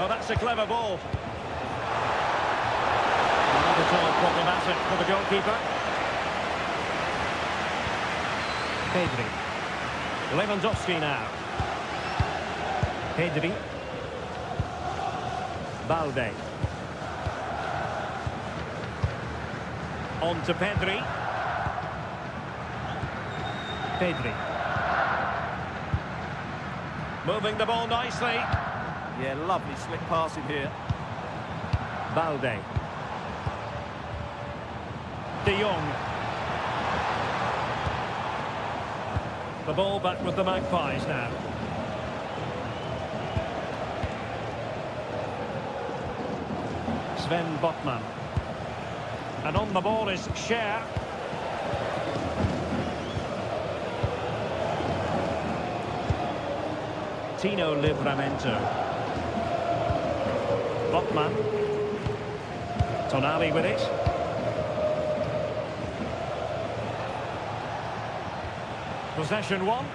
Oh, that's a clever ball. Not at all problematic for the goalkeeper. Pedri. Lewandowski now. Pedri. Balde. On to Pedri. Pedri. Moving the ball nicely. Yeah, lovely slick passing here. Balde. De Jong. The ball back with the Magpies now. Sven Botman. And on the ball is Scher. Tino Livramento. Botman. Tonali with it. Possession one.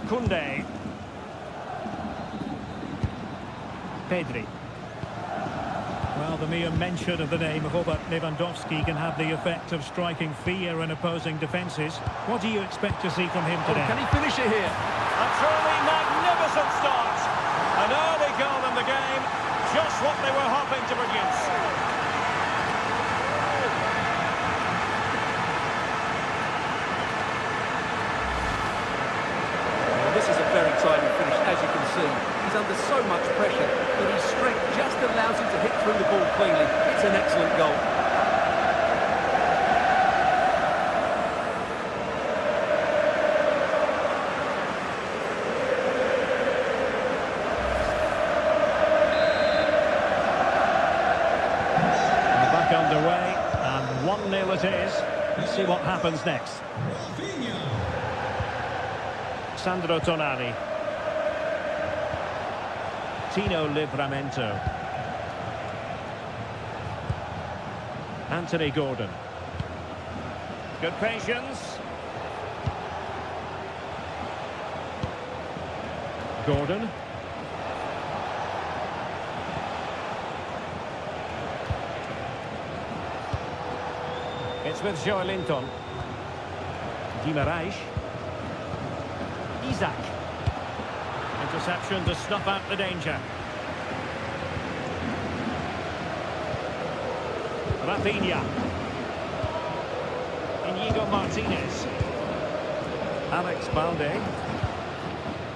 Koundé. Pedri. Well, the mere mention of the name of Robert Lewandowski can have the effect of striking fear in opposing defences. What do you expect to see from him today? Can he finish it here? A truly magnificent start. An early goal in the game. Just what they were hoping to produce. Well, this is a very tidy finish, as you can see. He's under so much pressure, but his strength just allows him to hit through the ball cleanly. It's an excellent goal. Back underway, and 1-0 it is. Let's see what happens next. Sandro Tonali. Tino Livramento. Anthony Gordon. Good patience. Gordon. It's with Joelinton. Guimaraes. Isaac. Interception to snuff out the danger. Rafinha. Inigo Martinez. Alex Balde.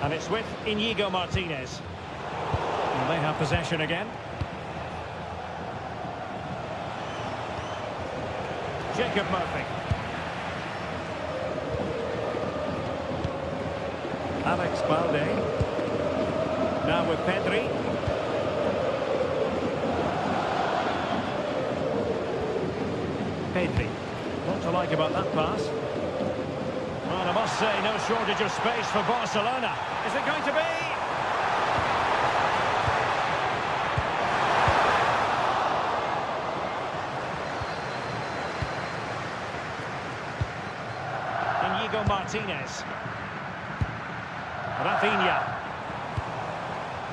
And it's with Inigo Martinez. And they have possession again. Jacob Murphy. Alex Balde. Now with Pedri. Pedri. What to like about that pass? Well, I must say, no shortage of space for Barcelona. Is it going to be? Inigo Martinez. Rafinha.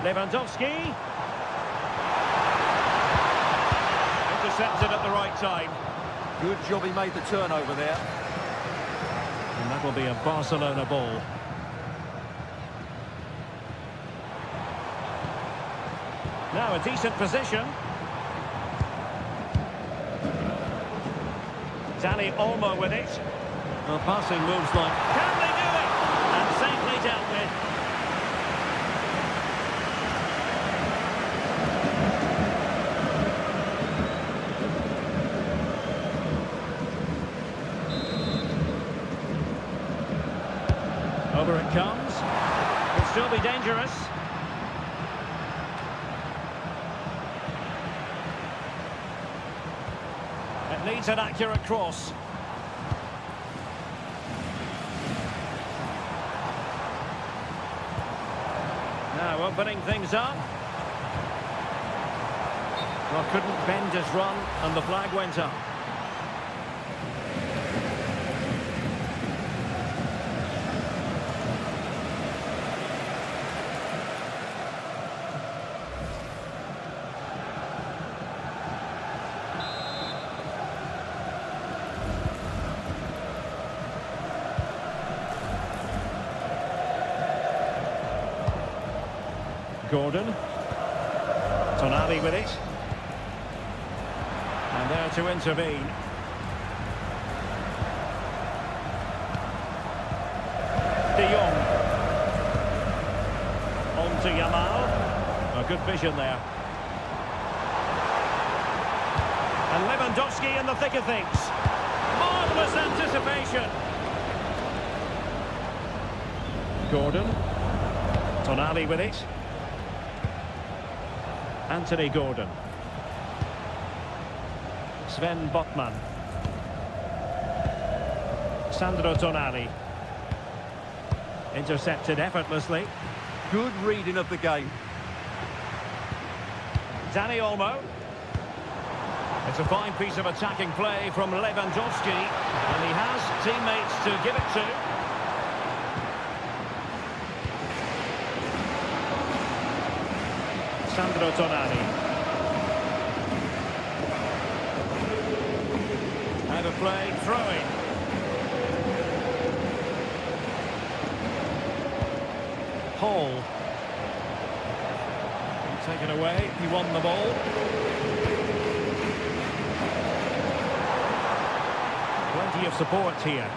Lewandowski. Intercepted at the right time. Good job he made the turnover there. And that will be a Barcelona ball. Now a decent position. Dani Olmo with it. Well, passing moves like... Can they do it? And safely dealt with. Over it comes. Could still be dangerous. It needs an accurate cross. Now opening things up. Well, couldn't bend his run and the flag went up. Gordon. Tonali with it. And there to intervene. De Jong. On to Yamal. A good vision there. And Lewandowski in the thick of things. Marvellous anticipation. Gordon. Tonali with it. Anthony Gordon. Sven Botman. Sandro Tonali. Intercepted effortlessly. Good reading of the game. Dani Olmo. It's a fine piece of attacking play from Lewandowski. And he has teammates to give it to. Sandro Tonali. Out of play, throw-in. Hall. Taken away, he won the ball. Plenty of support here.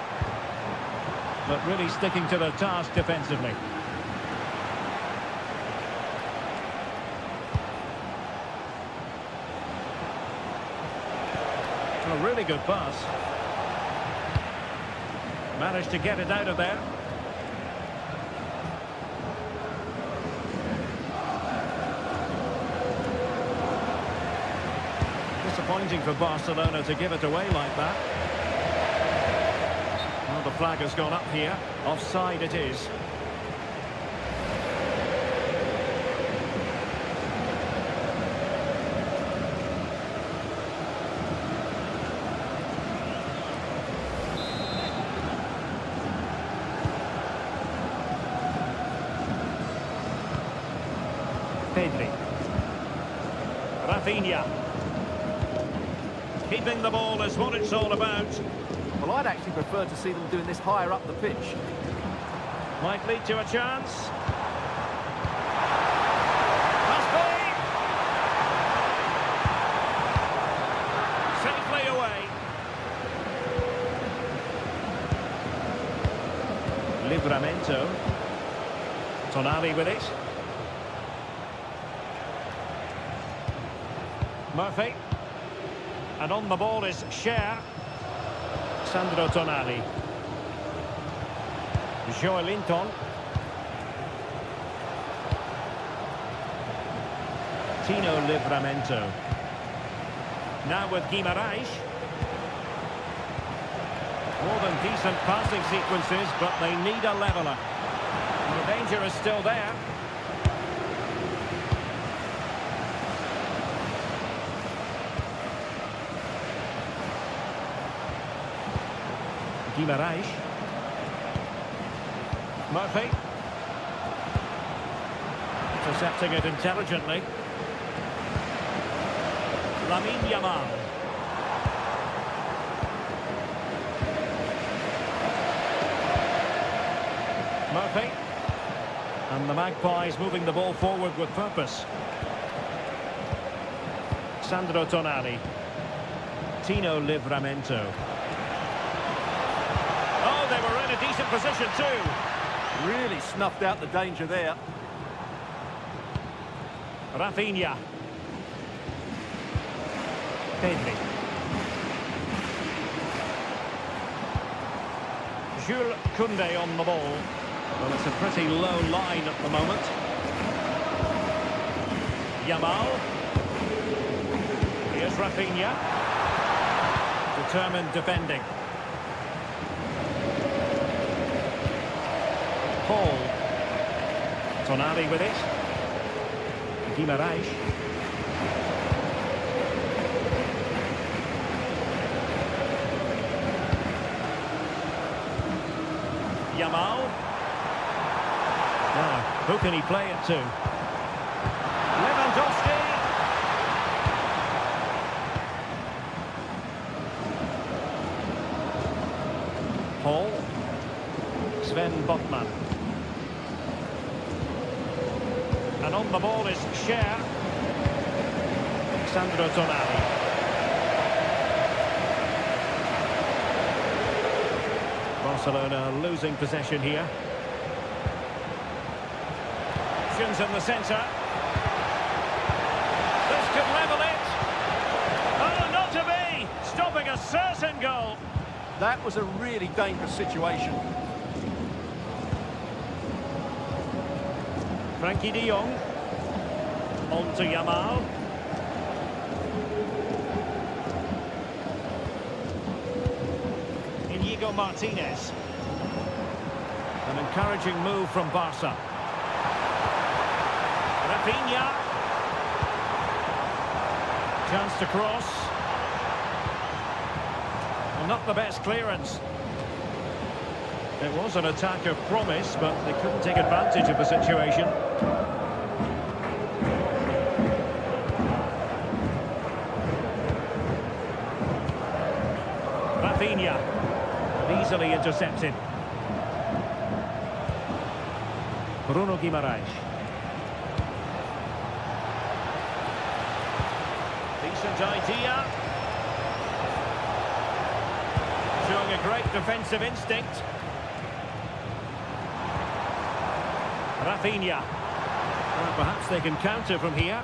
But really sticking to their task defensively. A really good pass. Managed to get it out of there. Disappointing for Barcelona to give it away like that. Well, the flag has gone up here. Offside it is. Pedri. Rafinha. Keeping the ball is what it's all about. Well, I'd actually prefer to see them doing this higher up the pitch. Might lead to a chance. Must be! Safely away. Livramento. Tonali with it. Murphy. And on the ball is Cher. Sandro Tonali. Joelinton. Tino Livramento. Now with Guimarães. More than decent passing sequences, but they need a leveller. The danger is still there. Guimarães. Murphy. Intercepting it intelligently. Lamine Yamal. Murphy. And the Magpies moving the ball forward with purpose. Sandro Tonali. Tino Livramento. Oh, they were in a decent position too. Really snuffed out the danger there. Rafinha. Pedri. Jules Koundé on the ball. Well, it's a pretty low line at the moment. Yamal. Here's Rafinha. Determined defending. Hall. Tonali with it. Guimarães. Yamal. Now, who can he play it to? Lewandowski. Hall. Sven Botman. And on the ball is Cher. Sandro Tonali. Barcelona losing possession here. Options in the centre. This could level it. Oh, not to be! Stopping a certain goal. That was a really dangerous situation. Frankie de Jong. On to Yamal. Inigo Martinez. An encouraging move from Barca. Rafinha. Chance to cross. Well, not the best clearance. It was an attack of promise, but they couldn't take advantage of the situation. Rafinha. Easily intercepted. Bruno Guimaraes. Decent idea. Showing a great defensive instinct. Rafinha. Well, perhaps they can counter from here.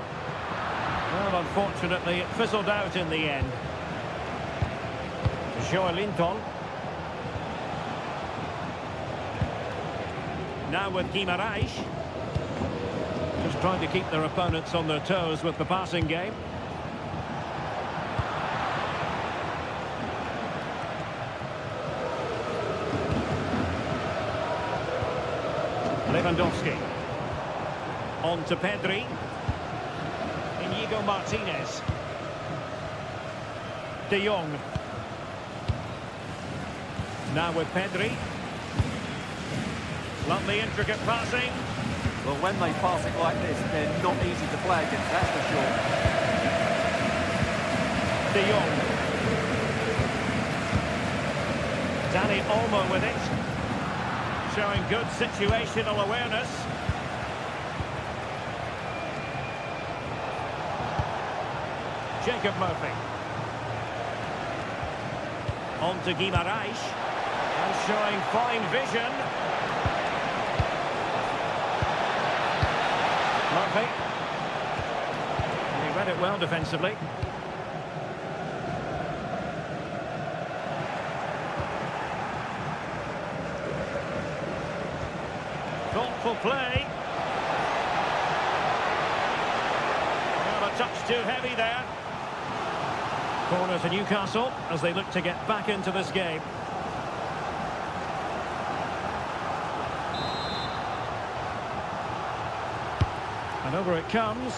Well, unfortunately, it fizzled out in the end. Joelinton. Now with Guimaraes. Just trying to keep their opponents on their toes with the passing game. Lewandowski. On to Pedri. Inigo Martinez. De Jong. Now with Pedri. Lovely intricate passing. Well, when they pass it like this, they're not easy to play against, that's for sure. De Jong. Dani Olmo with it. Showing good situational awareness. Jacob Murphy. On to Guimaraes. And showing fine vision. Murphy. He read it well defensively. Thoughtful play. Well, a touch too heavy there. Corner to Newcastle as they look to get back into this game. And over it comes.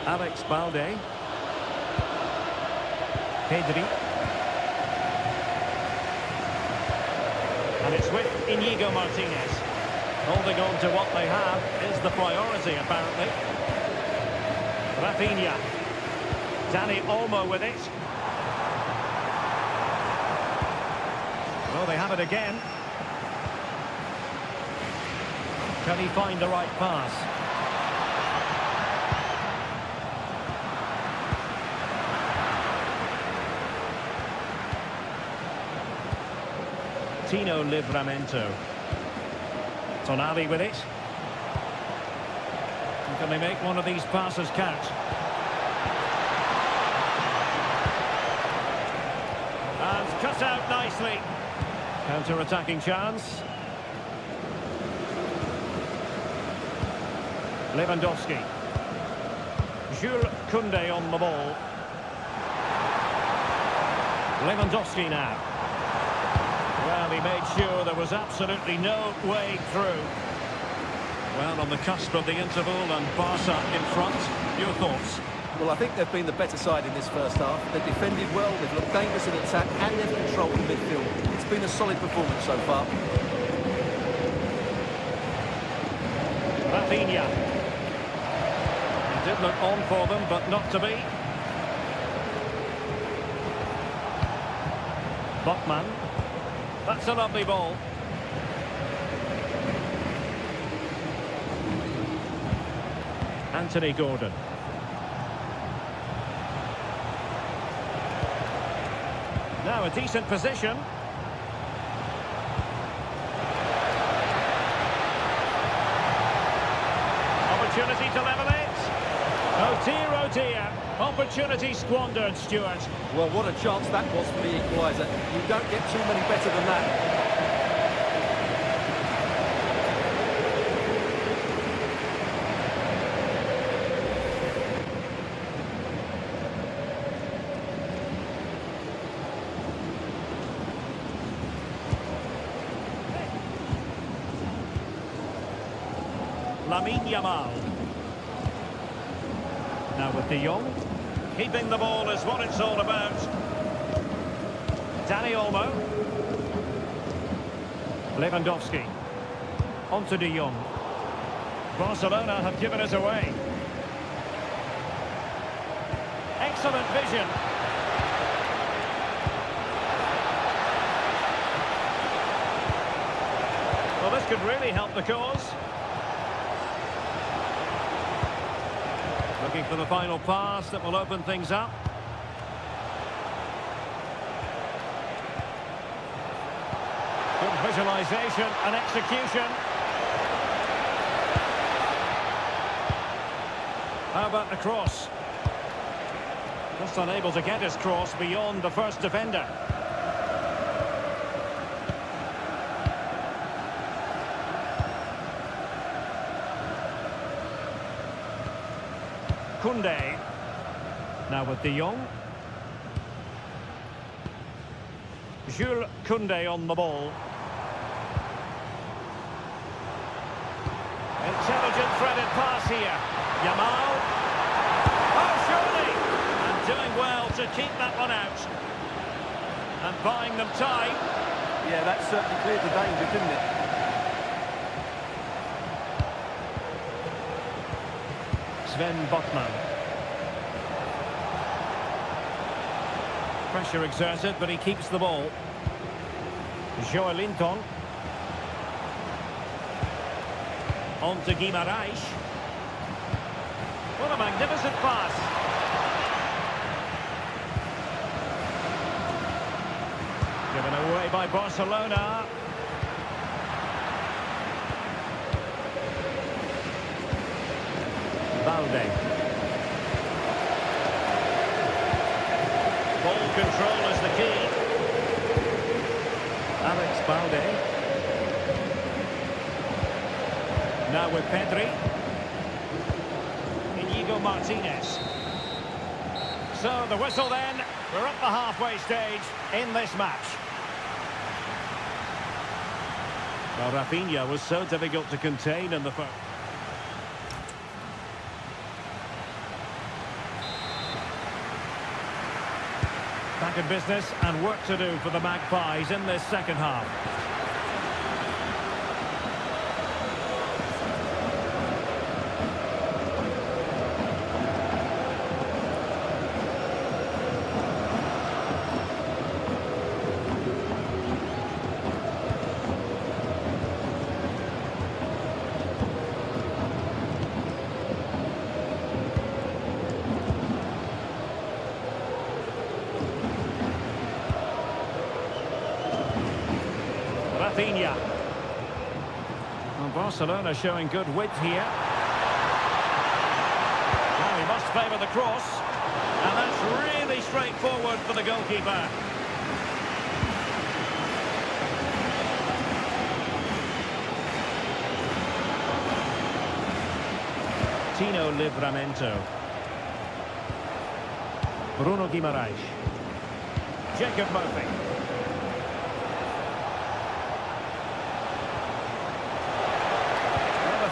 Alex Balde. Pedri. And it's with Inigo Martinez. Holding on to what they have is the priority, apparently. Rafinha. Dani Olmo with it. Oh, they have it again. Can he find the right pass? Tino Livramento. Tonali with it. And can they make one of these passes count? And cut out nicely. Counter-attacking chance. Lewandowski. Jules Koundé on the ball. Lewandowski now. Well, he made sure there was absolutely no way through. Well, on the cusp of the interval and Barca in front. Your thoughts? Well, I think they've been the better side in this first half. They've defended well, they've looked dangerous in attack, and they've controlled the midfield. It's been a solid performance so far. Rafinha. It did look on for them, but not to be. Botman. That's a lovely ball. Anthony Gordon. Now a decent position. Opportunity to level it. Oh dear, oh dear. Opportunity squandered, Stuart. Well, what a chance that was for the equaliser. You don't get too many better than that. Lamine Yamal. Now with De Jong. Keeping the ball is what it's all about. Dani Olmo. Lewandowski. On to De Jong. Barcelona have given us away. Excellent vision. Well, this could really help the cause. Looking for the final pass that will open things up. Good visualization and execution. How about the cross? Just unable to get his cross beyond the first defender. Koundé. Now with De Jong. Jules Koundé on the ball. Intelligent threaded pass here. Yamal. Oh, surely! And doing well to keep that one out. And buying them time. Yeah, that certainly cleared the danger, didn't it? Sven Botman. Pressure exerted, but he keeps the ball. Joelinton. On to Guimaraes. What a magnificent pass. Given away by Barcelona. Balde. Ball control is the key. Alex Balde. Now with Pedri. Inigo Martinez. So the whistle then. We're at the halfway stage in this match. Well, Rafinha was so difficult to contain in the first. Back in business and work to do for the Magpies in this second half. Rafinha. Well, Barcelona showing good width here. Now he must favour the cross. And that's really straightforward for the goalkeeper. Tino Livramento. Bruno Guimaraes. Jacob Murphy.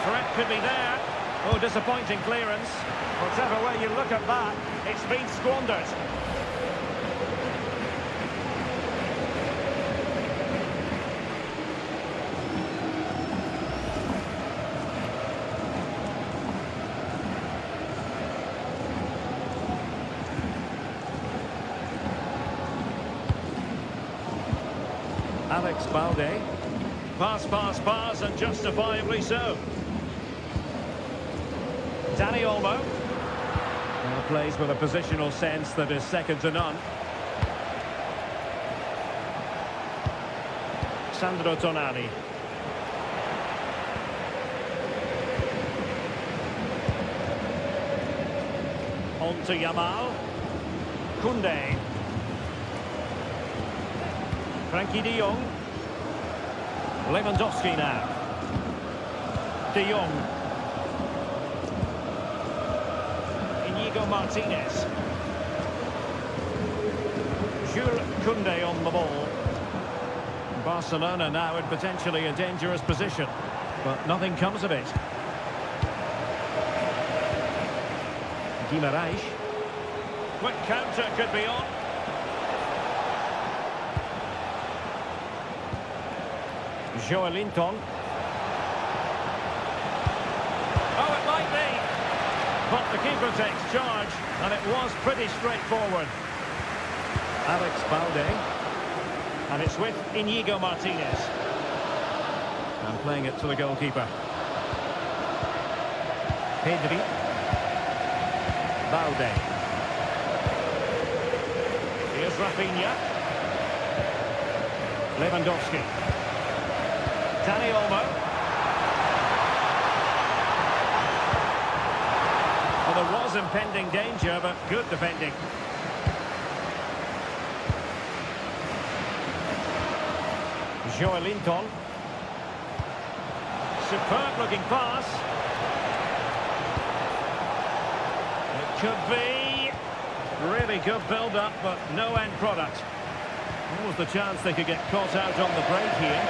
Threat could be there. Oh, disappointing clearance. Whatever way you look at that, it's been squandered. Alex Balde. Pass, pass, pass, and justifiably so. Danny Olmo. Now plays with a positional sense that is second to none. Sandro Tonali. On to Yamal. Koundé. Frankie de Jong. Lewandowski now. De Jong. Inigo Martinez. Jules Koundé on the ball. Barcelona now in potentially a dangerous position, but nothing comes of it. Guimaraes. Quick counter could be on. Joelinton. Oh, it might be. But the keeper takes charge, and it was pretty straightforward. Alex Balde. And it's with Inigo Martinez. And playing it to the goalkeeper. Pedri. Balde. Here's Rafinha. Lewandowski. Danny Olmo. Well, there was impending danger, but good defending. Joelinton. Superb looking pass. It could be. Really good build-up, but no end product. What was the chance they could get caught out on the break here?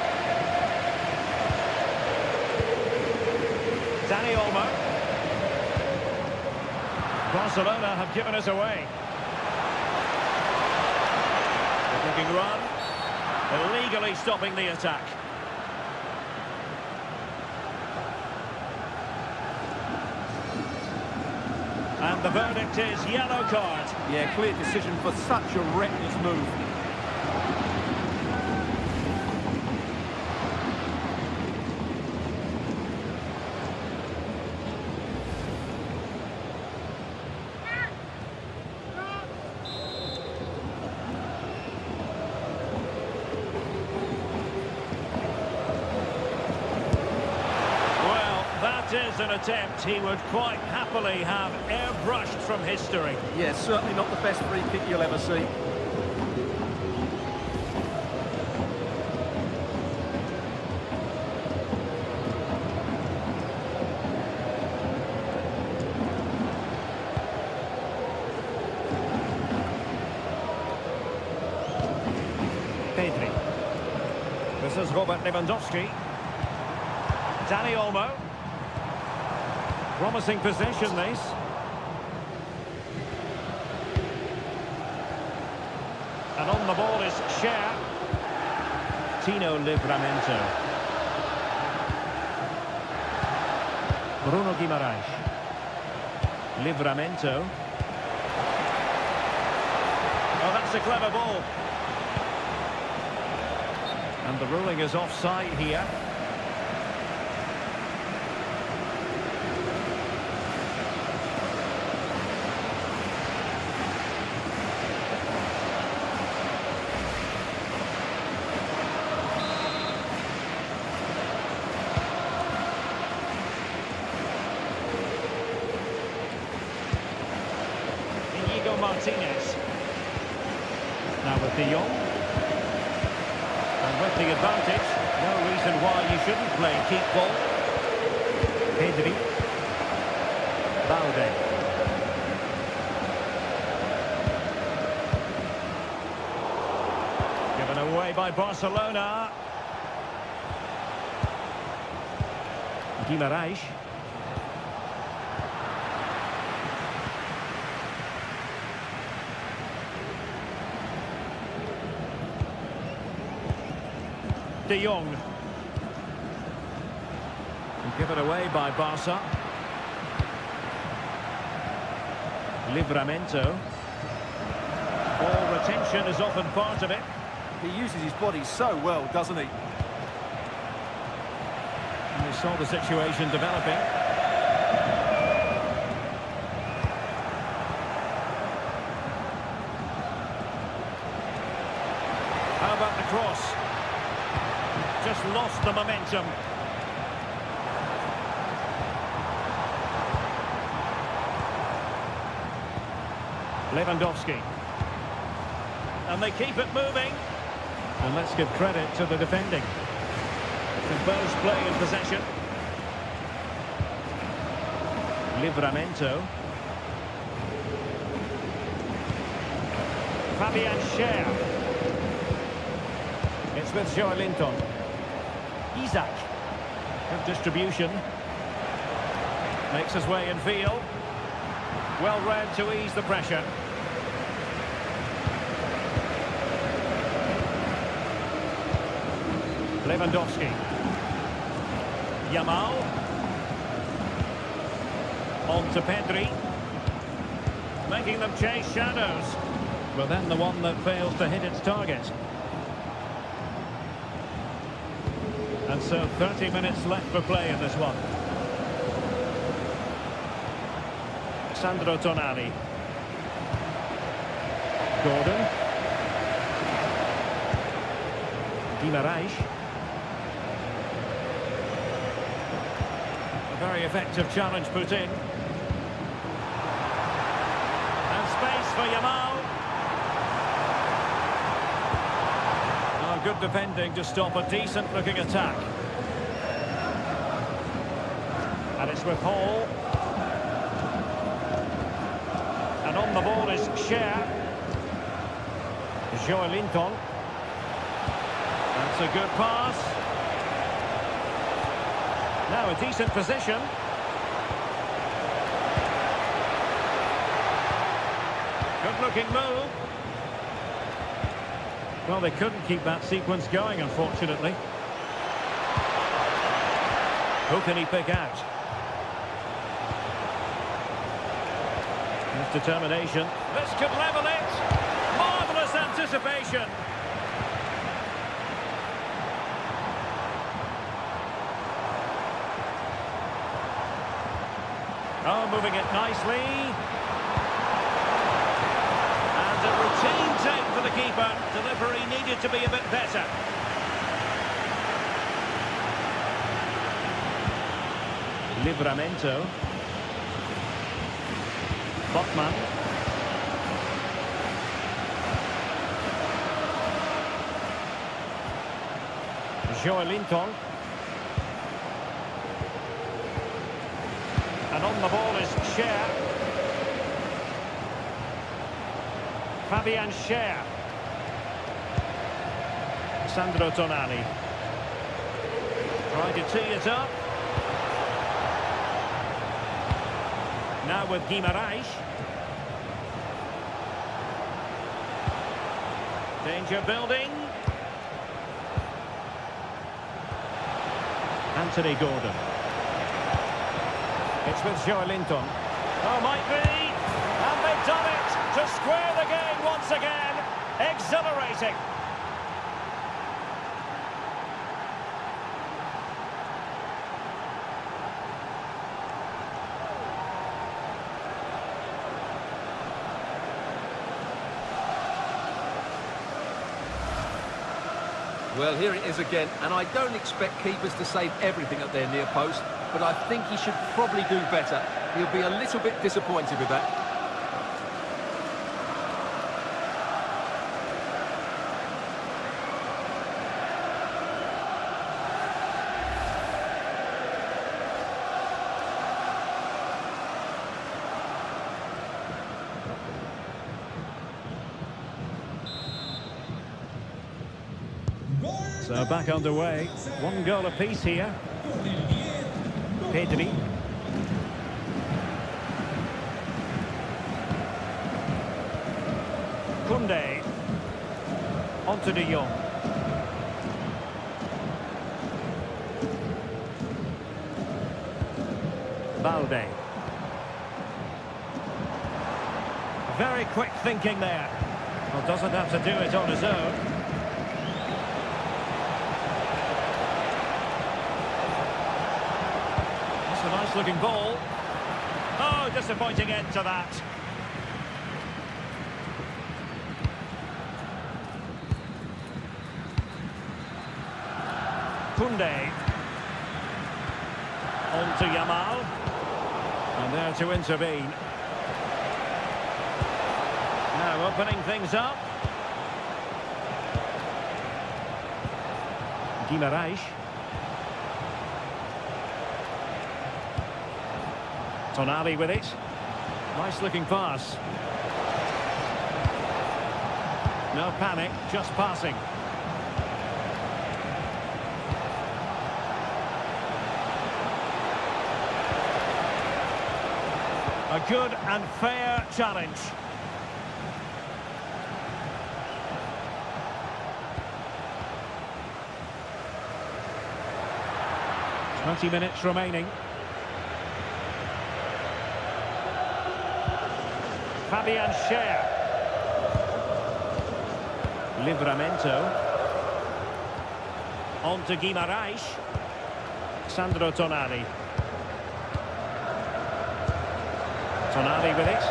Danny Olmo. Barcelona have given us away. Good looking run. Illegally stopping the attack. And the verdict is yellow card. Yeah, clear decision for such a reckless move. That is an attempt he would quite happily have airbrushed from history. Yeah, certainly not the best free kick you'll ever see. Pedri. This is Robert Lewandowski. Danny Olmo. Promising possession, this. And on the ball is Cher. Tino Livramento. Bruno Guimaraes. Livramento. Oh, that's a clever ball. And the ruling is offside here. Martinez. Now with de Jong. And with the advantage, no reason why you shouldn't play keep ball. Pedri. Balde. Given away by Barcelona. Guimaraes. De Jong. Given away by Barca. Livramento. Ball retention is often part of it. He uses his body so well, doesn't he? And we saw the situation developing. How about the cross? Just lost the momentum. Lewandowski. And they keep it moving. And let's give credit to the defending. Composed play in possession. Livramento. Fabian Schär. It's with Joelinton. Isaac. Good distribution. Makes his way in field. Well read to ease the pressure. Lewandowski. Yamal. On to Pedri. Making them chase shadows. But then the one that fails to hit its target. And so 30 minutes left for play in this one. Sandro Tonali. Gordon. Guimaraes. A very effective challenge put in. And space for Yamal. Oh, good defending to stop a decent-looking attack. And it's with Hall. And on the ball is Schär. Joelinton. That's a good pass. Now a decent position. Good-looking move. Well, they couldn't keep that sequence going, unfortunately. Who can he pick out? His determination. This could level it. Marvellous anticipation. Oh, moving it nicely. And a routine take for the keeper. Delivery needed to be a bit better. Livramento. Botman. Joelinton. And on the ball is Schär. Fabian Schär. Sandro Tonali. Trying to tee it up. Now with Guimaraes. Danger building. Anthony Gordon. It's with Joelinton. Oh, might be. And they've done it to square the game once again. Exhilarating. Well, here it is again, and I don't expect keepers to save everything at their near post, but I think he should probably do better. He'll be a little bit disappointed with that. So back underway. One goal apiece here. Pedri. Koundé. On to De Jong. Balde. Very quick thinking there. Well, doesn't have to do it on his own. a nice-looking ball. Oh, disappointing end to that. Koundé. On to Yamal. And there to intervene. Now opening things up. Guimarães. Tonali with it. Nice looking pass. No panic, just passing. A good and fair challenge. "20 minutes remaining. Fabian Schär. Livramento. On to Guimarães. Sandro Tonali. Tonali with it.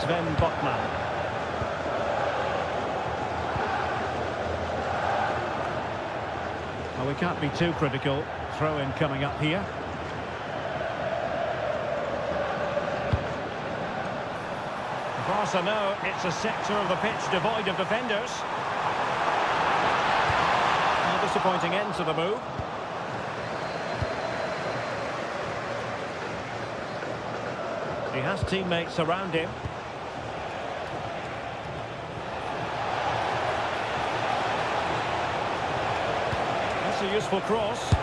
Sven Botman. Well, we can't be too critical. Throw-in coming up here. Barca know it's a sector of the pitch devoid of defenders. A disappointing end to the move. He has teammates around him. That's a useful cross.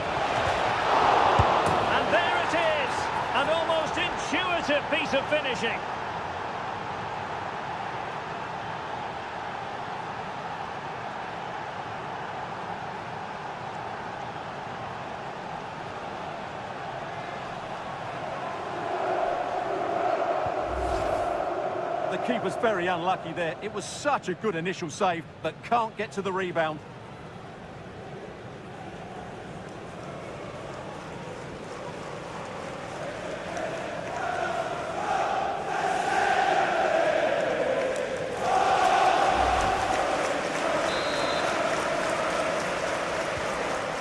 And there it is! An almost intuitive piece of finishing. The keeper's very unlucky there. It was such a good initial save, but can't get to the rebound.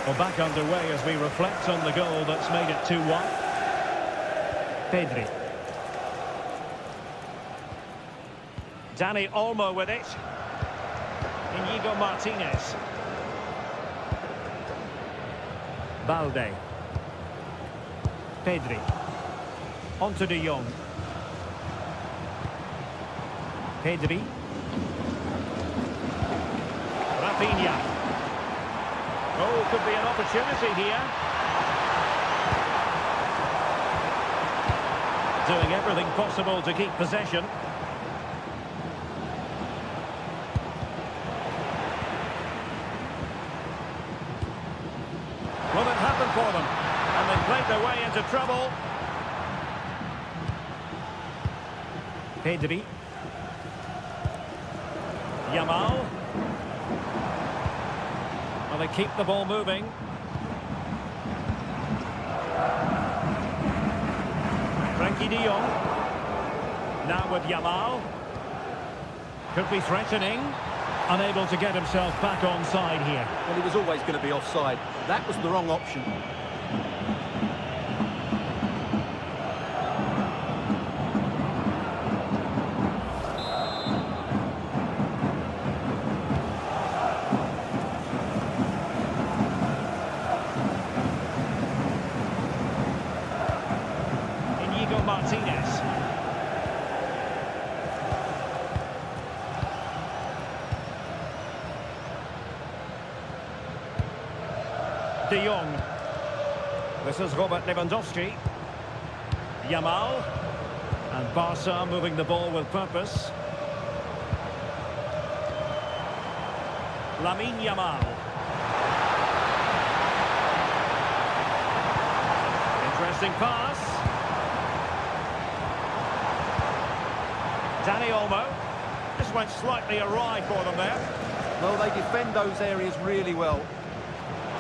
Well, back underway as we reflect on the goal that's made it 2-1. Pedri. Dani Olmo with it. Inigo Martinez. Balde. Pedri. On to De Jong. Pedri. Rafinha. Oh, could be an opportunity here. Doing everything possible to keep possession. Well, it happened for them, and they played their way into trouble. Pedri. Yamal. Well, they keep the ball moving. Frankie de Jong. Now with Yamal. Could be threatening. Unable to get himself back onside here. Well, he was always going to be offside. That was the wrong option. Inigo Martinez. De Jong. This is Robert Lewandowski. Yamal. And Barca moving the ball with purpose. Lamine Yamal. Interesting pass. Dani Olmo. This went slightly awry for them there. Well, they defend those areas really well.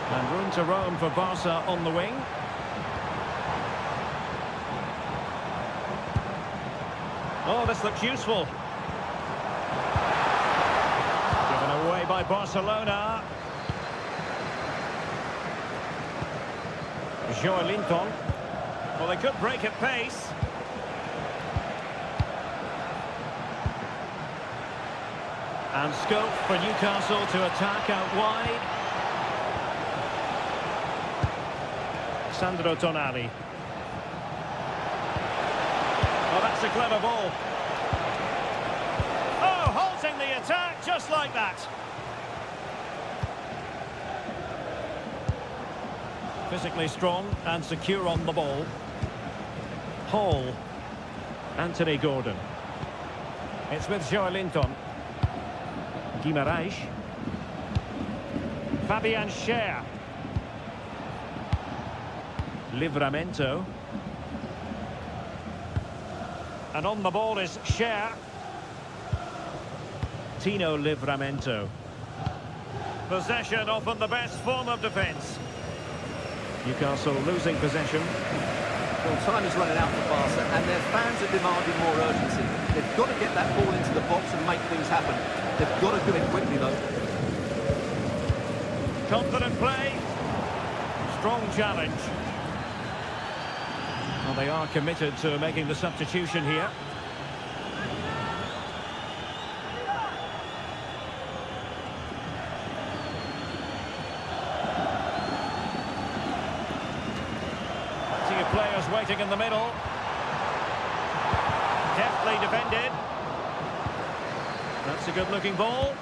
And room to roam for Barca on the wing. Oh, this looks useful. Given away by Barcelona. Joelinton. Well, they could break at pace. And scope for Newcastle to attack out wide. Sandro Tonali. Oh, that's a clever ball. Oh, halting the attack just like that. Physically strong and secure on the ball. Hall. Anthony Gordon. It's with Joelinton. Guimaraes. Fabian Schär. Livramento. And on the ball is Schär. Tino Livramento. Possession often the best form of defence. Newcastle losing possession. Well, time is running out for Barca, and their fans are demanding more urgency. They've got to get that ball into the box and make things happen. They've got to do it quickly, though. Confident play. Strong challenge. Well, they are committed to making the substitution here. Plenty of players waiting in the middle. Deftly defended. That's a good-looking ball.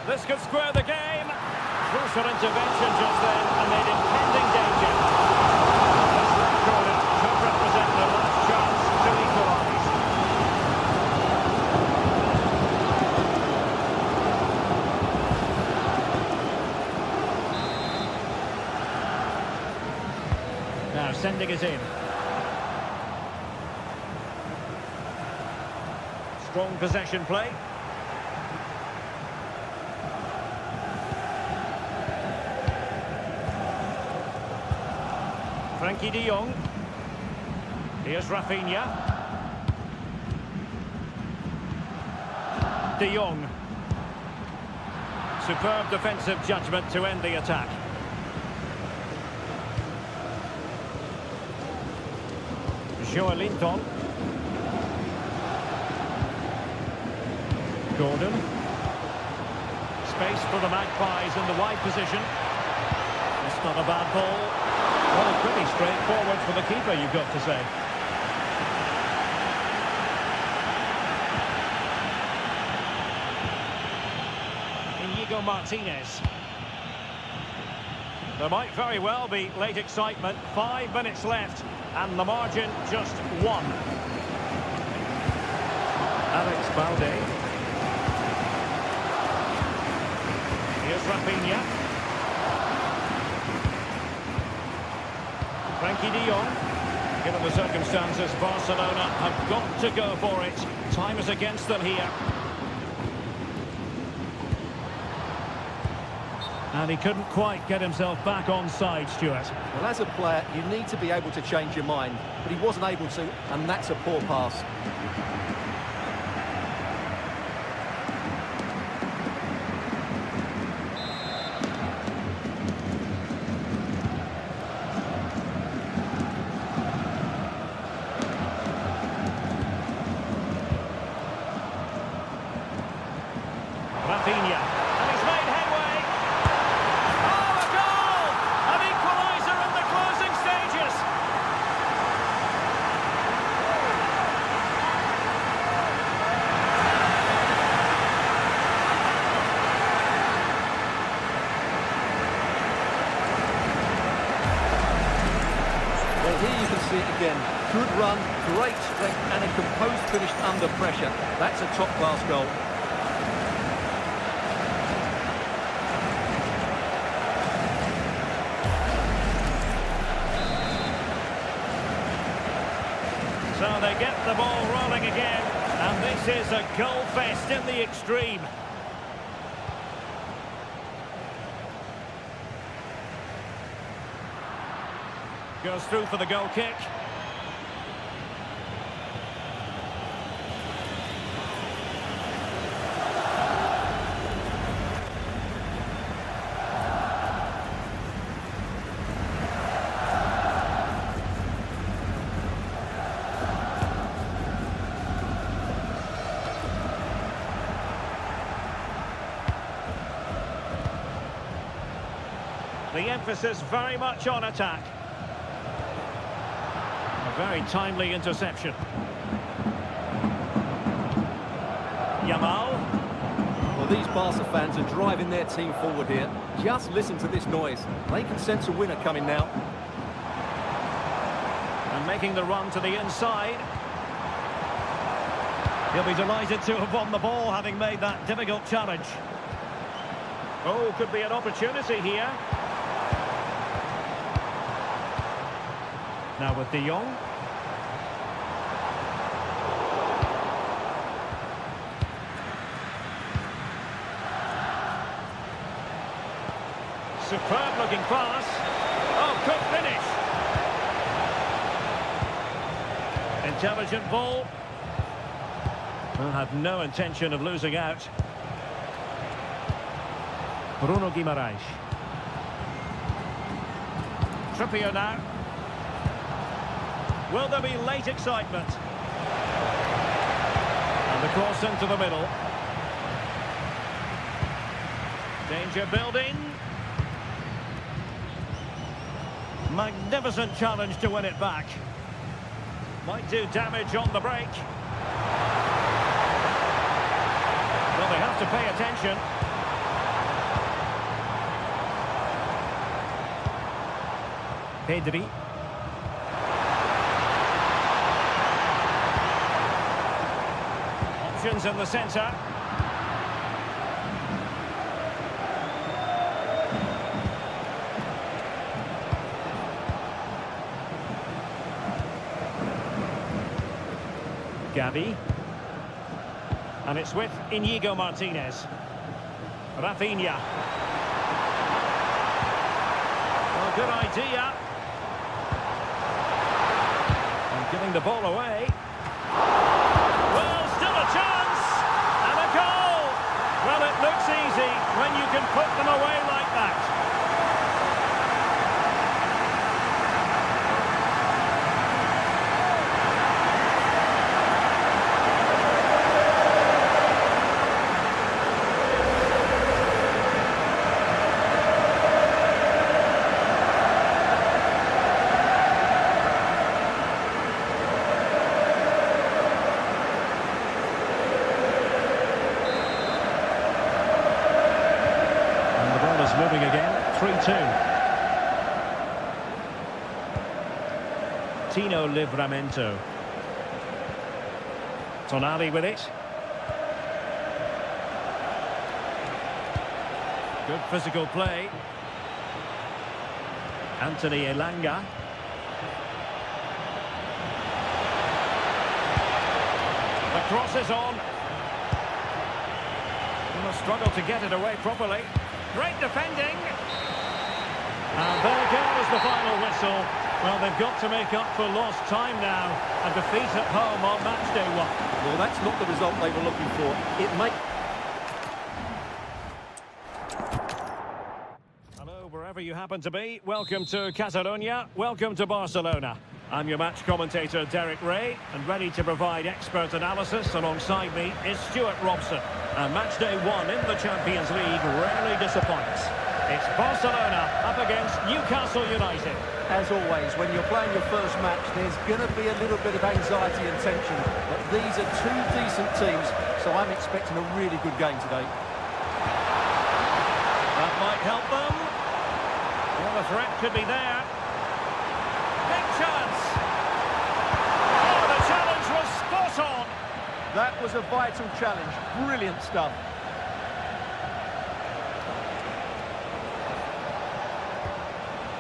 This could square the game. Crucial intervention just then amid impending danger. This red corner could represent the last chance to equalise. Now sending it in. Strong possession play. Frankie de Jong. Here's Rafinha. De Jong. Superb defensive judgment to end the attack. Joelinton. Gordon. Space for the Magpies in the wide position. It's not a bad ball. Well, pretty straightforward for the keeper, you've got to say. Inigo Martinez. There might very well be late excitement. 5 minutes left, and the margin just 1. Alex Balde. Here's Rafinha. Frankie de Jong. Given the circumstances, Barcelona have got to go for it. Time is against them here. And he couldn't quite get himself back on side, Stuart. Well, as a player, you need to be able to change your mind, but he wasn't able to, and that's a poor pass. Rafinha, and he's made headway. Oh, a goal! An equaliser in the closing stages. Well, here you can see it again. Good run, great strength, and a composed finish under pressure. That's a top-class goal. So they get the ball rolling again, and this is a goal fest in the extreme. Goes through for the goal kick. The emphasis very much on attack. A very timely interception. Yamal. Well, these Barca fans are driving their team forward here. Just listen to this noise. They can sense a winner coming now. And making the run to the inside. He'll be delighted to have won the ball, having made that difficult challenge. Oh, could be an opportunity here. Now with De Jong. Superb looking pass. Oh, good finish. Intelligent ball. Well, had no intention of losing out. Bruno Guimaraes. Trippier now. Will there be late excitement? And the cross into the middle. Danger building. Magnificent challenge to win it back. Might do damage on the break. Well, they have to pay attention. Pedri. Options in the centre. Gavi. And it's with Inigo Martinez. Rafinha. Well, good idea. And giving the ball away. Well, still a chance. And a goal. Well, it looks easy when you can put them away like that. Moving again, 3-2. Tino Livramento. Tonali with it. Good physical play. Anthony Elanga. The cross is on. He must struggle to get it away properly. Great defending. And there goes the final whistle. Well, they've got to make up for lost time now. A defeat at home on match day 1. Well, that's not the result they were looking for. It may... Hello, wherever you happen to be. Welcome to Catalonia. Welcome to Barcelona. I'm your match commentator, Derek Ray, and ready to provide expert analysis alongside me is Stuart Robson. And match day 1 in the Champions League rarely disappoints. It's Barcelona up against Newcastle United. As always, when you're playing your first match, there's going to be a little bit of anxiety and tension. But these are two decent teams, so I'm expecting a really good game today. That might help them. Well, the threat could be there. Big chance. Oh, the challenge was spot on. That was a vital challenge. Brilliant stuff.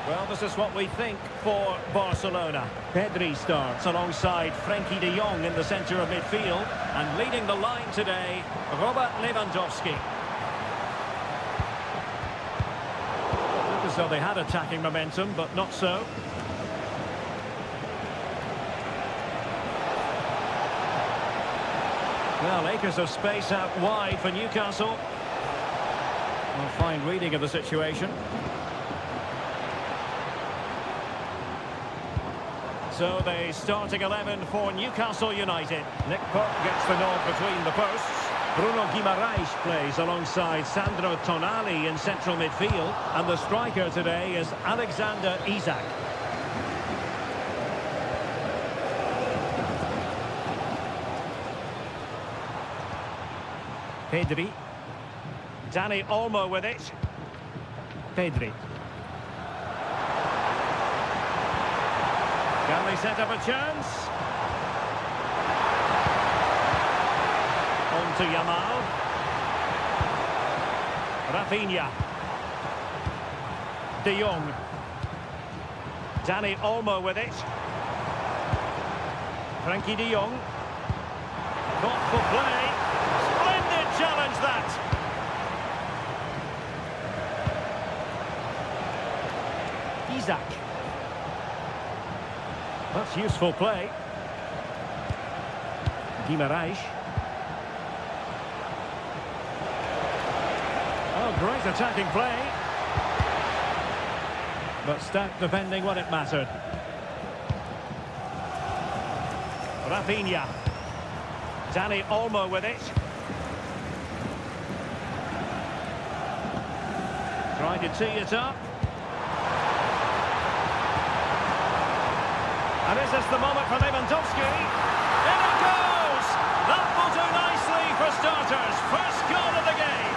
Well, this is what we think for Barcelona. Pedri starts alongside Frenkie de Jong in the centre of midfield. And leading the line today, Robert Lewandowski. Looked as though they had attacking momentum, but not so. Well, acres of space out wide for Newcastle. Well, fine reading of the situation. So the starting 11 for Newcastle United. Nick Pope gets the nod between the posts. Bruno Guimaraes plays alongside Sandro Tonali in central midfield. And the striker today is Alexander Isak. Pedri. Dani Olmo with it. Pedri. Can they set up a chance? On to Yamal. Rafinha. De Jong. Dani Olmo with it. Frankie de Jong. Thoughtful play. Splendid challenge that. Isak. That's useful play. Guimaraes. Oh, great attacking play. But stout defending when it mattered. Rafinha. Dani Olmo with it. Trying to tee it up. And this is the moment for Lewandowski. In it goes! That will do nicely for starters. First goal of the game.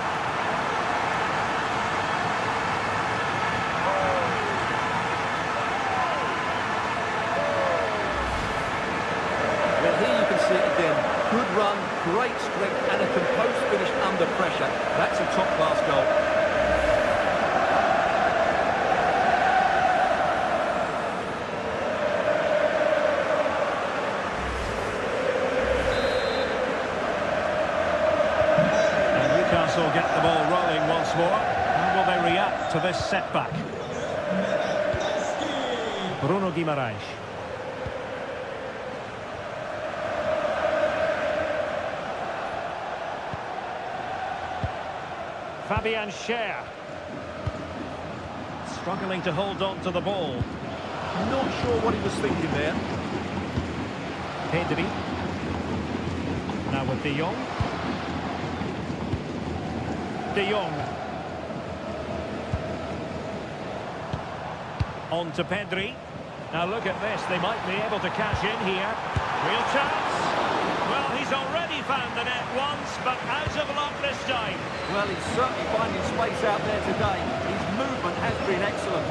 Well, here you can see it again. Good run, great strength, and a composed finish under pressure. That's a top-class goal. Newcastle get the ball rolling once more. How will they react to this setback? Bruno Guimaraes. Fabian Schär. Struggling to hold on to the ball. Not sure what he was thinking there. Pedri. Now with De Jong. De Jong. On to Pedri. Now look at this, they might be able to cash in here. Real chance. Well, he's already found the net once, but out of luck this time. Well, he's certainly finding space out there today. His movement has been excellent.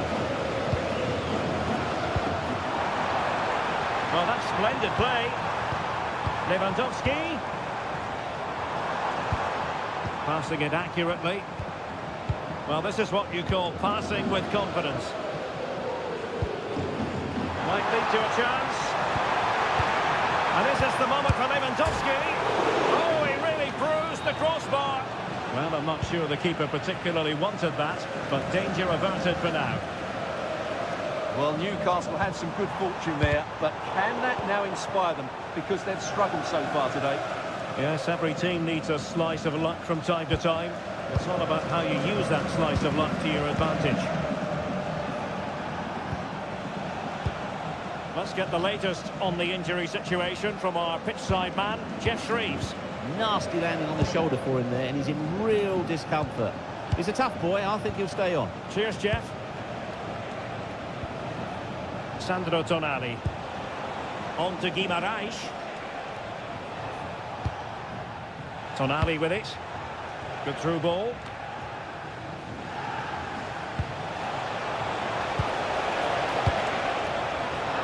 Well, that's splendid play. Lewandowski. Passing it accurately. Well, this is what you call passing with confidence. Might lead to a chance. And this is the moment for Lewandowski. Oh, he really bruised the crossbar. Well, I'm not sure the keeper particularly wanted that, but danger averted for now. Well, Newcastle had some good fortune there, but can that now inspire them? Because they've struggled so far today. Yes, every team needs a slice of luck from time to time. It's all about how you use that slice of luck to your advantage. Let's get the latest on the injury situation from our pitchside man, Jeff Shreves. Nasty landing on the shoulder for him there, and he's in real discomfort. He's a tough boy. I think he'll stay on. Cheers, Jeff. Sandro Tonali. On to Guimaraes. Tonali with it. Good through ball.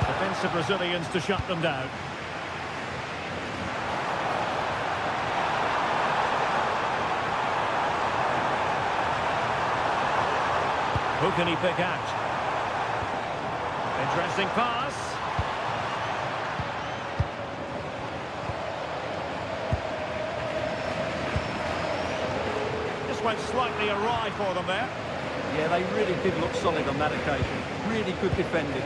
Defensive Brazilians to shut them down. Who can he pick out? Interesting pass. Just went slightly awry for them there. Yeah, they really did look solid on that occasion. Really good defending.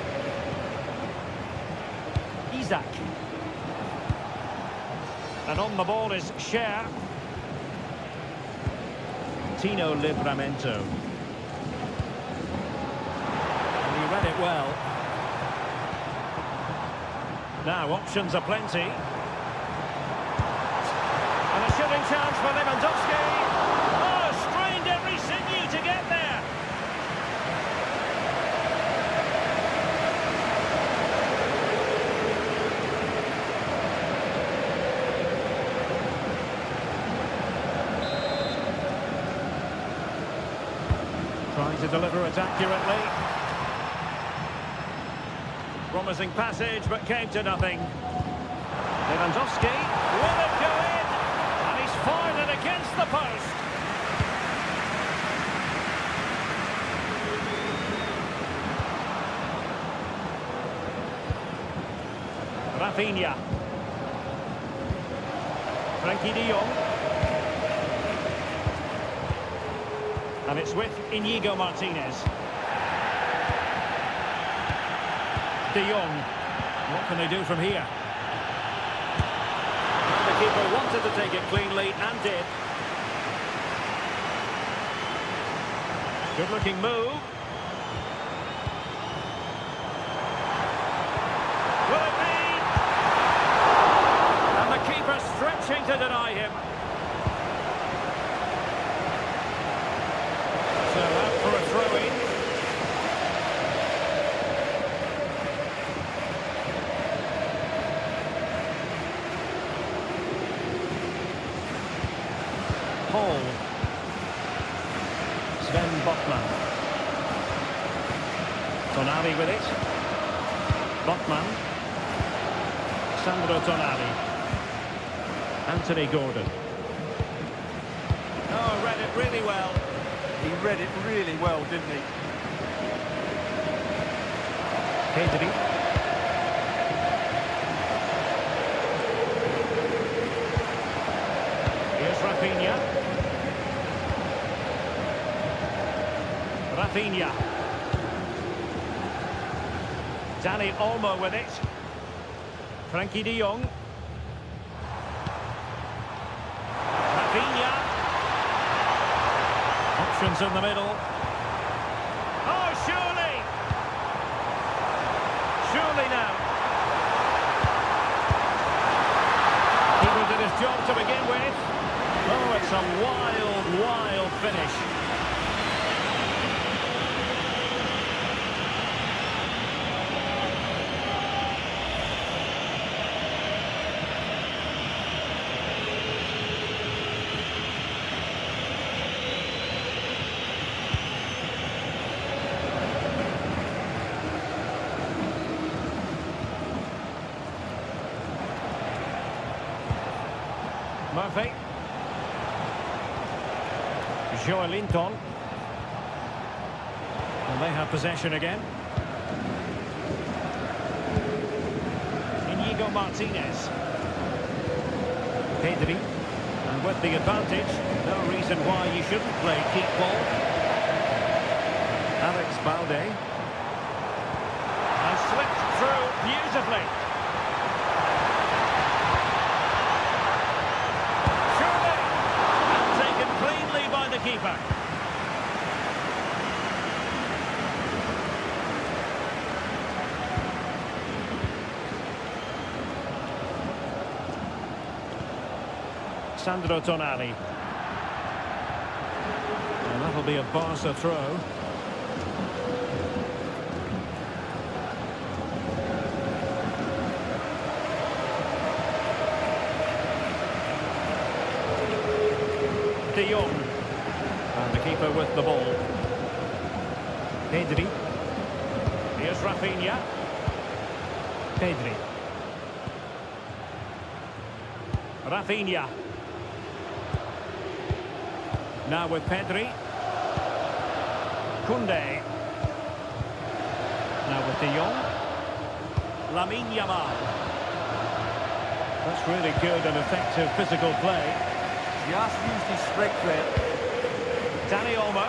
Isak. And on the ball is Schär. Tino Livramento. And he read it well. Now options are plenty. And it should Shooting chance for Lewandowski. Oh, strained every sinew to get there. Trying to deliver it accurately. Promising passage, but came to nothing. Lewandowski, will it go in? And he's fired it against the post. Rafinha. Frankie de Jong. And it's with Inigo Martinez. De Jong. What can they do from here? And the keeper wanted to take it cleanly and did. Good looking move. Will it be? And the keeper stretching to deny him. So out for a throw-in. Hall. Sven Botman. Tonali with it. Botman. Sandro Tonali. Anthony Gordon. Oh, read it really well. He read it really well, didn't he? Pedri. Here's Rafinha. Rafinha. Dani Olmo with it. Frankie de Jong. Rafinha. Options in the middle. Oh, surely! Surely now. Keeper did his job to begin with. Oh, it's a wild, wild finish. Murphy. Joelinton. And they have possession again. Inigo Martinez. Pedri. And with the advantage, no reason why you shouldn't play keep ball. Alex Balde. And slipped through beautifully. The keeper. Sandro Tonali. And that'll be a Barca throw. De Jong. And the keeper with the ball. Pedri. Here's Rafinha. Pedri. Rafinha. Now with Pedri. Koundé. Now with De Jong. Lamine Yamal. That's really good and effective physical play. Just used his strength there. Dani Olmo.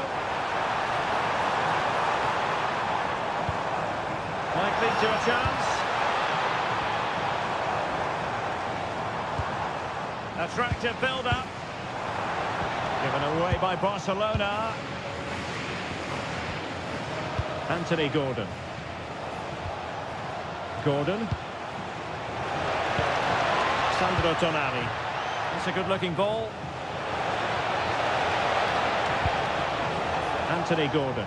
Likely to a chance. Attractive build-up. Given away by Barcelona. Anthony Gordon. Gordon. Sandro Tonali. That's a good-looking ball. Anthony Gordon.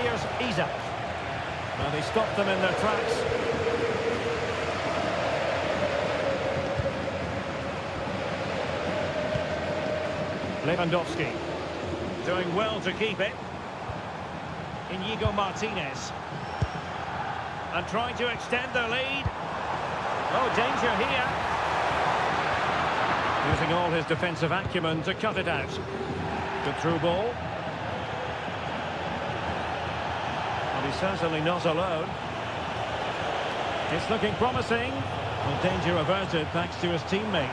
Here's Isak. Well, they stopped them in their tracks. Lewandowski. Doing well to keep it. Inigo Martinez. And trying to extend their lead. Oh, danger here. Using all his defensive acumen to cut it out. Good through ball. And he's certainly not alone. It's looking promising. Well, danger averted thanks to his teammate.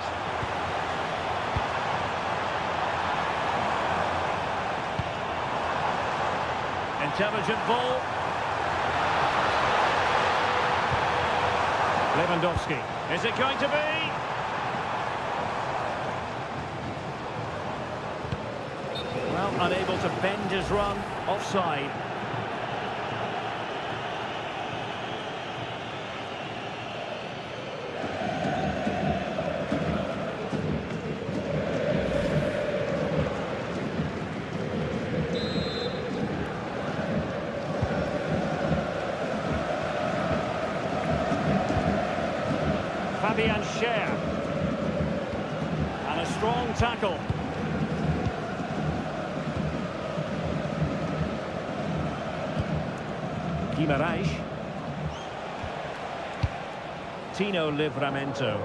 Intelligent ball. Lewandowski. Is it going to be? Well, unable to bend his run. Offside. Fabian Schär. And a strong tackle. Guimaraes. Tino Livramento.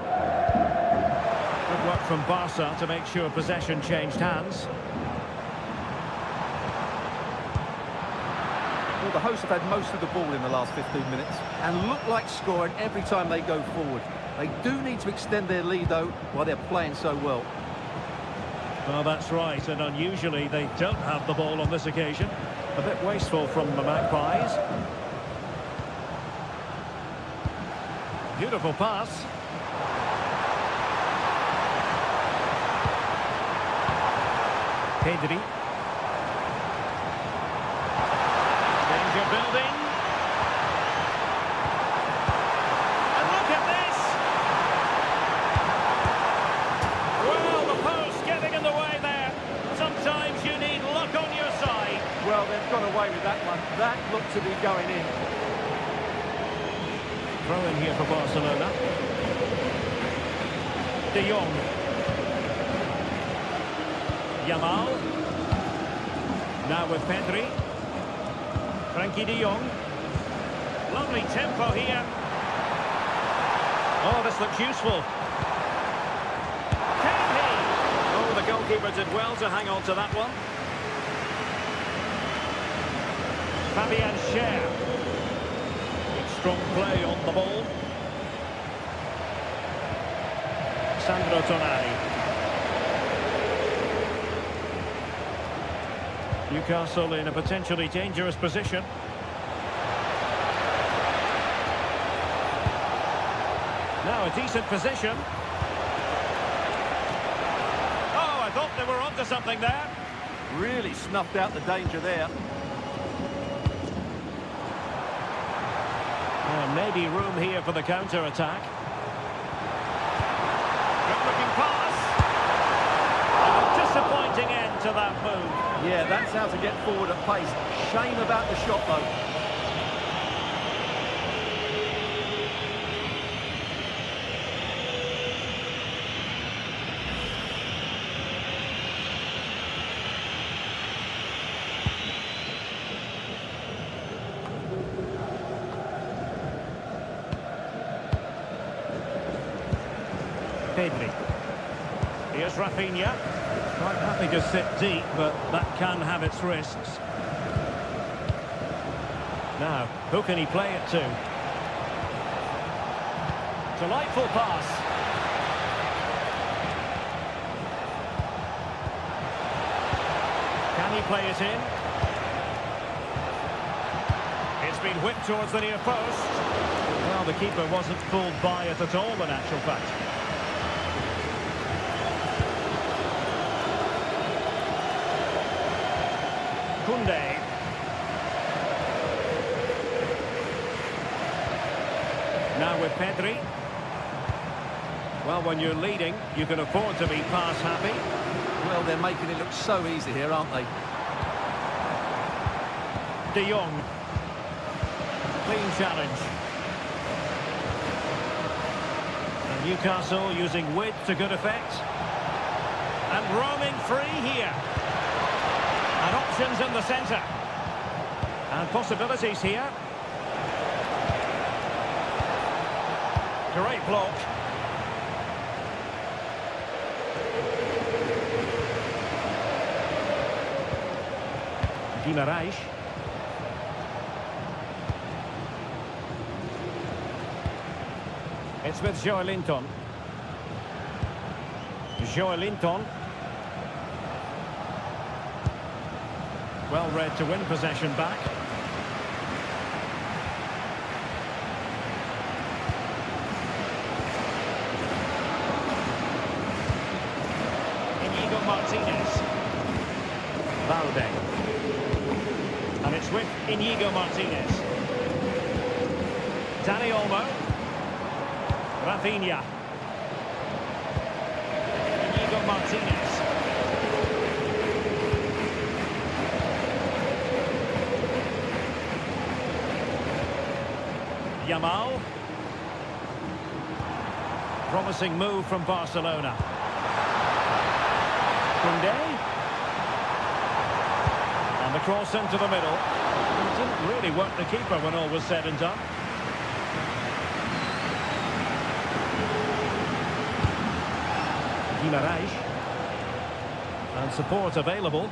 Good work from Barca to make sure possession changed hands. Well, the hosts have had most of the ball in the last 15 minutes and look like scoring every time they go forward. They do need to extend their lead, though, while they're playing so well. Well, that's right, and unusually they don't have the ball on this occasion. A bit wasteful from the Magpies. Beautiful pass. Pedri. Danger building. And look at this! Well, the post getting in the way there. Sometimes you need luck on your side. Well, they've gone away with that one. That looked to be going in. Throw in here for Barcelona. De Jong. Yamal. Now with Pedri. Frankie de Jong. Lovely tempo here. Oh, this looks useful. Can he? Oh, the goalkeeper did well to hang on to that one. Fabian Schär. Strong play on the ball. Sandro Tonali. Newcastle in a potentially dangerous position. Now a decent position. Oh, I thought they were onto something there. Really snuffed out the danger there. Maybe room here for the counter-attack. Good-looking pass. And a disappointing end to that move. Yeah, that's how to get forward at pace. Shame about the shot, though. Pedri. Here's Rafinha. Quite happy to sit deep, but that can have its risks. Now, who can he play it to? Delightful pass. Can he play it in? It's been whipped towards the near post. Well, the keeper wasn't fooled by it at all, in actual fact. Koundé. Now with Pedri. Well, when you're leading, you can afford to be pass happy. Well, they're making it look so easy here, aren't they? De Jong. Clean challenge. And Newcastle using width to good effect. And roaming free here. And options in the centre. And possibilities here. Great block. Guimarães. It's with Joelinton. Joelinton. Well read to win possession back. Inigo Martinez. Valde. And it's with Inigo Martinez. Dani Olmo. Rafinha. Inigo Martinez. Yamal. Promising move from Barcelona. Koundé. And the cross into the middle. It didn't really work the keeper when all was said and done. Guimarães. And support available.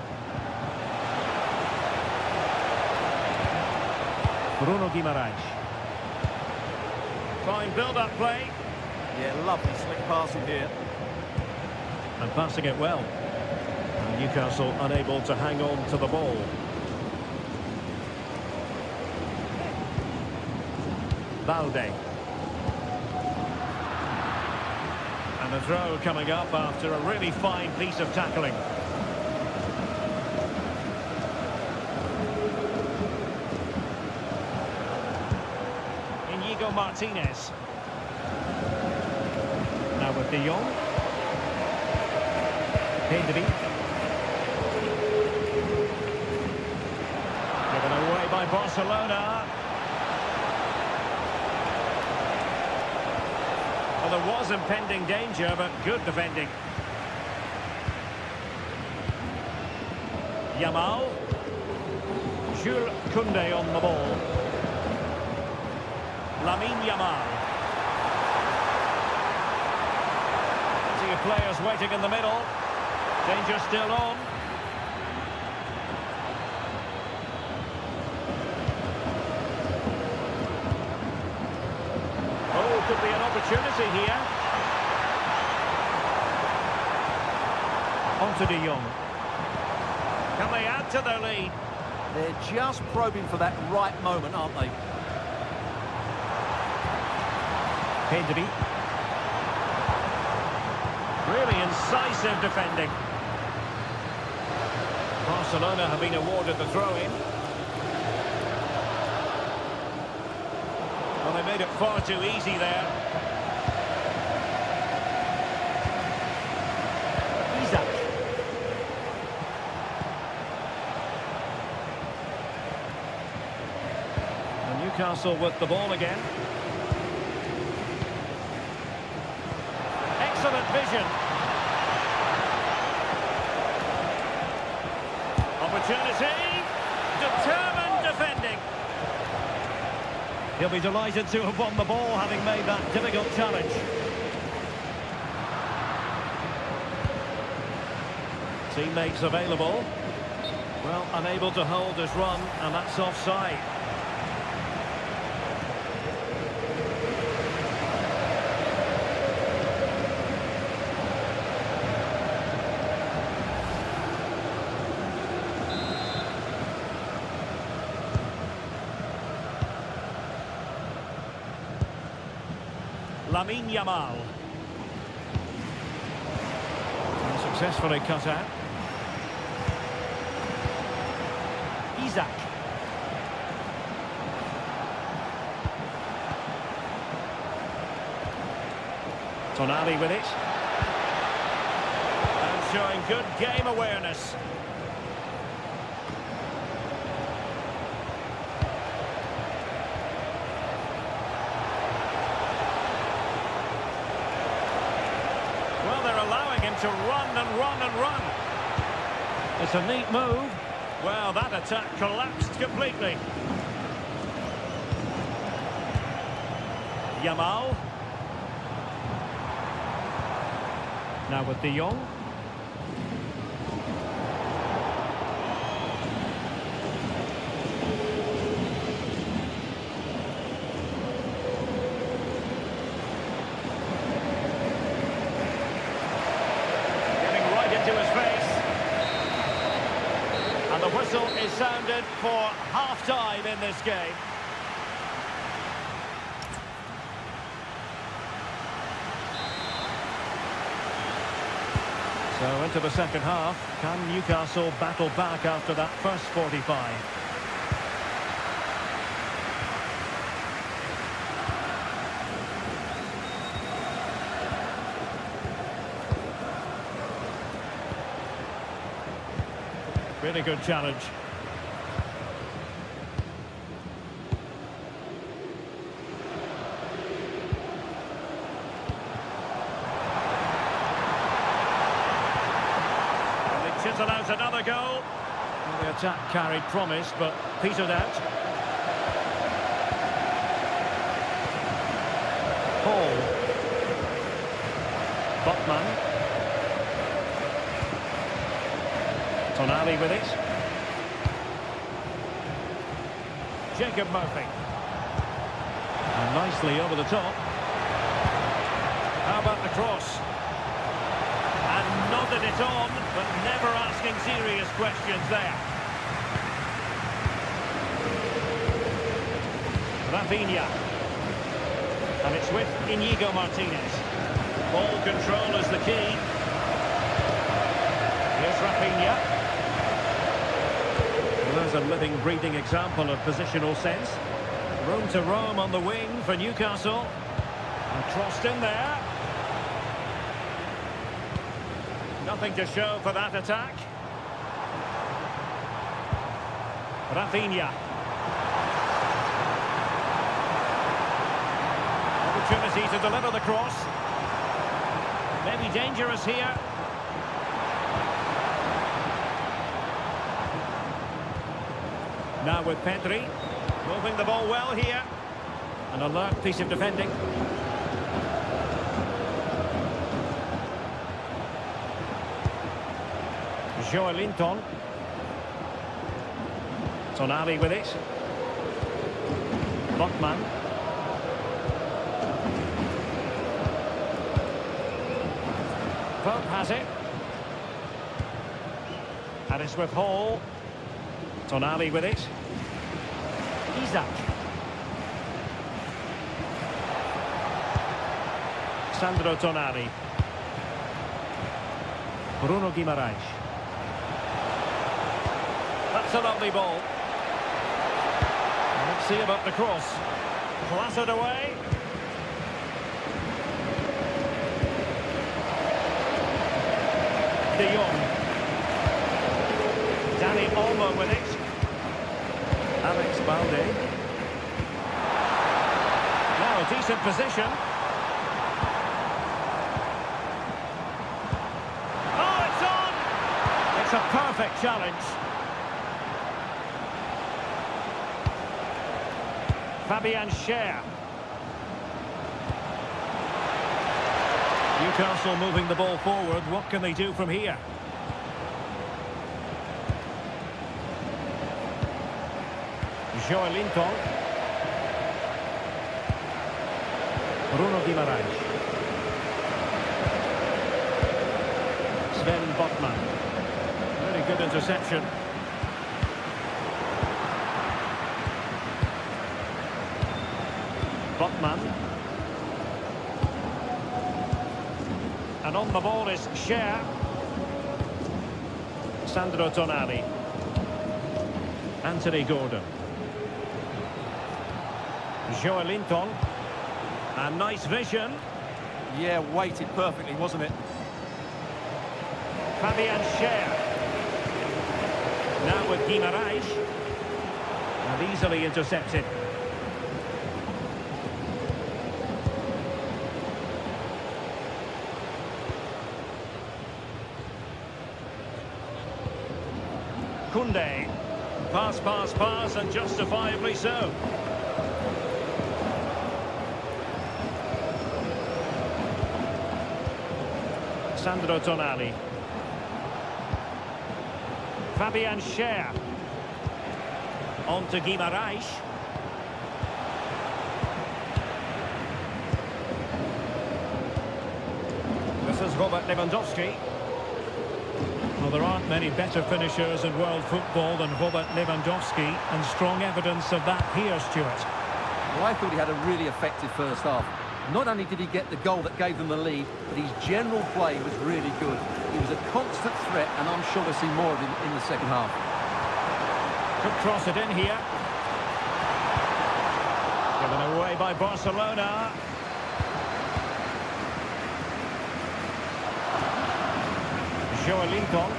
Bruno Guimarães. Fine build-up play. Yeah, lovely slick passing here. And passing it well. And Newcastle unable to hang on to the ball. Valde. And the throw coming up after a really fine piece of tackling. Inigo Martinez. Now with De Jong. Pedri. Given away by Barcelona. Well, there was impending danger, but good defending. Yamal. Jules Koundé on the ball. Lamine Yamal. See players waiting in the middle. Danger still on. Oh, could be an opportunity here. On to De Jong. Can they add to their lead? They're just probing for that right moment, aren't they? Pedri. Really incisive defending. Barcelona have been awarded the throw-in. Well, they made it far too easy there. Isaac. And Newcastle with the ball again. Excellent vision. Opportunity. Determined defending. He'll be delighted to have won the ball, having made that difficult challenge. Teammates available. Well, unable to hold his run, and that's offside. Lamine Yamal. And successfully cut out. Isaac. Tonali with it. And showing good game awareness. Well, they're allowing him to run and run and run. It's a neat move. Well, that attack collapsed completely. Yamal. Now with De Jong. Getting right into his face. And the whistle is sounded for half-time in this game. So into the second half, can Newcastle battle back after that first 45? Really good challenge. Chisel out another goal. Well, the attack carried promise, but petered out. Hall. Botman. Tonali with it. Jacob Murphy. And nicely over the top. How about the cross? And nodded it on, but never asking serious questions there. Rafinha. And it's with Inigo Martinez. Ball control is the key. Here's Rafinha. Well, there's a living, breathing example of positional sense. Room to roam on the wing for Newcastle. And crossed in there. Nothing to show for that attack. Rafinha. Opportunity to deliver the cross. Maybe dangerous here. Now with Pedri. Moving the ball well here. An alert piece of defending. Joelinton. Tonali with it. Botman. Pope has it. And it's with Hall. Tonali with it. Isaac. Sandro Tonali. Bruno Guimaraes. That's a lovely ball. Let's see about the cross. Clattered away. De Jong. Danny Olmo with it. Alex Balde. Now, decent position. Oh, it's on! It's a perfect challenge. Fabian Schär. Newcastle moving the ball forward. What can they do from here? Joelinton. Bruno Guimaraes. Sven Botman. Very good interception. Botman. And on the ball is Schär. Sandro Tonali. Anthony Gordon. Joelinton. And nice vision. Yeah, weighted perfectly, wasn't it? Fabian Schär. Now with Guimaraes. And easily intercepted. Koundé. Pass, pass, pass, and justifiably so. Sandro Tonali. Fabian Schär. On to Guimaraes. This is Robert Lewandowski. Well, there aren't many better finishers in world football than Robert Lewandowski, and strong evidence of that here, Stuart. Well, I thought he had a really effective first half. Not only did he get the goal that gave them the lead, but his general play was really good. He was a constant threat, and I'm sure we'll see more of him in the second half. Could cross it in here. Given away by Barcelona. Joelinton.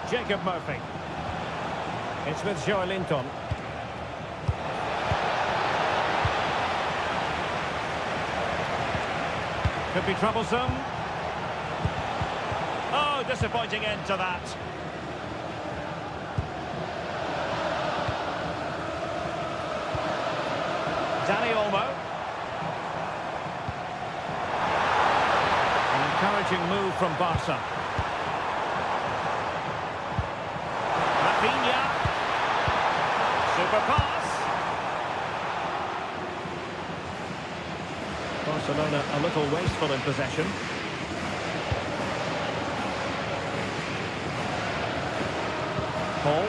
Jacob Murphy. It's with Joelinton. Could be troublesome. Oh, disappointing end to that. Dani Olmo. An encouraging move from Barca. Rafinha. Super pass. Barcelona a little wasteful in possession. Paul.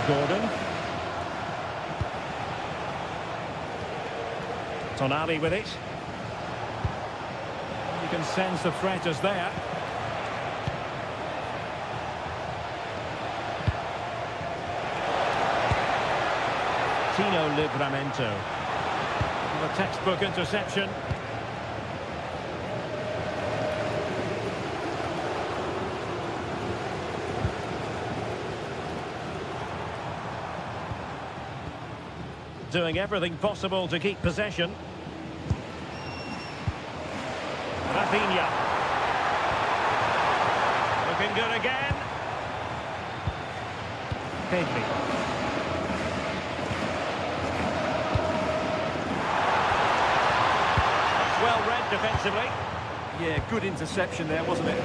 Gordon. Tonali with it. You can sense the threat is there. Tino Livramento. A textbook interception. Doing everything possible to keep possession. Rafinha. Looking good again. Pedri. Well read defensively. Yeah, good interception there, wasn't it?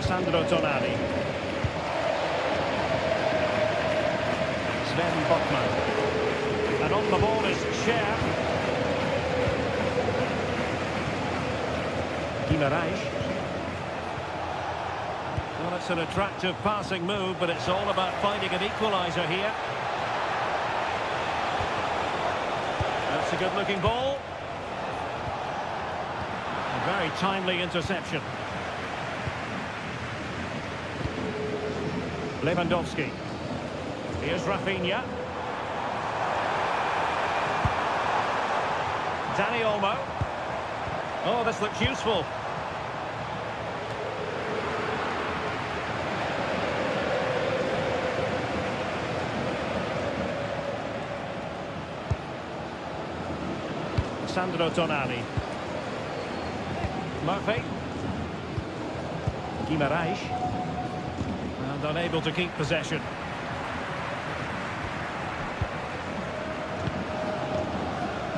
Sandro Tonali. Sven Botman. And on the ball is Schär. Guimaraes. Well, it's an attractive passing move, but it's all about finding an equaliser here. That's a good-looking ball. A very timely interception. Lewandowski. Here's Rafinha. Dani Olmo. Oh, this looks useful. Sandro Tonali. Murphy. Guimaraes. And unable to keep possession.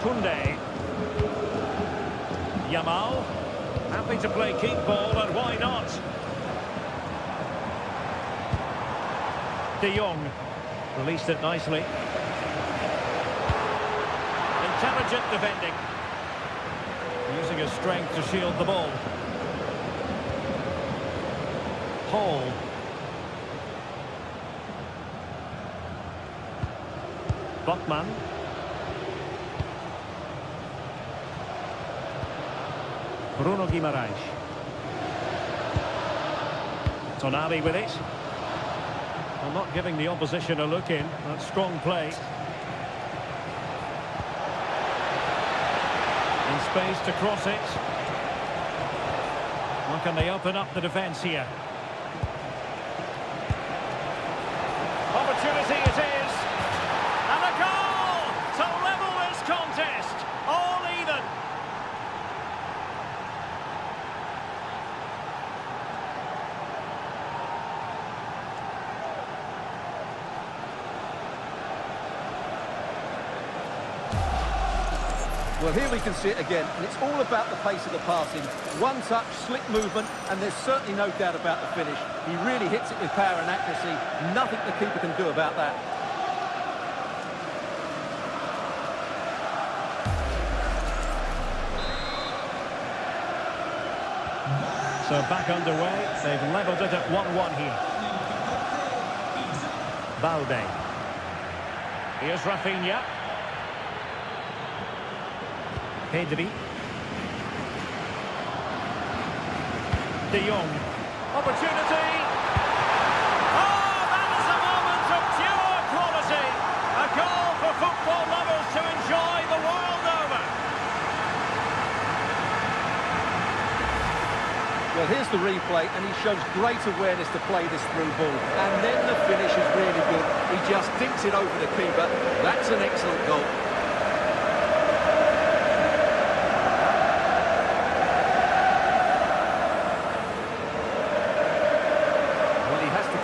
Koundé. Yamal. Happy to play keep ball, and why not? De Jong. Released it nicely. Intelligent defending. Using his strength to shield the ball. Hall. Botman. Bruno Guimaraes. Tonali with it. Well, not giving the opposition a look in. That's strong play. space to cross it. Well, can they open up the defence here? Opportunity it is. And a goal to level this contest. All even. Well, here we can see it again, and it's all about the pace of the passing. One touch, slick movement, and there's certainly no doubt about the finish. He really hits it with power and accuracy. Nothing the keeper can do about that. So back underway. They've levelled it at 1-1 here. Balde. Here's Rafinha. Pedri. De Jong. Opportunity. Oh, that is a moment of pure quality. A goal for football lovers to enjoy the world over. Well, here's the replay, and he shows great awareness to play this through ball. And then the finish is really good. He just dinks it over the keeper. That's an excellent goal.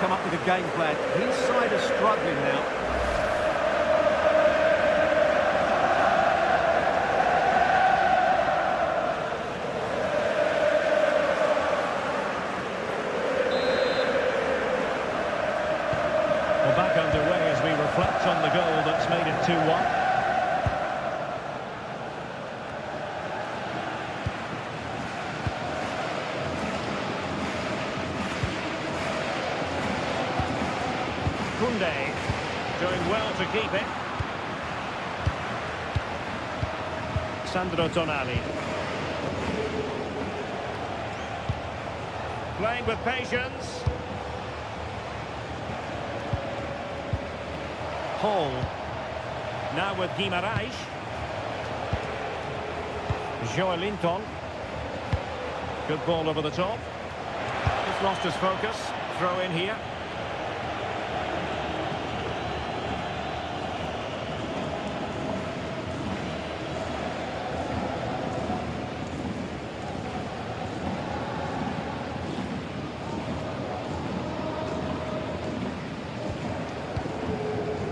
Come up with a game plan. His side are struggling now. Well, back underway as we reflect on the goal that's made it 2-1. Koundé doing well to keep it. Sandro Tonali. Playing with patience. Hall. Now with Guimaraes. Joelinton. Good ball over the top. Just lost his focus. Throw in here.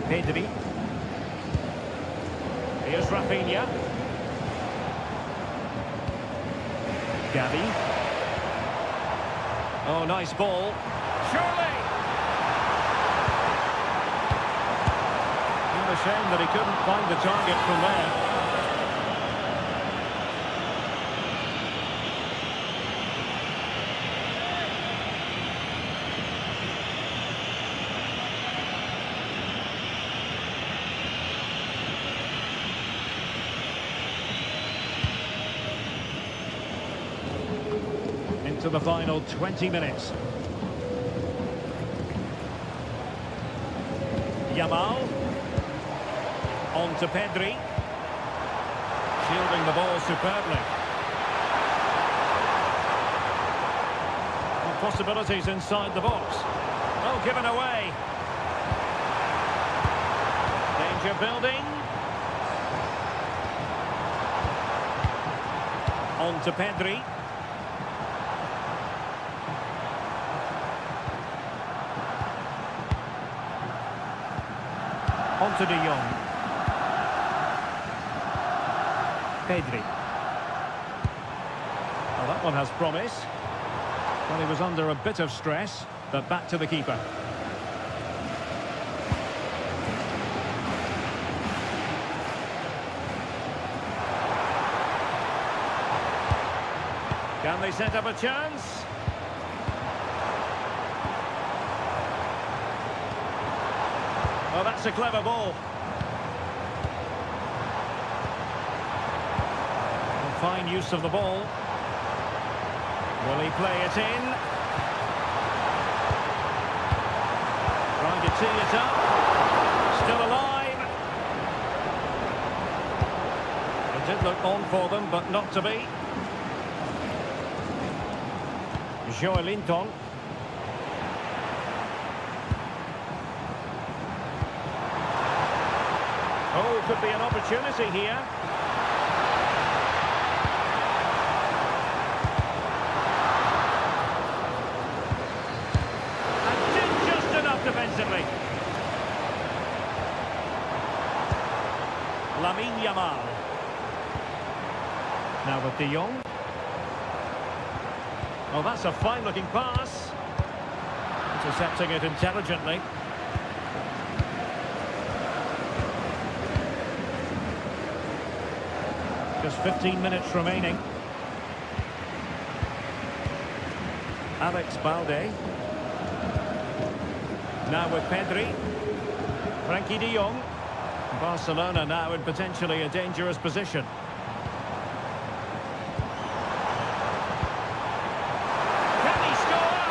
Pedri. Here's Rafinha. Gavi. Oh, nice ball. Surely! What a shame that he couldn't find the target from there. To the final 20 minutes. Yamal. On to Pedri. Shielding the ball superbly. And possibilities inside the box. Oh, given away. Danger building. On to Pedri. On to De Jong. Pedri. Well, that one has promise. Well, he was under a bit of stress, but back to the keeper. Can they set up a chance? Oh, that's a clever ball. And fine use of the ball. Will he play it in? Trying to tee it up. Still alive. Did look on for them, but not to be. Joelinton. Oh, could be an opportunity here. And did just enough defensively. Lamine Yamal. Now with De Jong. Oh, that's a fine-looking pass. Intercepting it intelligently. Just 15 minutes remaining. Alex Balde. Now with Pedri. Frankie de Jong. Barcelona now in potentially a dangerous position. Can he score?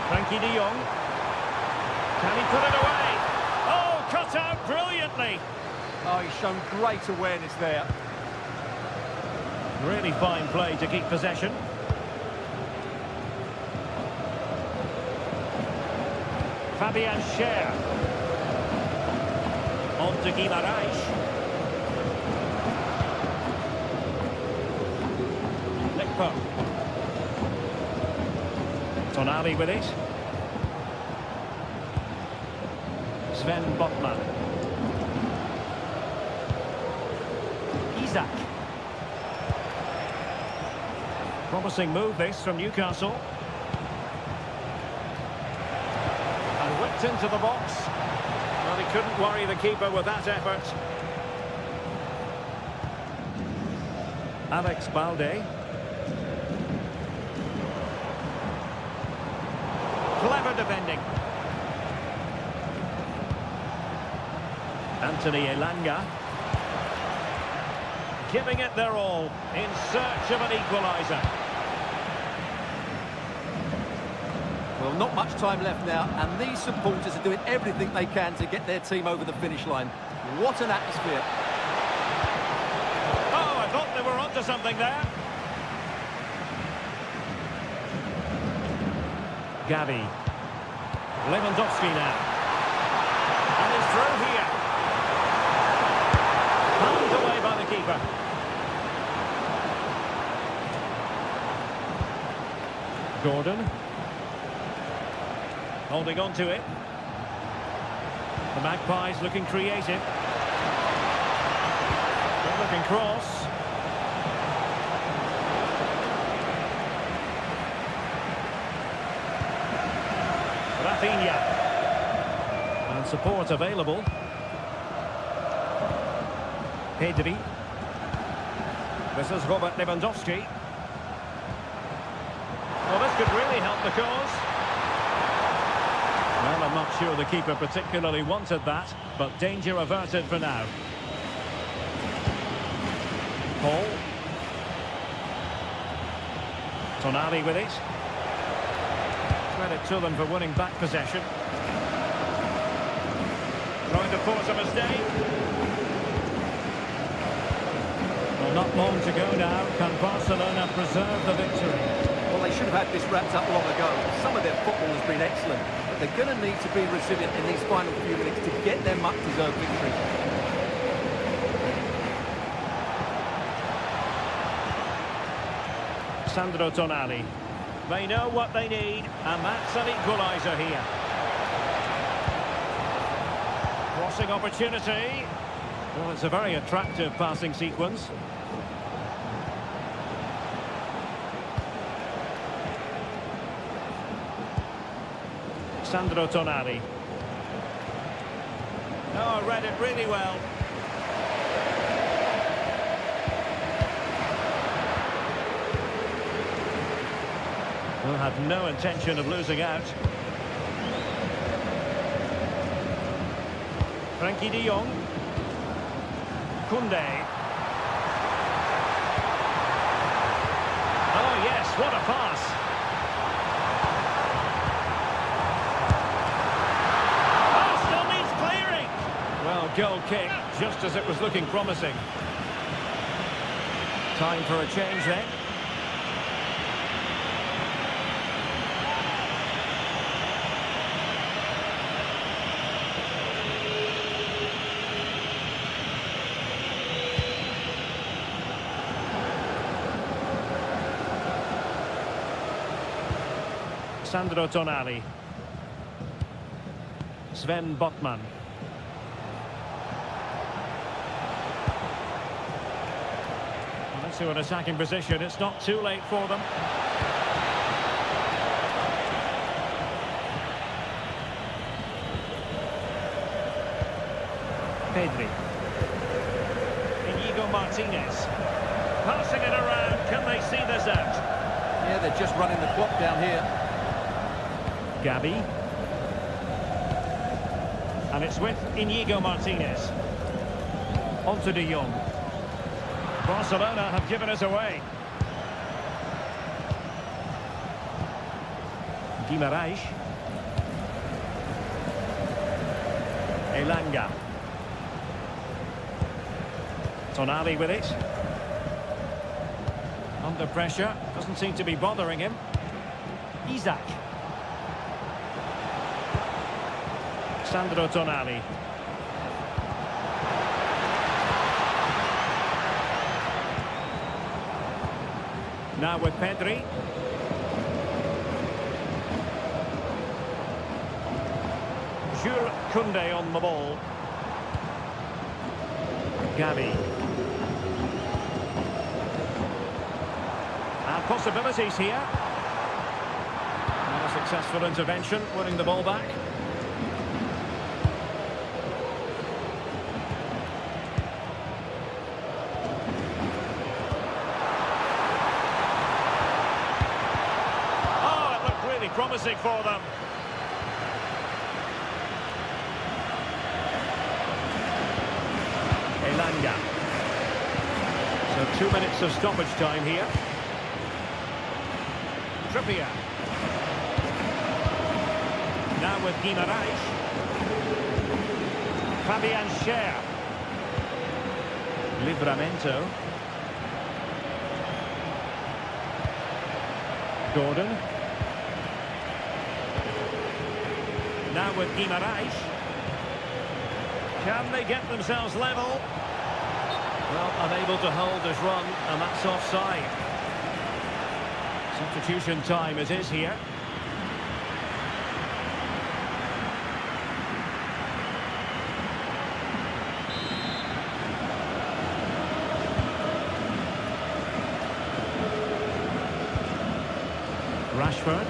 Frankie de Jong. Can he put it away? Oh, cut out brilliantly. Oh, he's shown great awareness there. Really fine play to keep possession. Fabian Schär. On to Guimaraes. Likpo. Tonali with it. Sven Botman. Isaac. Promising move this from Newcastle. And whipped into the box. Well, he couldn't worry the keeper with that effort. Alex Balde. Clever defending. Anthony Elanga. Giving it their all in search of an equaliser. Well, not much time left now, and these supporters are doing everything they can to get their team over the finish line. What an atmosphere. Oh, I thought they were onto something there. Gavi. Lewandowski now. And he's through here. Palmed away by the keeper. Gordon. Holding on to it. The Magpies looking creative. Good looking cross. Rafinha. And support available. Pedri. This is Robert Lewandowski. Well, this could really help the cause. Well, I'm not sure the keeper particularly wanted that, but danger averted for now. Paul. Tonali with it. Credit to them for winning back possession. Trying to force a mistake. Well, not long to go now. Can Barcelona preserve the victory? Well, they should have had this wrapped up long ago. Some of their football has been excellent, but they're going to need to be resilient in these final few minutes to get their much-deserved victory. Sandro Tonali. They know what they need, and that's an equaliser here. Crossing opportunity. Well, it's a very attractive passing sequence. Sandro Tonali. Oh, read it really well. Well, had no intention of losing out. Frankie de Jong. Koundé. Oh yes, what a pass. Arsenal needs goal kick, just as it was looking promising. Time for a change then. Sandro Tonali. Sven Botman. Let's see an attacking position. It's not too late for them. Pedri. Inigo Martinez. Passing it around. Can they see this out? Yeah, they're just running the clock down here. Gabi. And it's with Inigo Martinez. On to De Jong. Barcelona have given us away. Guimarães. Elanga. Tonali with it. Under pressure. Doesn't seem to be bothering him. Isak. Sandro Tonali. Now with Pedri. Jules Koundé on the ball. Gabi. And possibilities here. Not a successful intervention, winning the ball back. Promising for them. Elanga. So 2 minutes of stoppage time here. Trippier. Now with Guimarães. Fabian Schär. Livramento. Gordon. Now with Guimarães. Can they get themselves level? Well, unable to hold his run, and that's offside. Substitution time it is here. Rashford.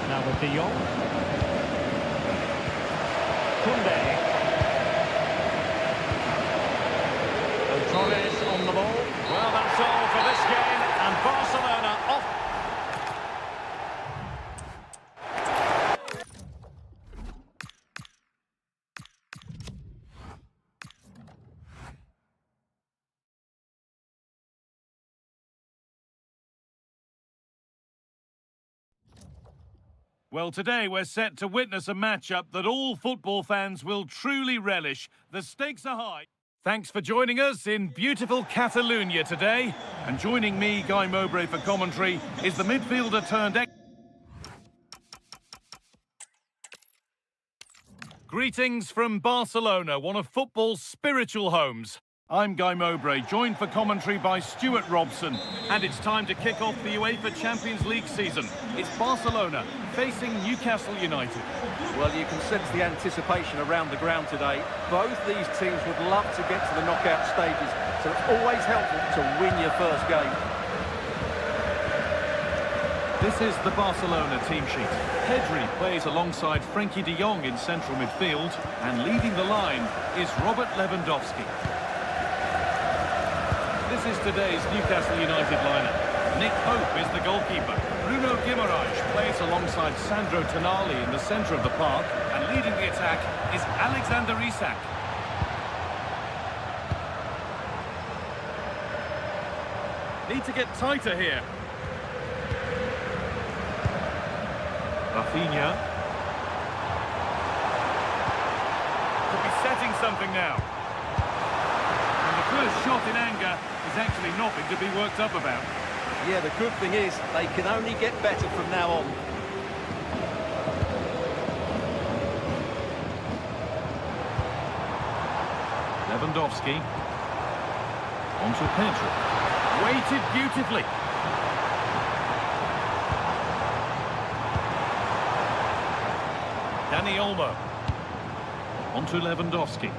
Now with De Jong. Koundé. And Torres on the ball. Well, that's all for this game, and Barcelona off. Well, today we're set to witness a matchup that all football fans will truly relish. The stakes are high. Thanks for joining us in beautiful Catalonia today. And joining me, Guy Mowbray, for commentary is the midfielder turned... Greetings from Barcelona, one of football's spiritual homes. I'm Guy Mowbray, joined for commentary by Stuart Robson. And it's time to kick off the UEFA Champions League season. It's Barcelona facing Newcastle United. Well, you can sense the anticipation around the ground today. Both these teams would love to get to the knockout stages, so it's always helpful to win your first game. This is the Barcelona team sheet. Pedri plays alongside Frenkie de Jong in central midfield, and leading the line is Robert Lewandowski. This is today's Newcastle United lineup. Nick Pope is the goalkeeper. Bruno Guimarães plays alongside Sandro Tonali in the centre of the park, and leading the attack is Alexander Isak. Need to get tighter here. Rafinha. something now. And the first shot in anger is actually nothing to be worked up about. Yeah, the good thing is they can only get better from now on. Lewandowski. Onto Pedro. Weighted beautifully. Dani Olmo. Onto Lewandowski.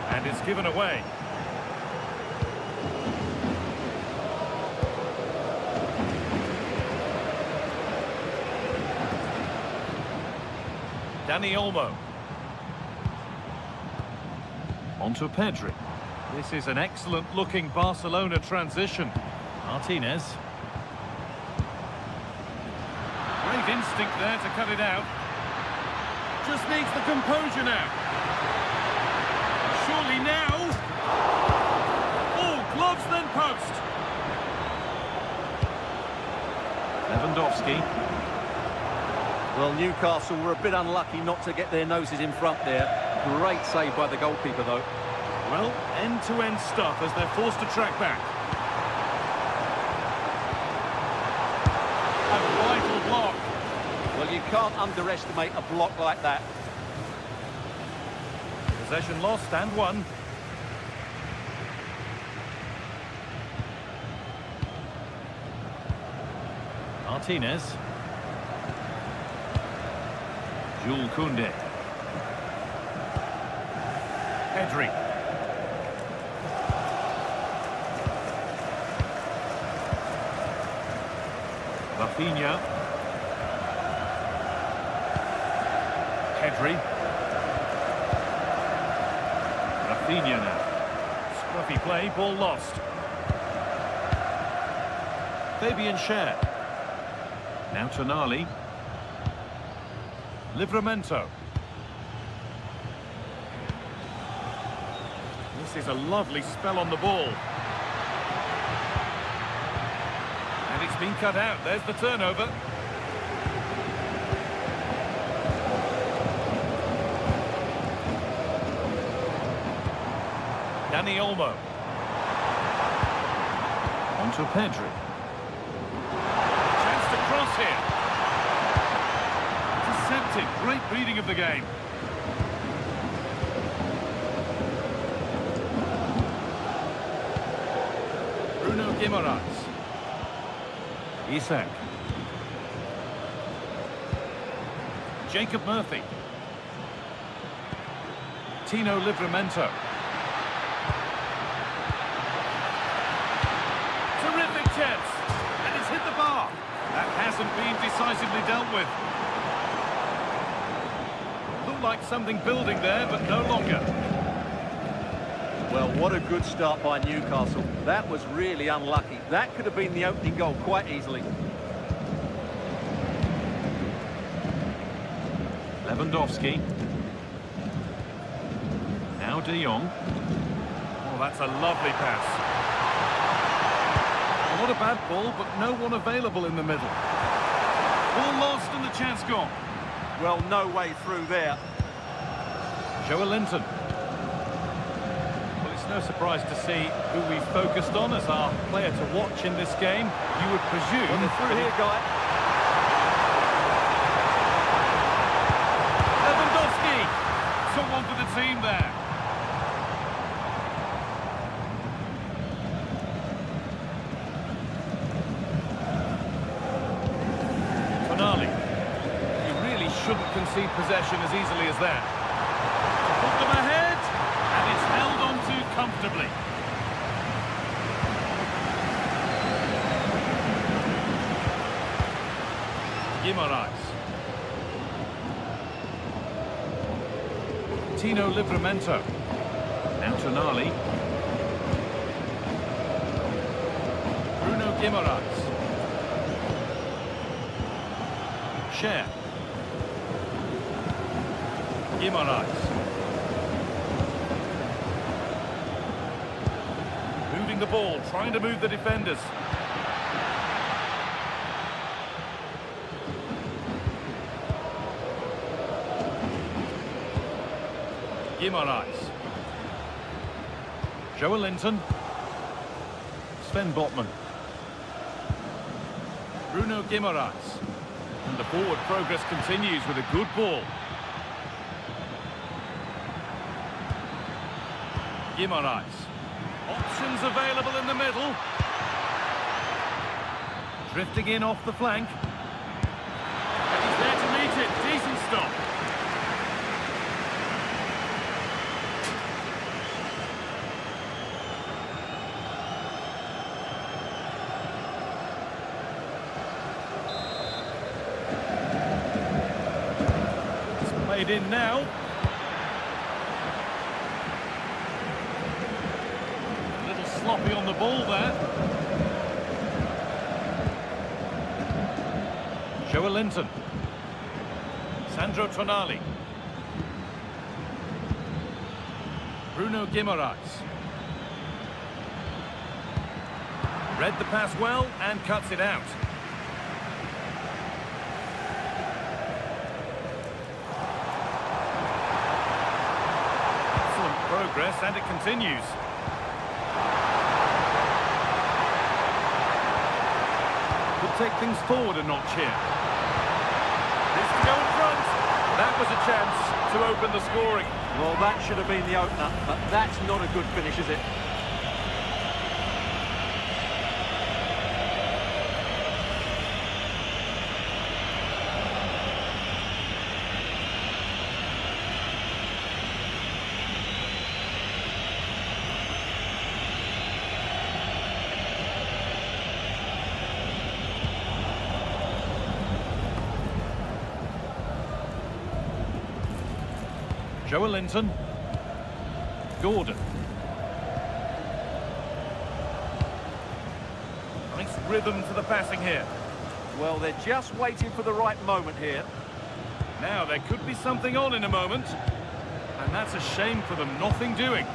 And it's given away. Dani Olmo. Onto Pedri. This is an excellent-looking Barcelona transition. Martinez. Great instinct there to cut it out. Just needs the composure now. Surely now. Oh, gloves then post. Lewandowski. Well, Newcastle were a bit unlucky not to get their noses in front there. Great save by the goalkeeper, though. Well, end-to-end stuff as they're forced to track back. A vital block. Well, you can't underestimate a block like that. Possession lost and won. Martinez. Jules Koundé. Pedri. Rafinha. Pedri. Rafinha now. Scruffy play, ball lost. Fabian Schär. Now Tonali. Livramento. This is a lovely spell on the ball. And it's been cut out. There's the turnover. Dani Olmo. Onto Pedri. Chance to cross here. Intercepted. Great reading of the game. Bruno Guimaraes. Isak. Jacob Murphy. Tino Livramento. Terrific chance. And it's hit the bar. That hasn't been decisively dealt with. Looked like something building there, but no longer. Well, what a good start by Newcastle. That was really unlucky. That could have been the opening goal quite easily. Lewandowski. Now De Jong. Oh, that's a lovely pass. Not a bad ball, but no one available in the middle. Ball lost and the chance gone. Well, no way through there. Joelinton. Well, it's no surprise to see who we focused on as our player to watch in this game. You would presume... Well, they're through here, guy. Lewandowski! Someone for the team there. Tonali. You really shouldn't concede possession as easily as that. Put them ahead, and it's held on to comfortably. Guimaraes. Tino Livramento. Now Tonali. Bruno Guimaraes. Schär. Guimaraes. Moving the ball, trying to move the defenders. Guimaraes. Joelinton. Sven Botman. Bruno Guimaraes. And the forward progress continues with a good ball. Guimaraes. Options available in the middle. Drifting in off the flank. And he's there to meet it. Decent stop. It's played in now. A little sloppy on the ball there. Joelinton. Sandro Tonali. Bruno Guimaraes. Read the pass well and cuts it out. Excellent progress and it continues. Could take things forward a notch here. This to go in front. That was a chance to open the scoring. Well, that should have been the opener, but that's not a good finish, is it? Joelinton. Gordon. Nice rhythm to the passing here. Well, they're just waiting for the right moment here. Now, there could be something on in a moment. And that's a shame for them, nothing doing.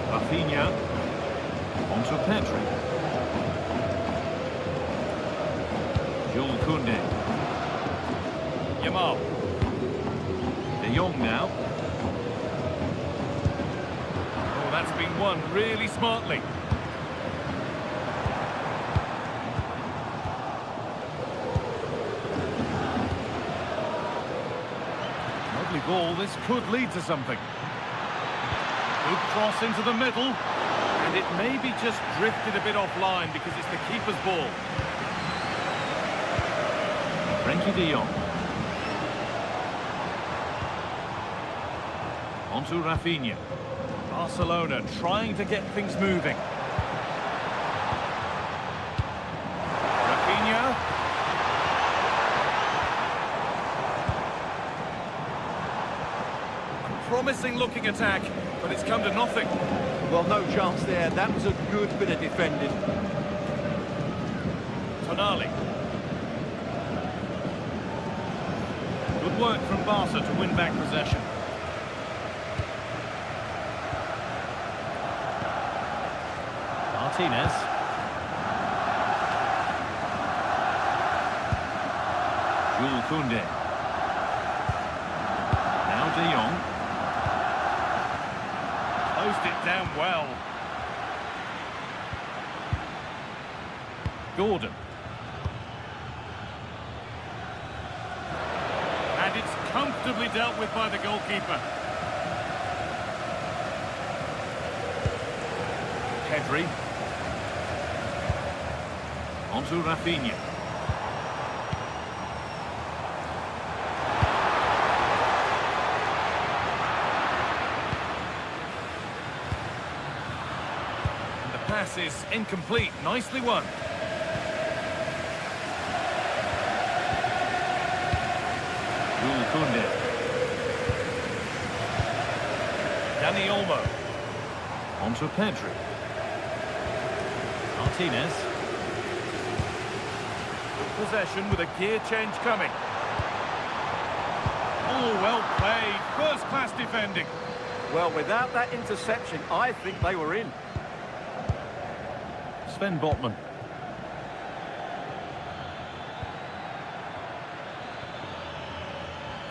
Rafinha. Onto Pedri. Jules Koundé. Yamal. De Jong now. Oh, that's been won really smartly. Lovely ball, this could lead to something. Good cross into the middle. And it maybe just drifted a bit offline because it's the keeper's ball. Frenkie de Jong. Onto Rafinha. Barcelona trying to get things moving. Rafinha. A promising looking attack, but it's come to nothing. Well, no chance there. That was a good bit of defending. Tonali. Good work from Barca to win back possession. Martinez. Jules Koundé. Now De Jong. Closed it down well. Gordon. And it's comfortably dealt with by the goalkeeper. Pedri. Onto Rafinha. And the pass is incomplete. Nicely won. Jules Koundé. Dani Olmo. Onto Pedri. Martinez. Possession with a gear change coming. Oh, well played. First-class defending. Well, without that interception, I think they were in. Sven Botman.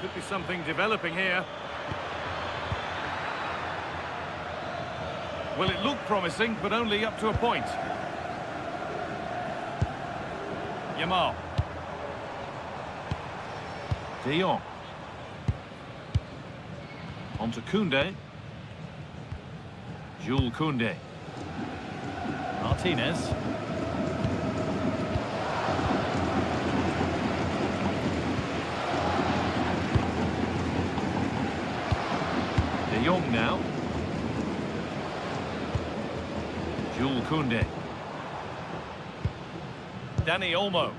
Could be something developing here. Well, it looked promising, but only up to a point. Yamal. De Jong. On to Koundé. Jules Koundé. Martinez. De Jong now. Jules Koundé. Dani Olmo.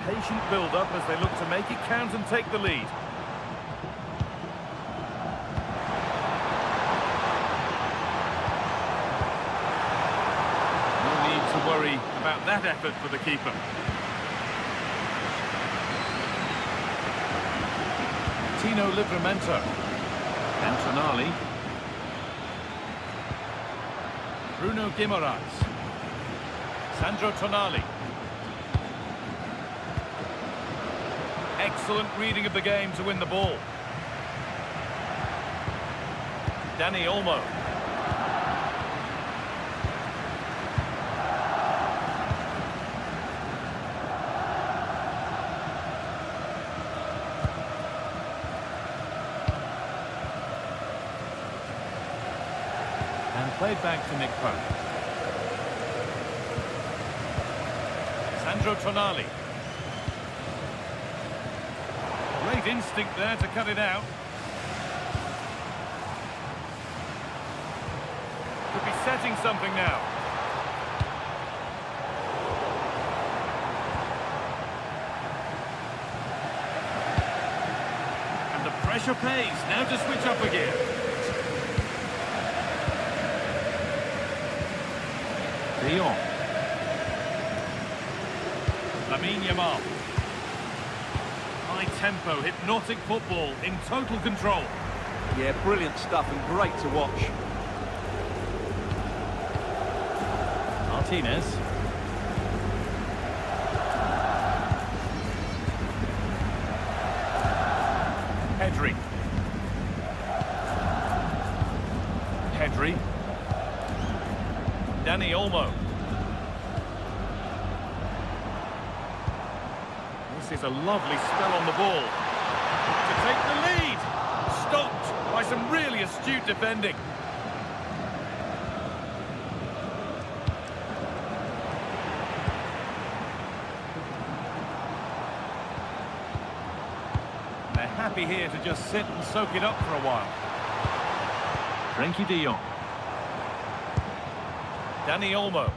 Patient build-up as they look to make it count and take the lead. No need to worry about that effort for the keeper. Tino Livramento. And Tonali. Bruno Guimaraes. Sandro Tonali. Excellent reading of the game to win the ball. Dani Olmo. And played back to Nick Pope. Sandro Tonali. Great instinct there to cut it out. Could be setting something now. And the pressure pays. Now to switch up again. De Jong. Lamine Yamal. High tempo, hypnotic football in total control. Yeah, brilliant stuff and great to watch. Martinez. Pedri. Pedri. Dani Olmo. This is a lovely spell on the ball. To take the lead. Stopped by some really astute defending. They're happy here to just sit and soak it up for a while. Frenkie de Jong. Dani Olmo.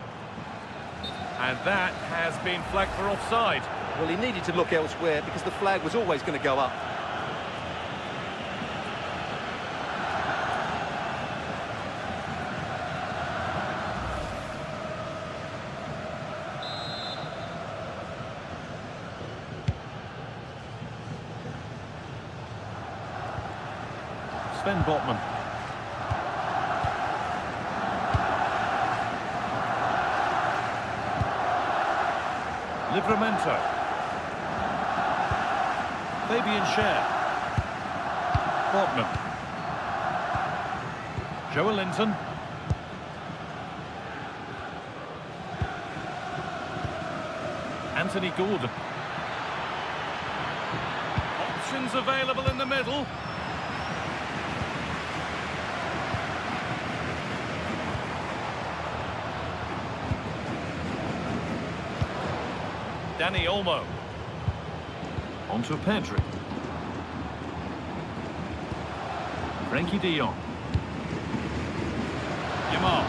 And that has been flagged for offside. Well, he needed to look elsewhere because the flag was always going to go up. Sven Botman. Livramento. Fabian Schär. Botman. Joelinton. Anthony Gordon. Options available in the middle. Dani Olmo. On to Pedri. Frenkie de Jong. Yamal.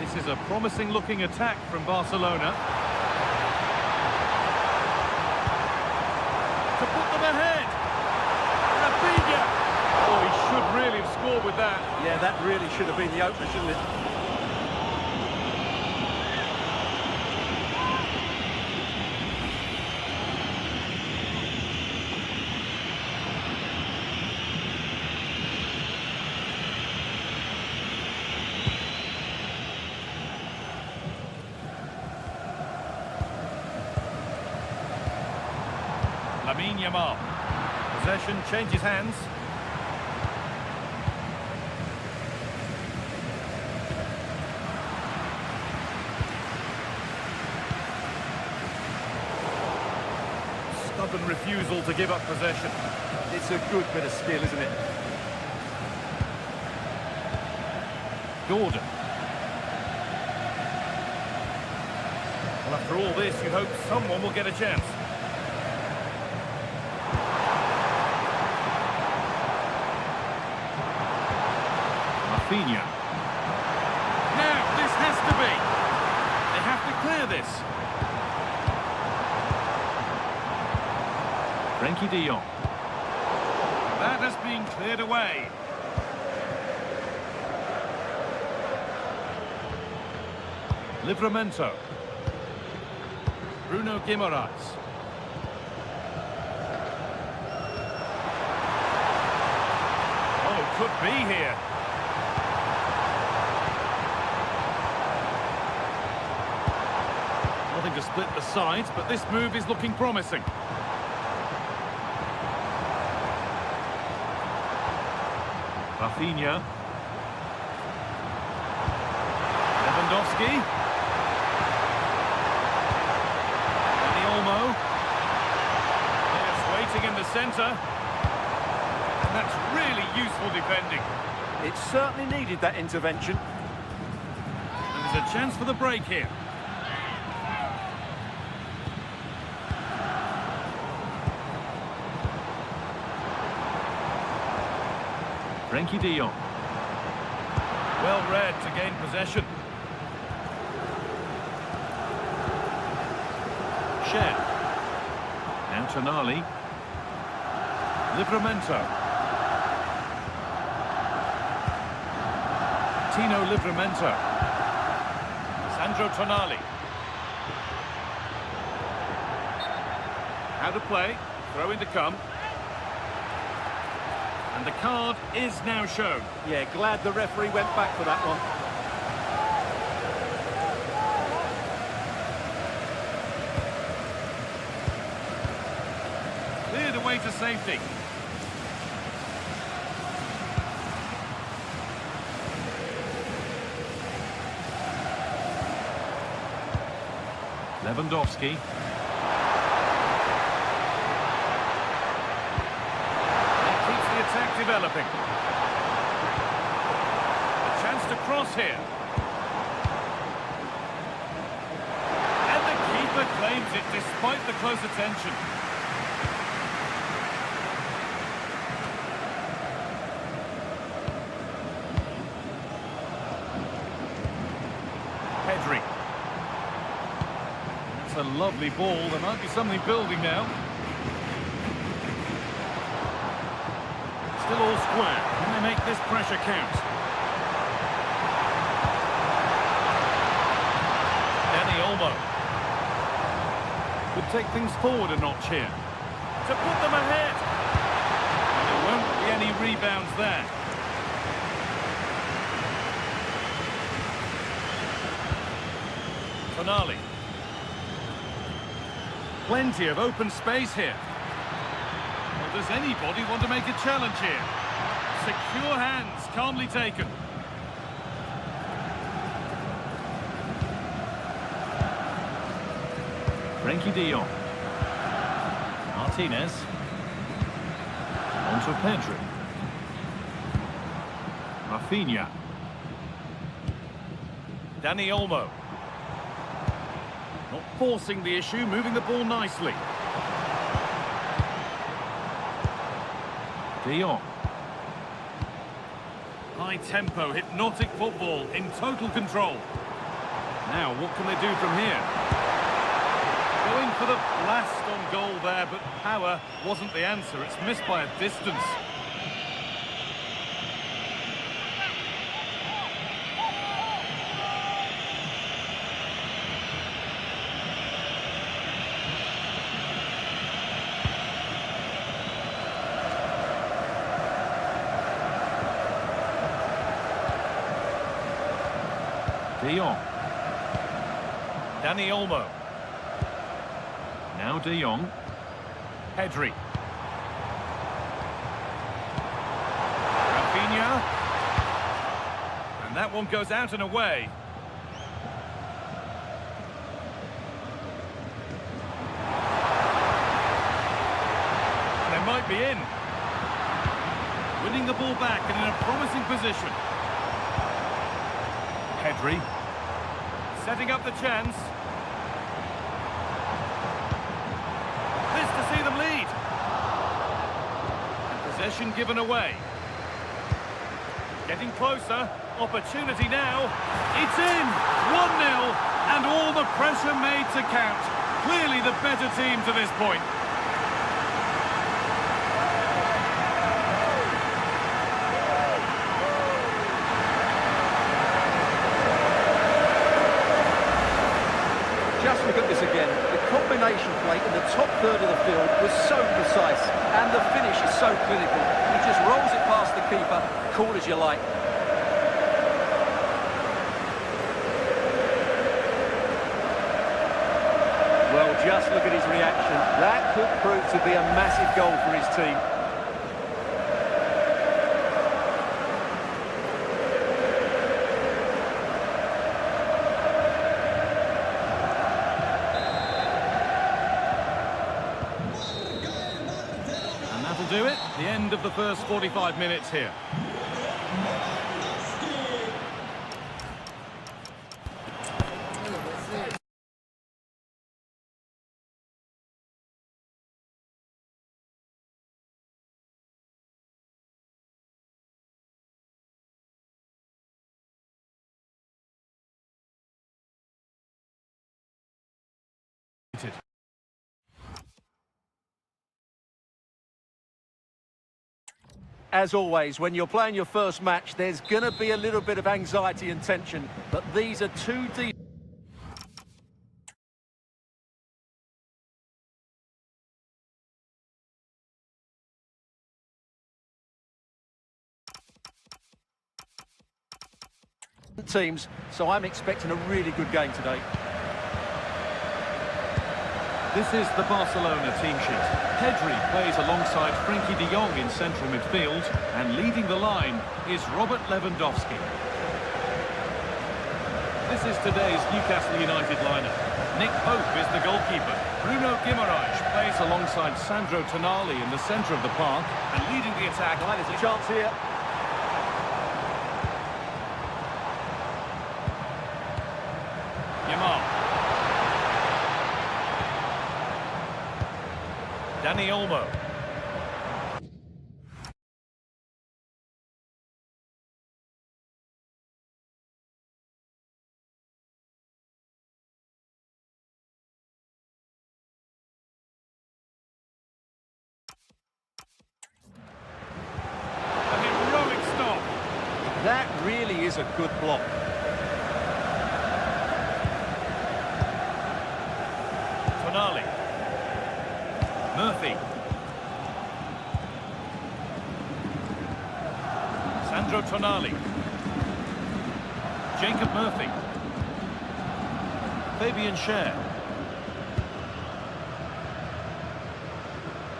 This is a promising looking attack from Barcelona. To put them ahead. Rafinha. Oh, he should really have scored with that. Yeah, that really should have been the opener, shouldn't it? Lamine Lamine Yamal. Possession changes hands. Stubborn refusal to give up possession. It's a good bit of skill, isn't it? Gordon. Well, after all this, you hope someone will get a chance. Rafinha. Now, this has to be. They have to clear this. Frankie de Jong. That has been cleared away. Livramento. Bruno Guimaraes. Oh, could be here. Nothing to split the sides, but this move is looking promising. Rafinha. Lewandowski. Dani Olmo. Players waiting in the centre. And that's really useful defending. It certainly needed that intervention. And there's a chance for the break here. Frankie de Jong. Well read to gain possession. Sher. Now Tonali. Livramento. Tino Livramento. Sandro Tonali. How to play. Throw in to come. And the card is now shown. Yeah, glad the referee went back for that one. Cleared away to safety. Lewandowski. Attack developing. A chance to cross here. And the keeper claims it despite the close attention. Pedri. That's a lovely ball. There might be something building now. Still all square. Can they make this pressure count? Dani Olmo. Could take things forward a notch here. To put them ahead. And there won't be any rebounds there. Tonali. Plenty of open space here. Does anybody want to make a challenge here? Secure hands, calmly taken. Frankie de Jong. Martinez. On to Pedri. Rafinha. Dani Olmo. Not forcing the issue, moving the ball nicely. De Jong. High tempo, hypnotic football, in total control. Now, what can they do from here? Going for the blast on goal there, but power wasn't the answer. It's missed by a distance. De Jong. Dani Olmo. Now De Jong. Pedri. Rafinha. And that one goes out and away. They might be in. Winning the ball back and in a promising position. Pedri. Setting up the chance. This to see them lead. And possession given away. Getting closer. Opportunity now. It's in. 1-0. And all the pressure made to count. Clearly the better team to this point. Just look at this again. The combination play in the top third of the field was so precise, and the finish is so clinical. He just rolls it past the keeper, call as you like. Well, just look at his reaction. That could prove to be a massive goal for his team. Do it. The end of the first 45 minutes here. As always, when you're playing your first match, there's going to be a little bit of anxiety and tension, but these are two decent teams, so I'm expecting a really good game today. This is the Barcelona team sheet. Pedri plays alongside Frenkie de Jong in central midfield, and leading the line is Robert Lewandowski. This is today's Newcastle United lineup. Nick Pope is the goalkeeper. Bruno Guimaraes plays alongside Sandro Tonali in the centre of the park, and leading the attack. Right, there's a chance here. Dani Olmo. A heroic stop. That really is a good block. Tonali. Murphy. Sandro Tonali. Jacob Murphy. Fabian Schär.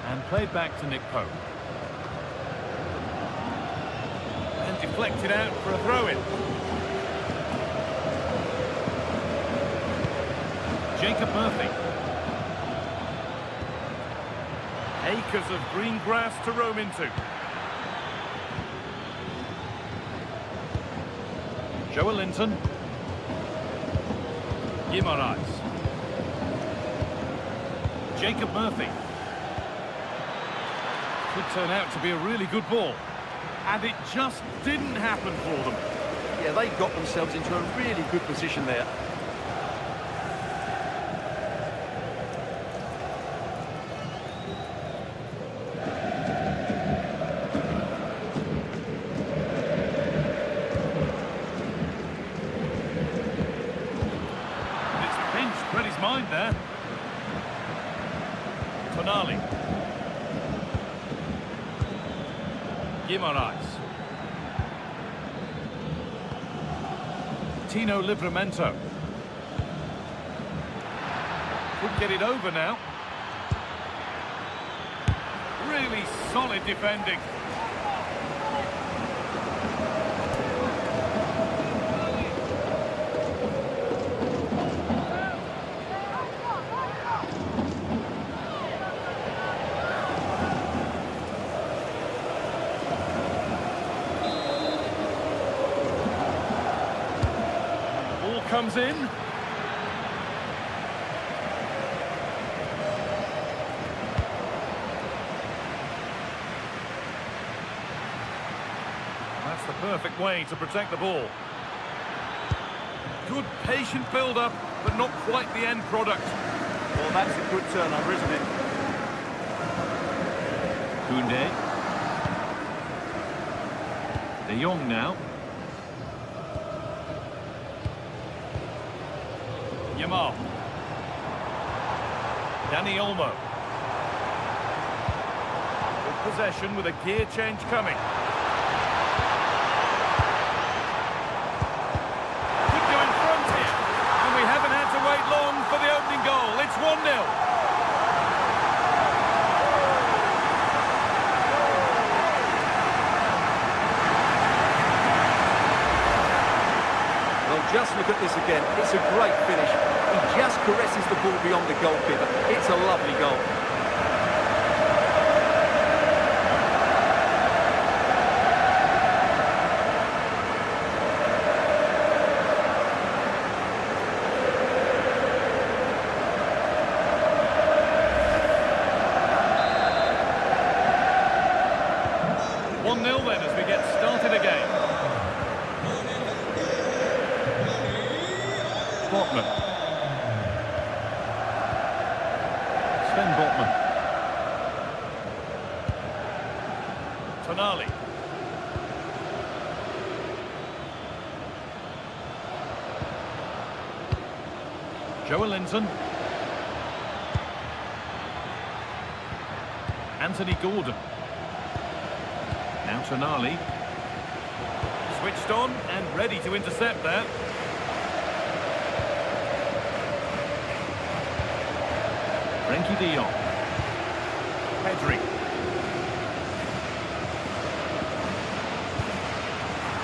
And played back to Nick Pope. And deflected out for a throw-in. Jacob Murphy. Acres of green grass to roam into. Joelinton. Guimaraes. Jacob Murphy. Could turn out to be a really good ball. And it just didn't happen for them. Yeah, they got themselves into a really good position there. Read his mind there. Tonali. Guimaraes. Tino Livramento. Could get it over now. Really solid defending. Ball comes in. That's the perfect way to protect the ball. Good patient build-up, but not quite the end product. Well, that's a good turnover, isn't it? Koundé. De Jong now. Yamal. Dani Olmo. Good possession with a gear change coming. Could go in front here. And we haven't had to wait long for the opening goal. It's 1-0. Just look at this again. It's a great finish. He just caresses the ball beyond the goalkeeper. It's a lovely goal. Then as we get started again. Botman. Sven Botman. Tonali. Joelinton. Anthony Gordon. Now Tonali. Switched on and ready to intercept there. Frenkie de Jong. Pedri.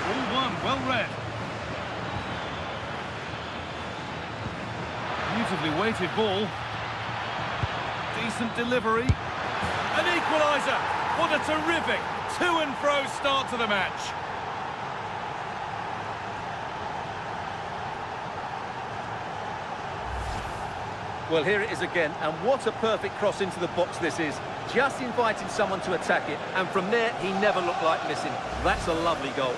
All one, well read. Beautifully weighted ball. Decent delivery. An equaliser. What a terrific to and fro start to the match. Well, here it is again, and what a perfect cross into the box this is. Just inviting someone to attack it, and from there, he never looked like missing. That's a lovely goal.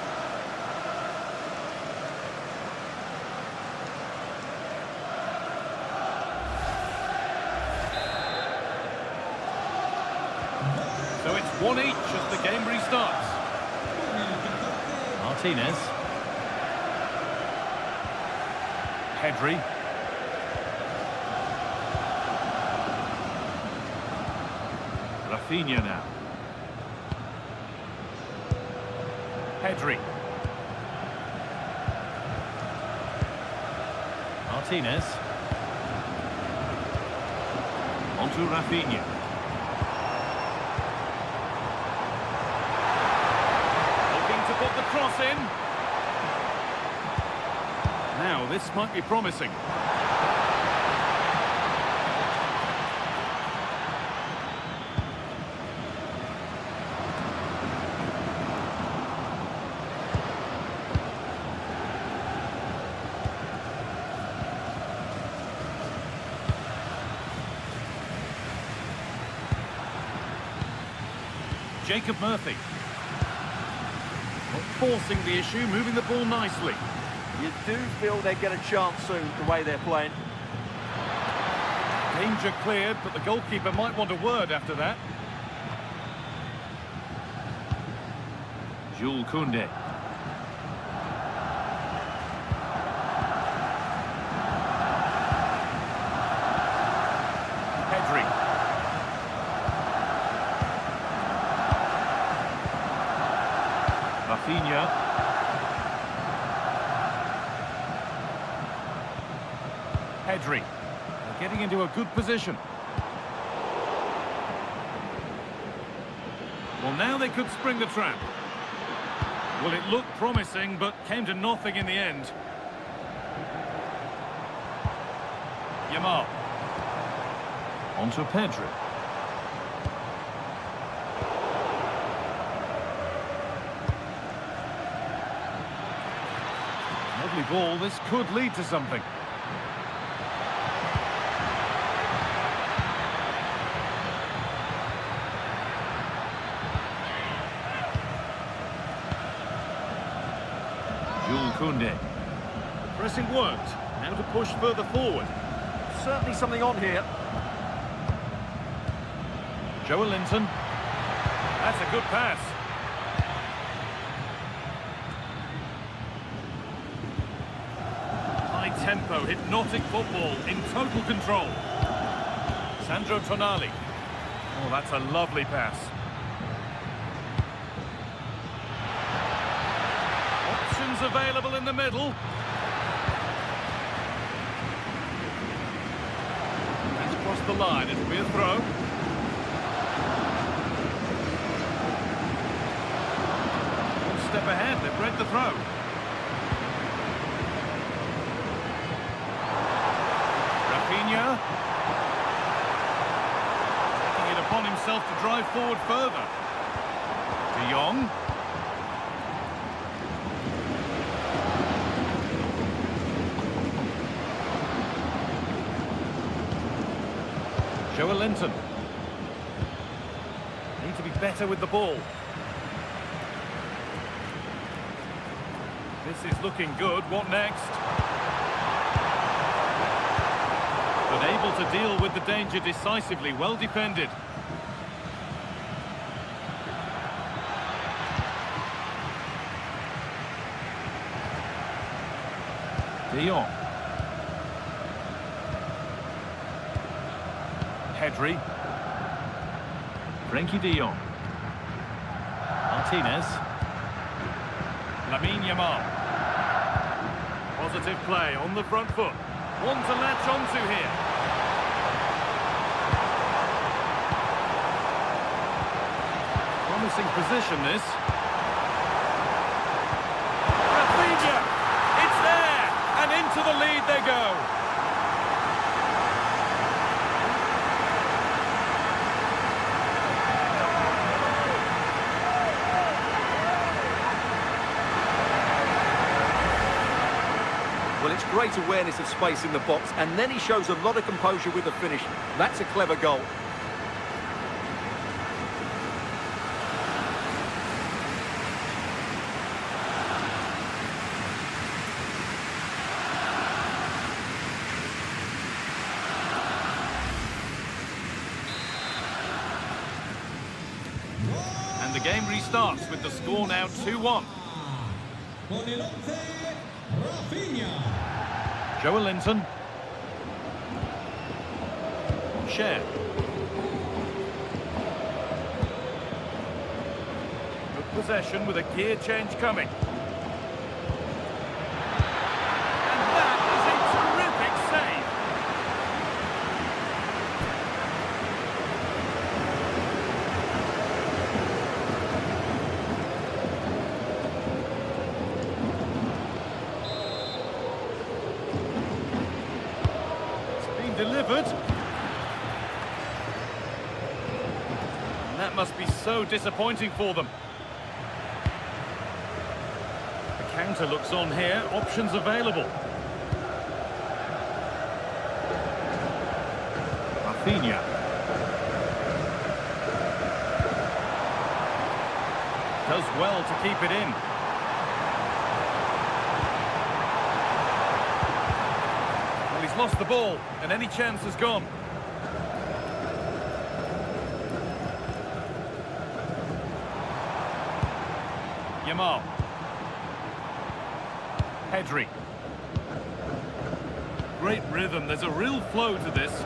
So it's 1 each as the game restarts. Martinez. Pedri. Rafinha now. Pedri. Martinez. On to Rafinha. Looking to put the cross in. Now, this might be promising. Jacob Murphy. Not forcing the issue, moving the ball nicely. You do feel they get a chance soon, the way they're playing. Danger cleared, but the goalkeeper might want a word after that. Jules Koundé. Pedri. Rafinha. Pedri. They're getting into a good position. Well, now they could spring the trap. Well, it looked promising, but came to nothing in the end. Yamal. On to Pedri. Lovely ball. This could lead to something. Koundé. Pressing worked. Now to push further forward. Certainly something on here. Joelinton. That's a good pass. High tempo, hypnotic football in total control. Sandro Tonali. Oh, that's a lovely pass. Options available in the middle. That's crossed the line. It'll be a throw. One step ahead. They've read the throw. Rafinha. Taking it upon himself to drive forward further. De Jong. Joelinton. Need to be better with the ball. This is looking good. What next? But able to deal with the danger decisively. Well defended. De Jong. Pedri. Frenkie de Jong. Martinez. Lamine Yamal. Positive play on the front foot. One to latch onto here. Promising position, this. Rafinha! It's there! And into the lead they go. Well, it's great awareness of space in the box, and then he shows a lot of composure with the finish. That's a clever goal. And the game restarts with the score now 2-1. Joelinton. Share. Good possession with a gear change coming. And that is a terrific save. Delivered. And that must be so disappointing for them. The counter looks on here. Options available. Rafinha. Does well to keep it in. He's lost the ball, and any chance has gone. Yamal. Pedri. Great rhythm. There's a real flow to this.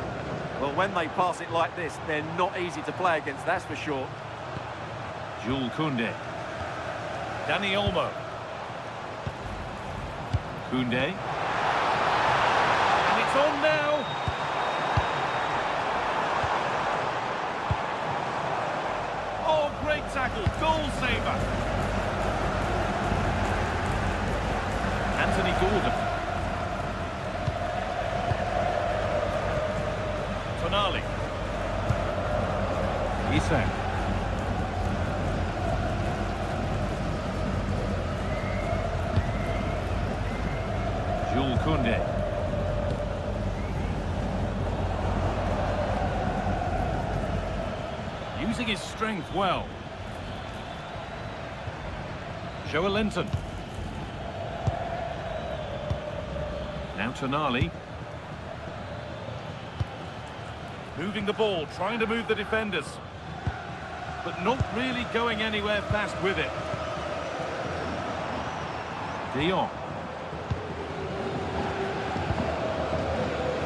Well, when they pass it like this, they're not easy to play against, that's for sure. Jules Koundé. Dani Olmo. Koundé. On now. Oh, great tackle, goal saver. Anthony Gordon. Tonali. Isak. Jules Koundé. Using his strength well. Joelinton. Now Tonali. Moving the ball, trying to move the defenders. But not really going anywhere fast with it. De Jong.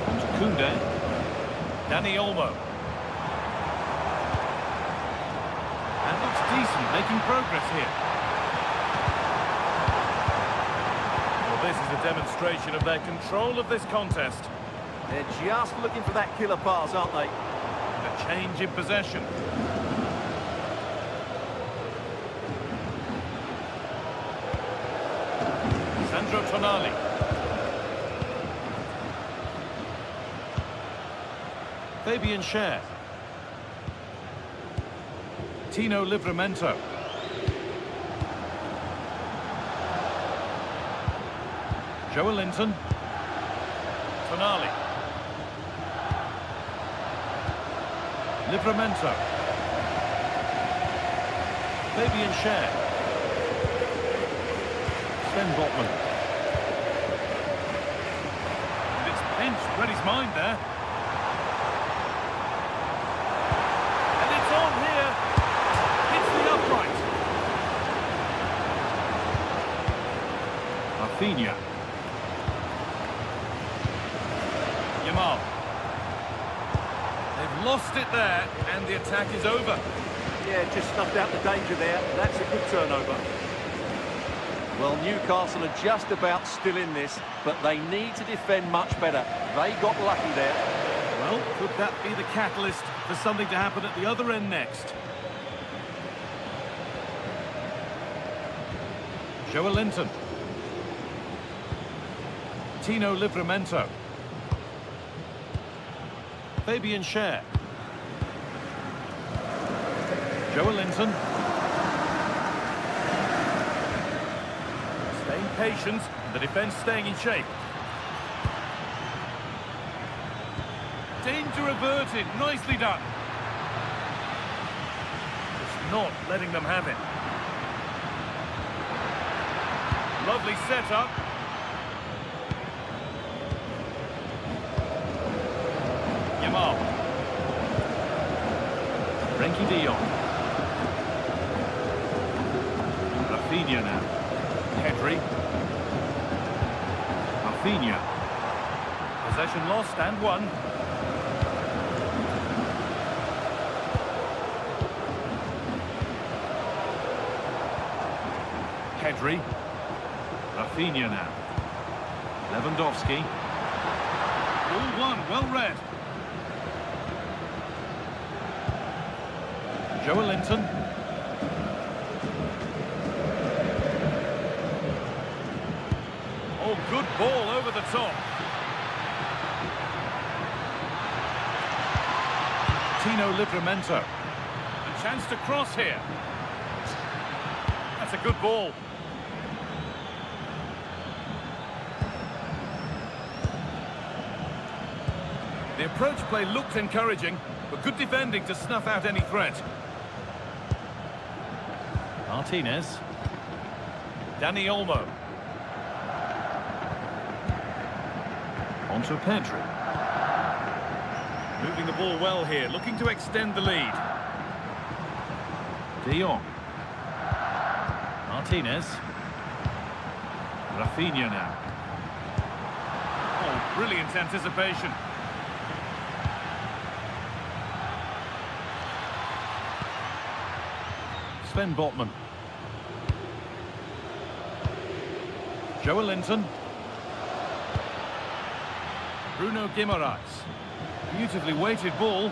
On to Koundé. Dani Olmo. And looks decent, making progress here. Well, this is a demonstration of their control of this contest. They're just looking for that killer pass, aren't they? A change in possession. Sandro Tonali. Fabian Schär. Tino Livramento. Joelinton. Tonali. Livramento. Fabian Schär. Sven Botman. And it's pinched, read his mind there. And it's on here. It's the upright. Rafinha. Yamal. They've lost it there, and the attack is over. Yeah, just snuffed out the danger there. That's a good turnover. Well, Newcastle are just about still in this, but they need to defend much better. They got lucky there. Well, could that be the catalyst for something to happen at the other end next? Joelinton. Tino Livramento. Fabian Schär. Joelinton. Staying patient, and the defence staying in shape. Danger averted, nicely done. Just not letting them have it. Lovely setup. Yamal. Frenkie de Jong. Rafinha now. Pedri. Rafinha. Possession lost and won. Pedri. Rafinha now. Lewandowski. All one, well read. Joelinton. Oh, good ball over the top. Tino Livramento. A chance to cross here. That's a good ball. The approach play looked encouraging, but good defending to snuff out any threat. Martinez. Dani Olmo. On to Pedri. Moving the ball well here, looking to extend the lead. De Jong. Martinez. Rafinha now. Oh, brilliant anticipation. Sven Botman. Joelinton. Bruno Guimaraes. Beautifully weighted ball.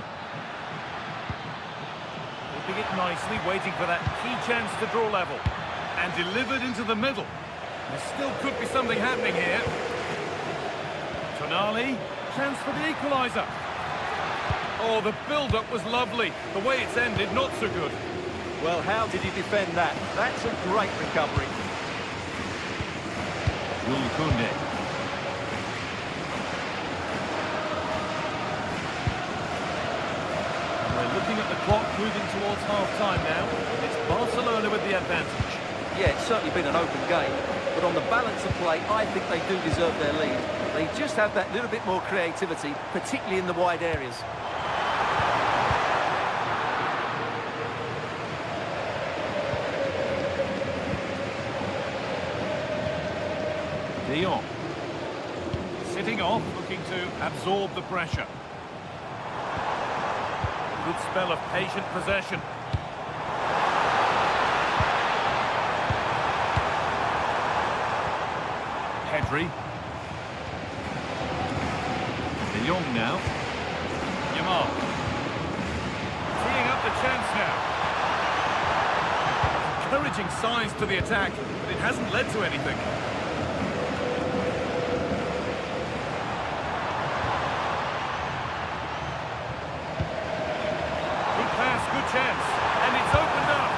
keeping it nicely, waiting for that key chance to draw level. And delivered into the middle. There still could be something happening here. Tonali, chance for the equaliser. Oh, the build-up was lovely. The way it's ended, not so good. Well, how did he defend that? That's a great recovery. Jules Koundé. We're looking at the clock moving towards half-time now. It's Barcelona with the advantage. Yeah, it's certainly been an open game, but on the balance of play, I think they do deserve their lead. They just have that little bit more creativity, particularly in the wide areas. De Jong. Sitting off, looking to absorb the pressure. Good spell of patient possession. Pedri. De Jong now. Yamal. Teeing up the chance now. Encouraging signs to the attack, but it hasn't led to anything. Good pass, good chance, and it's opened up.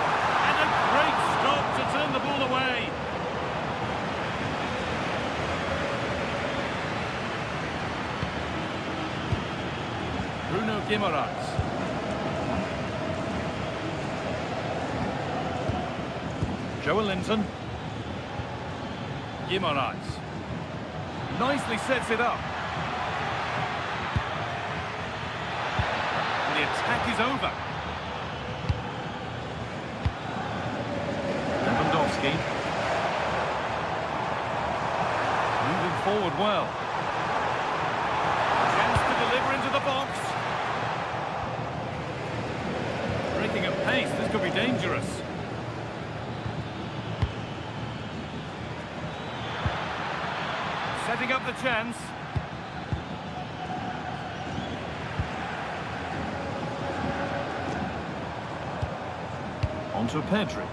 And a great stop to turn the ball away. Bruno Guimaraes. Joelinton. Guimaraes. Nicely sets it up. And the attack is over. Lewandowski. Moving forward well. Chance to deliver into the box. Breaking at pace, this could be dangerous. Setting up the chance. On to Pedri.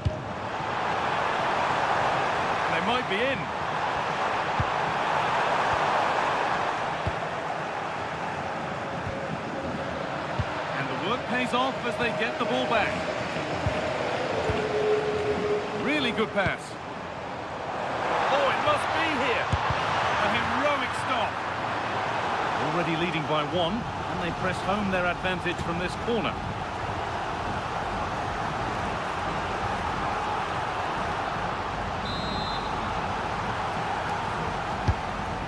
They might be in. And the work pays off as they get the ball back. Really good pass. Oh, it must be here. A heroic stop. Already leading by one, and they press home their advantage from this corner.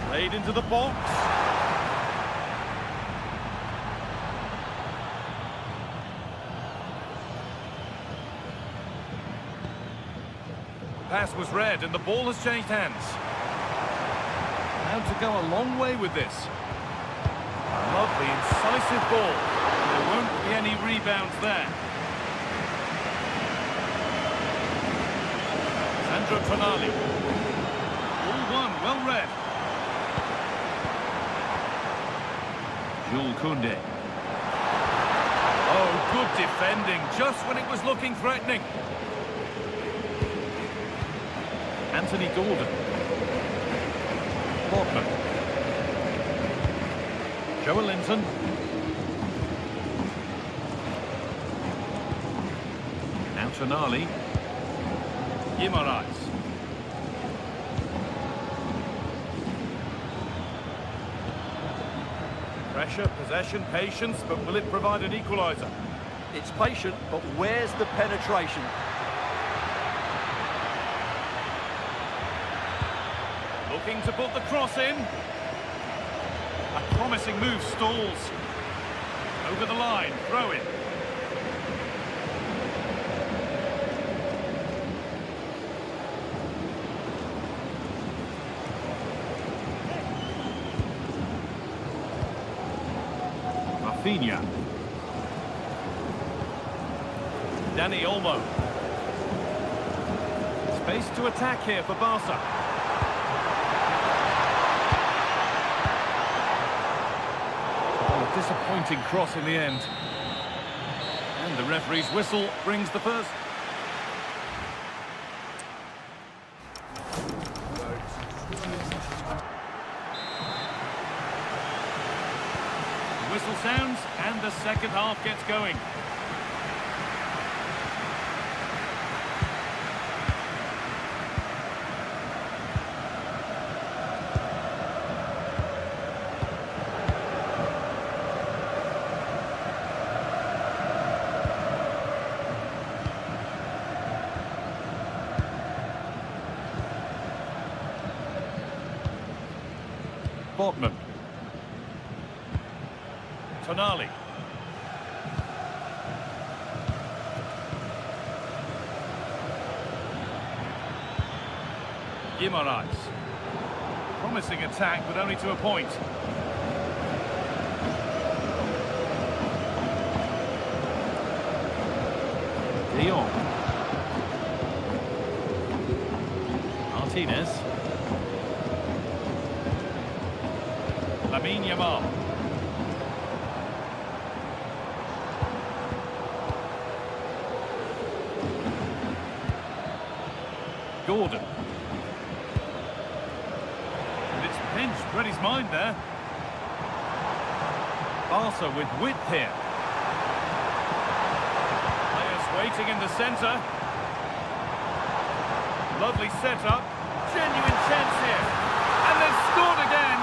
Played into the box. Pass was read, and the ball has changed hands. How to go a long way with this. A lovely, incisive ball. There won't be any rebounds there. Sandro Tonali. All one, well read. Jules Koundé. Oh, good defending, just when it was looking threatening. Anthony Gordon. Botman. Joelinton. Now Tonali. Guimaraes. Pressure, possession, patience, but will it provide an equaliser? It's patient, but where's the penetration? Looking to put the cross in. A promising move stalls. Over the line, throw in. Rafinha. Dani Olmo. Space to attack here for Barca. Oh, a disappointing cross in the end. And And the referee's whistle brings the first. The whistle sounds and the second half gets going. Botman. Tonali. Guimaraes. Promising attack, but only to a point. De Jong. Martinez. Lamine Yamal. Gordon. And it's pinched, read his mind there. Barca with width here. Players waiting in the centre. Lovely setup. Genuine chance here. And they've scored again.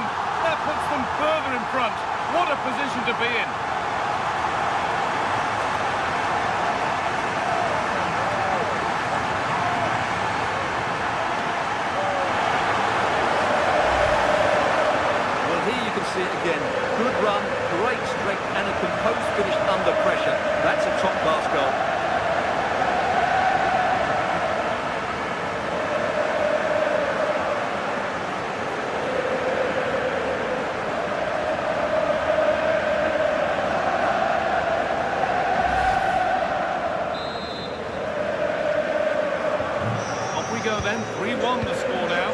That puts them further in front. What a position to be in. Well, here you can see it again. Good run, great strength, and a composed finish under pressure. That's a top-class goal. Go then, 3-1 the score now.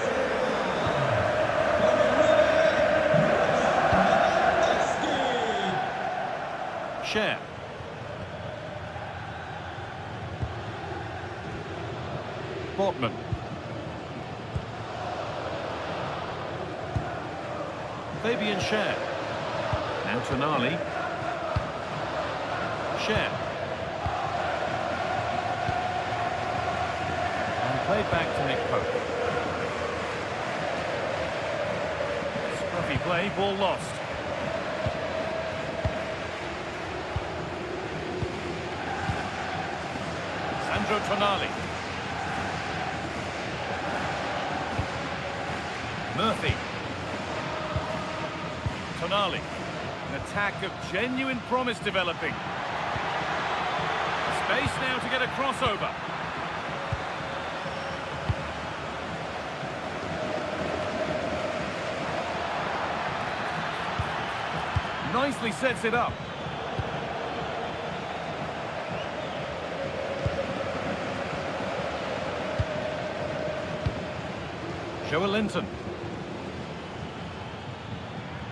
Share. Botman. Fabian Share. And Tonali. Share. Played back to Nick Pope. Scruffy play, ball lost. Sandro Tonali. Murphy. Tonali. An attack of genuine promise developing. Space now to get a crossover. Nicely sets it up. Joelinton.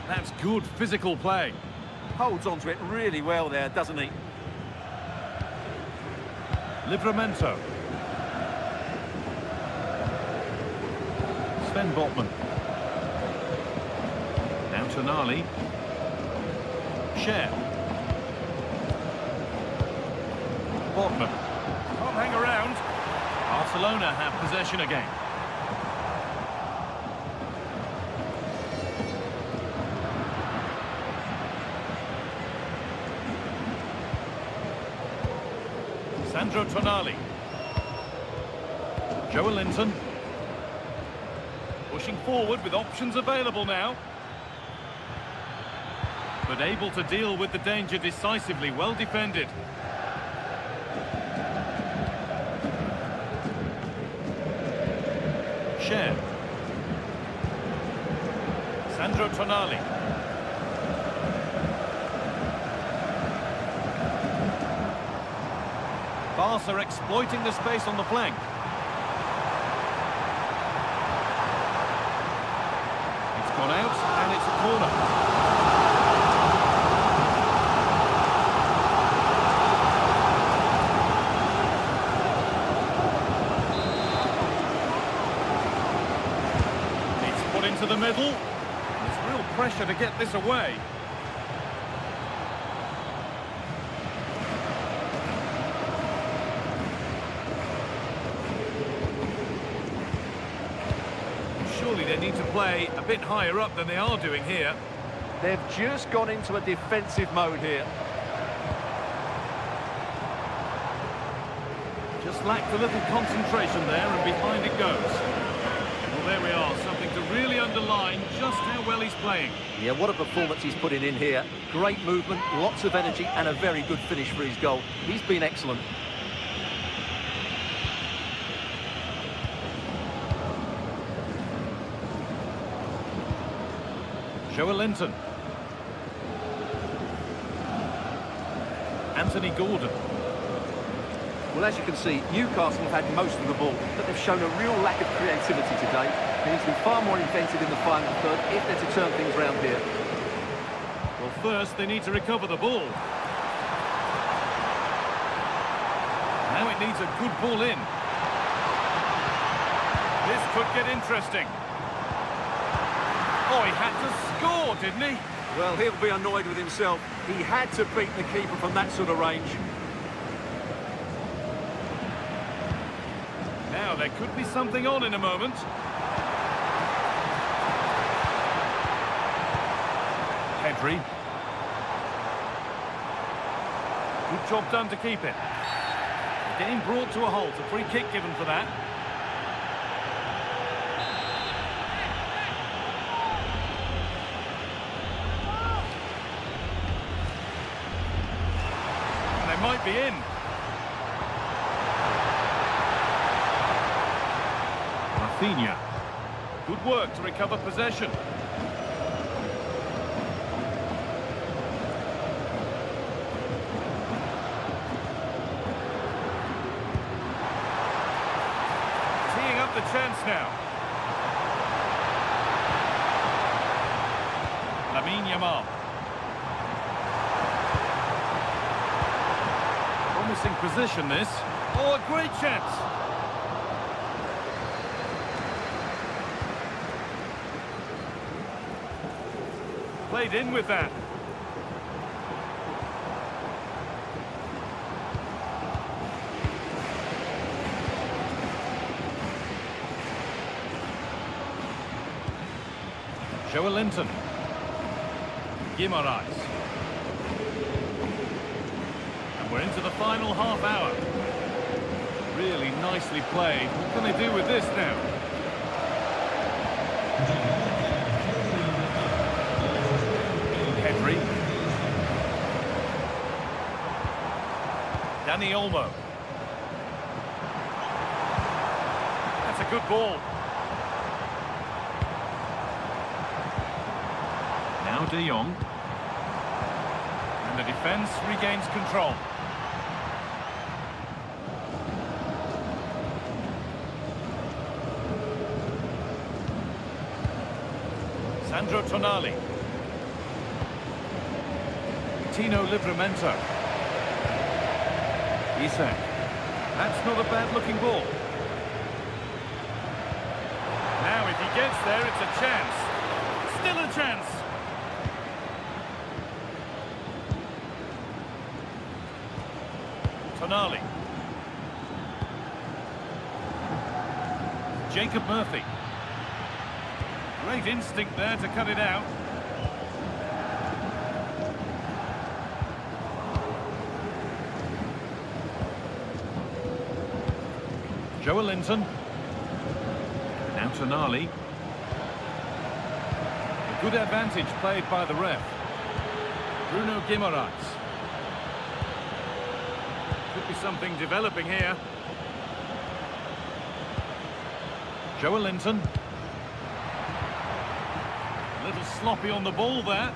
That's good physical play. Holds on to it really well there, doesn't he? Livramento. Sven Botman. Now Tonali. Share. Botman. Can't hang around. Barcelona have possession again. Sandro Tonali. Joelinton. Pushing forward with options available now. But able to deal with the danger decisively, well defended. Share. Sandro Tonali. Barca exploiting the space on the flank. It's gone out and it's a corner. into the middle. There's real pressure to get this away. Surely they need to play a bit higher up than they are doing here. They've just gone into a defensive mode here. Just lacked a little concentration there, and behind it goes. Well, there we are, something to really underline just how well he's playing. Yeah, what a performance he's putting in here. Great movement, lots of energy, and a very good finish for his goal. He's been excellent. Linton. Anthony Gordon. Well, as you can see, Newcastle have had most of the ball, but they've shown a real lack of creativity today. They need to be far more inventive in the final third if they're to turn things around here. Well, first they need to recover the ball. Now it needs a good ball in. This could get interesting. Oh, he had to score, didn't he? Well, he'll be annoyed with himself. He had to beat the keeper from that sort of range. Now, there could be something on in a moment. Pedri. Good job done to keep it. Getting brought to a halt. A free kick given for that. Might be in. Rafinha. Good work to recover possession. Teeing up the chance now. Lamine Yamal. Promising position, this. Oh, a great chance. Played in with that. Linton. Guimaraes. We're into the final half hour. Really nicely played. What can they do with this now? Pedri. Dani Olmo. That's a good ball. Now De Jong. And the defence regains control. Sandro Tonali. Tino Livramento. Isak. That's not a bad-looking ball. Now, if he gets there, it's a chance. Still a chance. Tonali. Jacob Murphy. Great instinct there to cut it out. Linton. Now Tonali. A good advantage played by the ref. Bruno Guimaraes. Could be something developing here. Linton. A little sloppy on the ball there.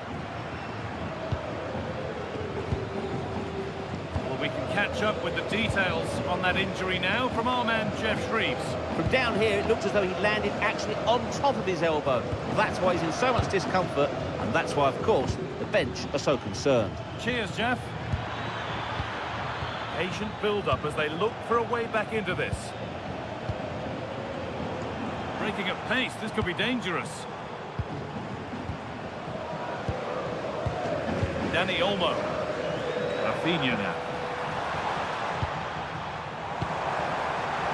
Well, we can catch up with the details on that injury now from our man Jeff Shreves. From down here, it looked as though he landed actually on top of his elbow. That's why he's in so much discomfort, and that's why, of course, the bench are so concerned. Cheers, Jeff. Patient build-up as they look for a way back into this. Breaking at pace, this could be dangerous. Danny Olmo. Rafinha now.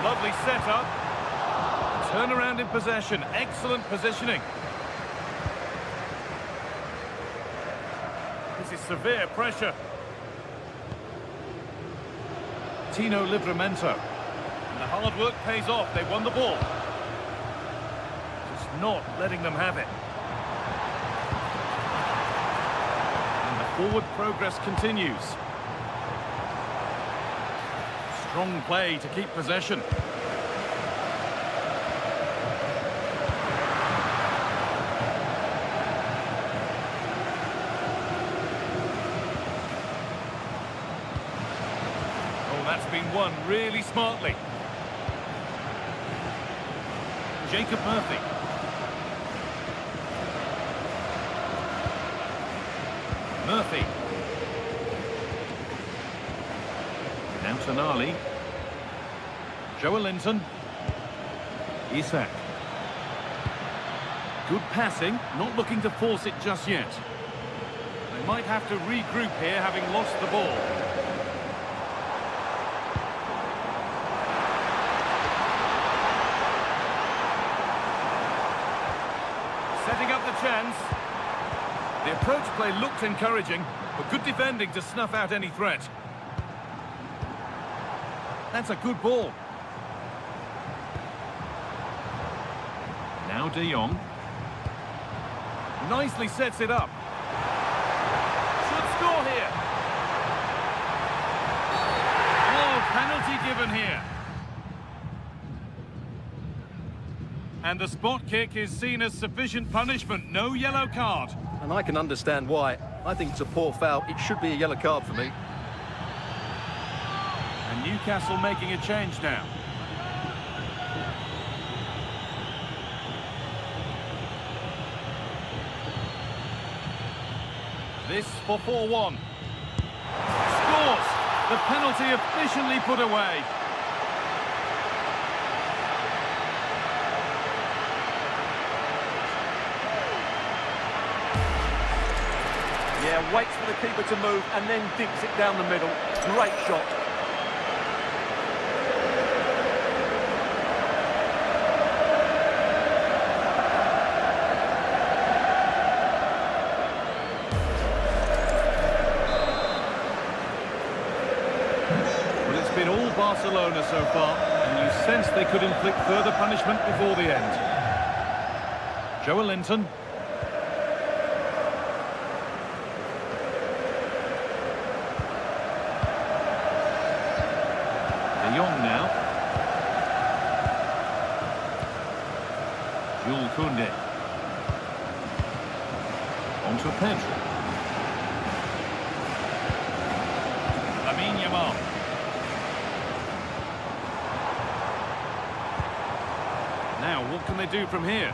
Lovely setup. Turn around in possession. Excellent positioning. This is severe pressure. Tino Livramento. And the hard work pays off. They won the ball. Just not letting them have it. And the forward progress continues. Strong play to keep possession. That's been won really smartly. Jacob Murphy. Murphy. Now Tonali. Joelinton. Isak. Good passing, not looking to force it just yet. They might have to regroup here, having lost the ball. Setting up the chance. The approach play looked encouraging, but good defending to snuff out any threat. That's a good ball. Now De Jong. Nicely sets it up. Should score here. Oh, penalty given here. And the spot kick is seen as sufficient punishment. No yellow card. And I can understand why. I think it's a poor foul. It should be a yellow card for me. And Newcastle making a change now. This for 4-1. Scores! The penalty efficiently put away. Yeah, waits for the keeper to move and then digs it down the middle. Great shot. Well, it's been all Barcelona so far, and you sense they could inflict further punishment before the end. Joelinton. De Jong now. Jules Koundé. On to Pedro. Lamine Yamal. Now, what can they do from here?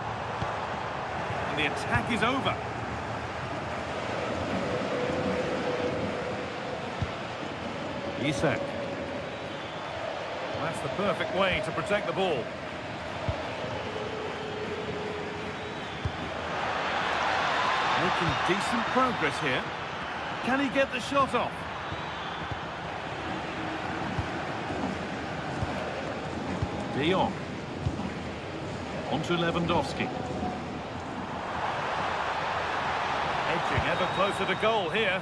And the attack is over. Isak. That's the perfect way to protect the ball. Making decent progress here. Can he get the shot off? De Jong. On to Lewandowski. Edging ever closer to goal here.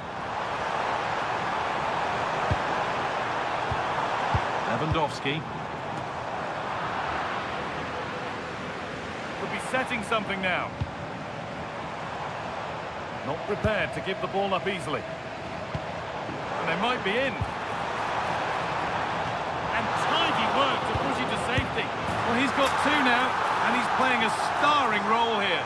Lewandowski. Could be setting something now. Not prepared to give the ball up easily. And they might be in. And tidy work to push it to safety. Well, he's got two now, and he's playing a starring role here.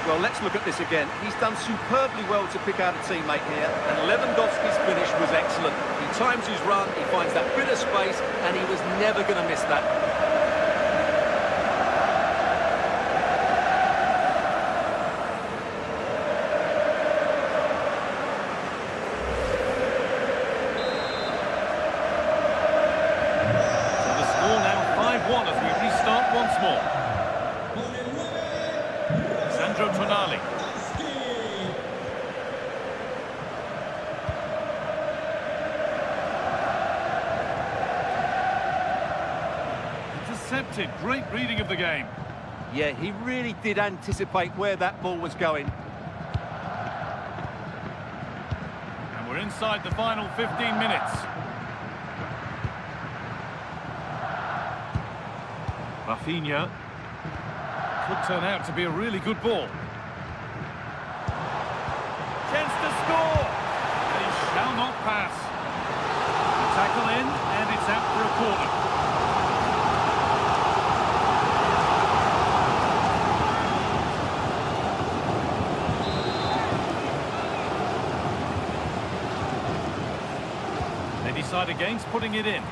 Well, let's look at this again. He's done superbly well to pick out a teammate here, and Lewandowski's finish was excellent. He times his run, he finds that bit of space, and he was never going to miss that. So the score now 5-1 as we restart once more. intercepted. Great reading of the game. Yeah, he really did anticipate where that ball was going. And we're inside the final 15 minutes. Rafinha. Could turn out to be a really good ball. Chance to score! They shall not pass. Tackle in, and it's out for a corner. They decide against putting it in.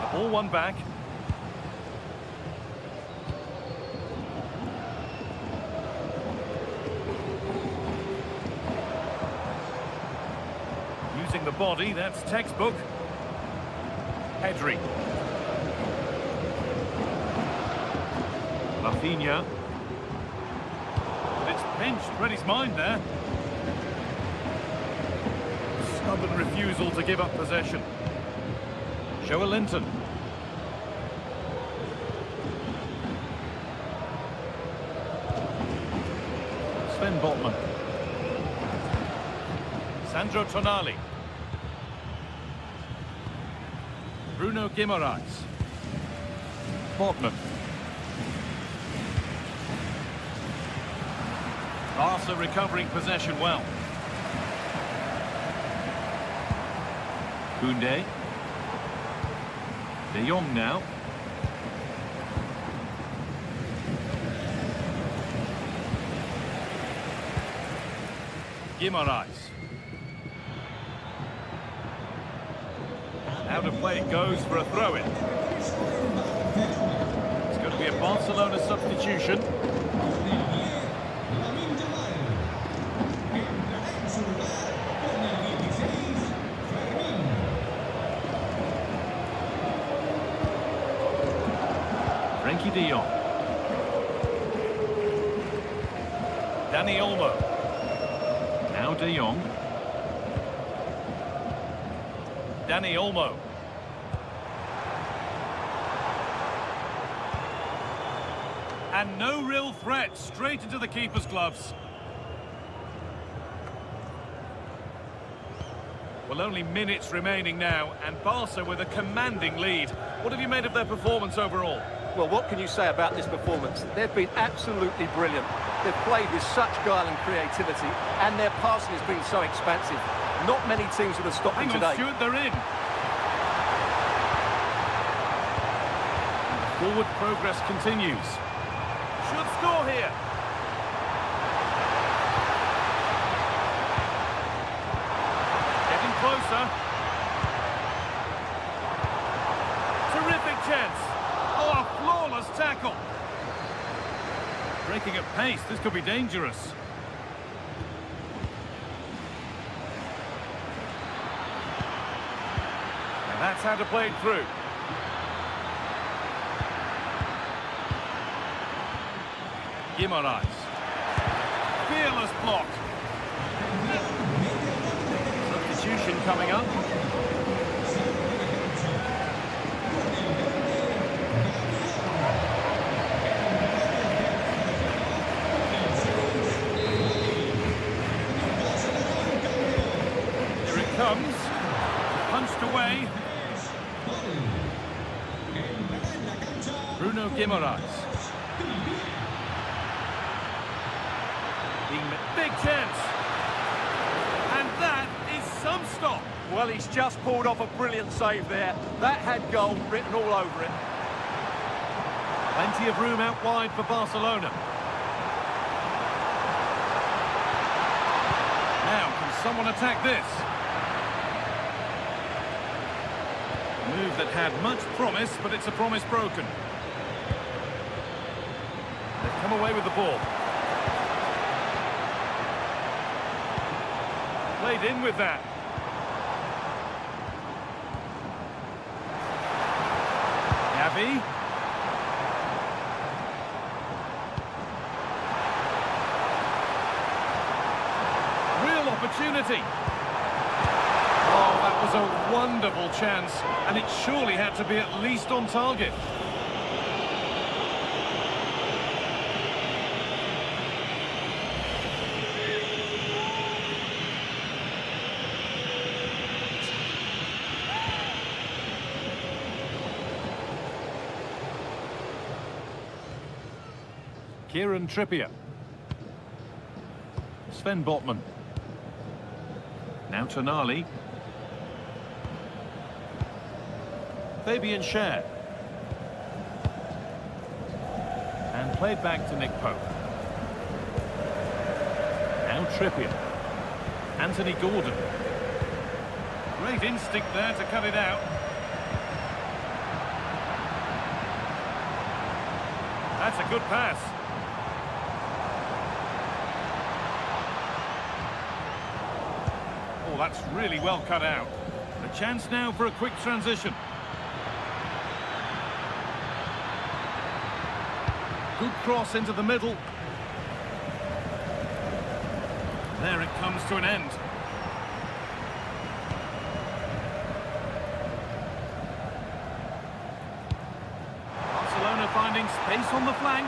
The ball won back. Using the body, that's textbook. Pedri. Rafinha. It's pinched, read his mind there. Stubborn refusal to give up possession. Linton. Sven Botman. Sandro Tonali. Bruno Guimaraes. Botman. Barca recovering possession well. Koundé. De Jong now. Guimaraes. Out of play it goes for a throw-in. It's going to be a Barcelona substitution. Frankie de Jong. Dani Olmo. Now de Jong. Dani Olmo. And no real threat, straight into the keeper's gloves. Well, only minutes remaining now, and Barca with a commanding lead. What have you made of their performance overall? Well, what can you say about this performance? They've been absolutely brilliant. They've played with such guile and creativity, and their passing has been so expansive. Not many teams would have stopped them Hang on, today. Stuart, they're in. Forward progress continues. Should score here. Getting closer. Terrific chance. Oh, a flawless tackle. Breaking at pace, this could be dangerous. And that's how to play it through. Guimaraes. Fearless block. Substitution coming up. Here it comes. Punched away. Bruno Guimaraes. Big chance. And that is some stop. Well, he's just pulled off a brilliant save there. That had goal written all over it. Plenty of room out wide for Barcelona. Now, can someone attack this? A move that had much promise, but it's a promise broken. They've come away with the ball. Played in with that. Gavi. Real opportunity. Oh, that was a wonderful chance, and it surely had to be at least on target. Kieran Trippier. Sven Botman. Now Tonali. Fabian Schär. And played back to Nick Pope. Now Trippier. Anthony Gordon. Great instinct there to cut it out. That's a good pass. Oh, that's really well cut out. A chance now for a quick transition. Good cross into the middle. There it comes to an end. Barcelona finding space on the flank.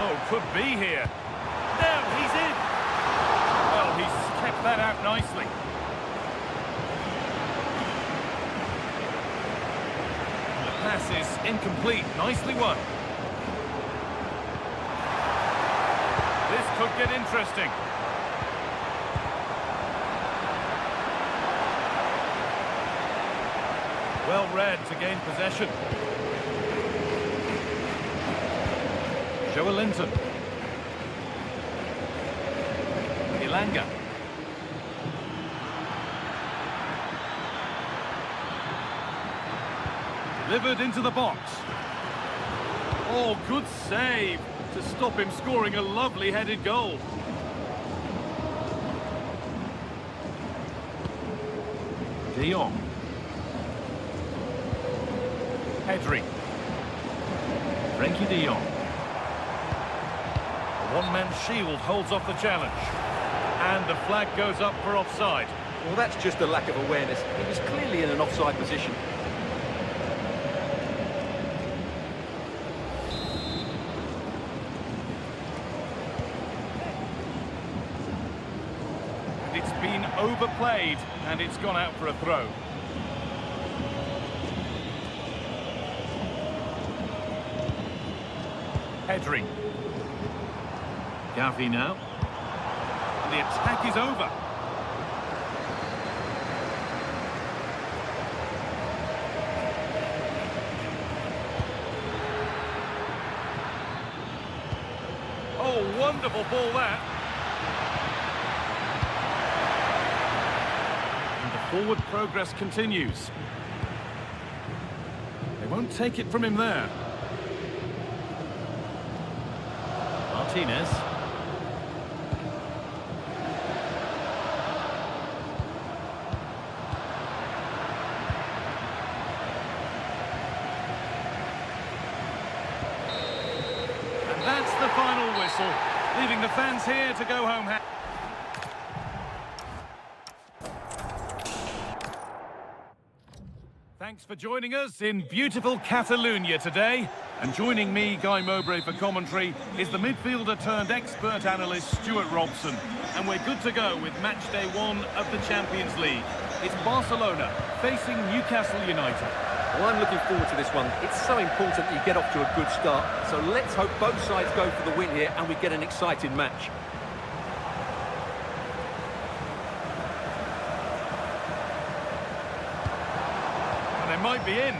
Oh, could be here. Now he's in. Well, he's kept that out nicely. The pass is incomplete. Nicely won. This could get interesting. Well read to gain possession. Joe Linton. Ilanga. Delivered into the box. Oh, good save to stop him scoring a lovely headed goal. De Jong. Pedri. Frenkie de Jong. One-man shield holds off the challenge. And the flag goes up for offside. Well, that's just a lack of awareness. He was clearly in an offside position. And it's been overplayed, and it's gone out for a throw. Pedri. Gavi now. And the attack is over. Oh, wonderful ball that. And the forward progress continues. They won't take it from him there. Martinez. And that's the final whistle, leaving the fans here to go home happy. Thanks for joining us in beautiful Catalonia today. And joining me, Guy Mowbray, for commentary is the midfielder turned expert analyst Stuart Robson. And we're good to go with match day 1 of the Champions League. It's Barcelona facing Newcastle United. Well, I'm looking forward to this one. It's so important that you get off to a good start. So let's hope both sides go for the win here and we get an exciting match. And they might be in.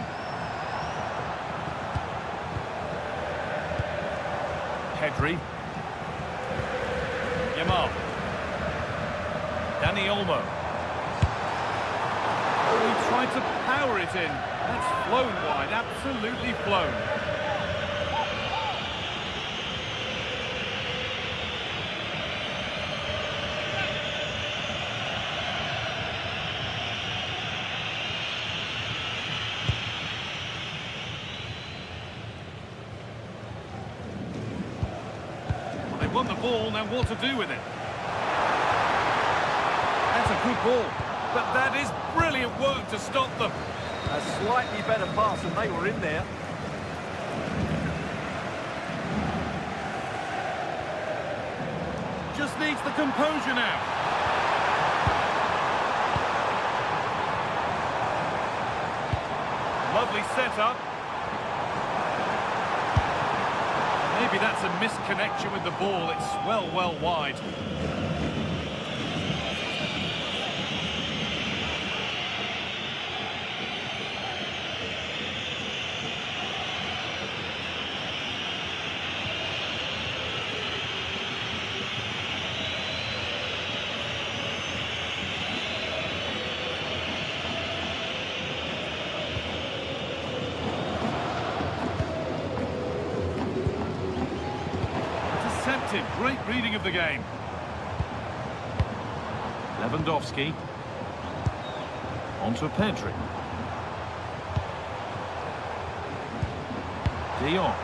Pedri. Yamal. Dani Olmo. Oh, he tried to power it in. That's flown wide, absolutely flown. They won the ball, now what to do with it? That's a good ball, but that is brilliant work to stop them. A slightly better pass and they were in there. Just needs the composure now. Lovely setup. Maybe that's a misconnection with the ball. It's well wide. Great reading of the game. Lewandowski. Onto Pedri. De Jong.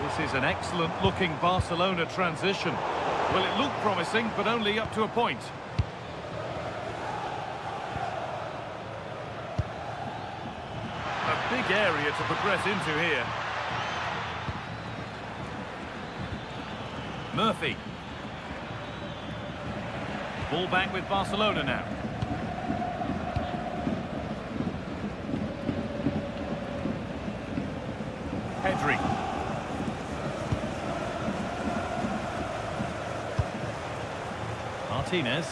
This is an excellent looking Barcelona transition. Well, it looked promising, but only up to a point. A big area to progress into here. Murphy. Ball back with Barcelona now. Pedri. Martinez.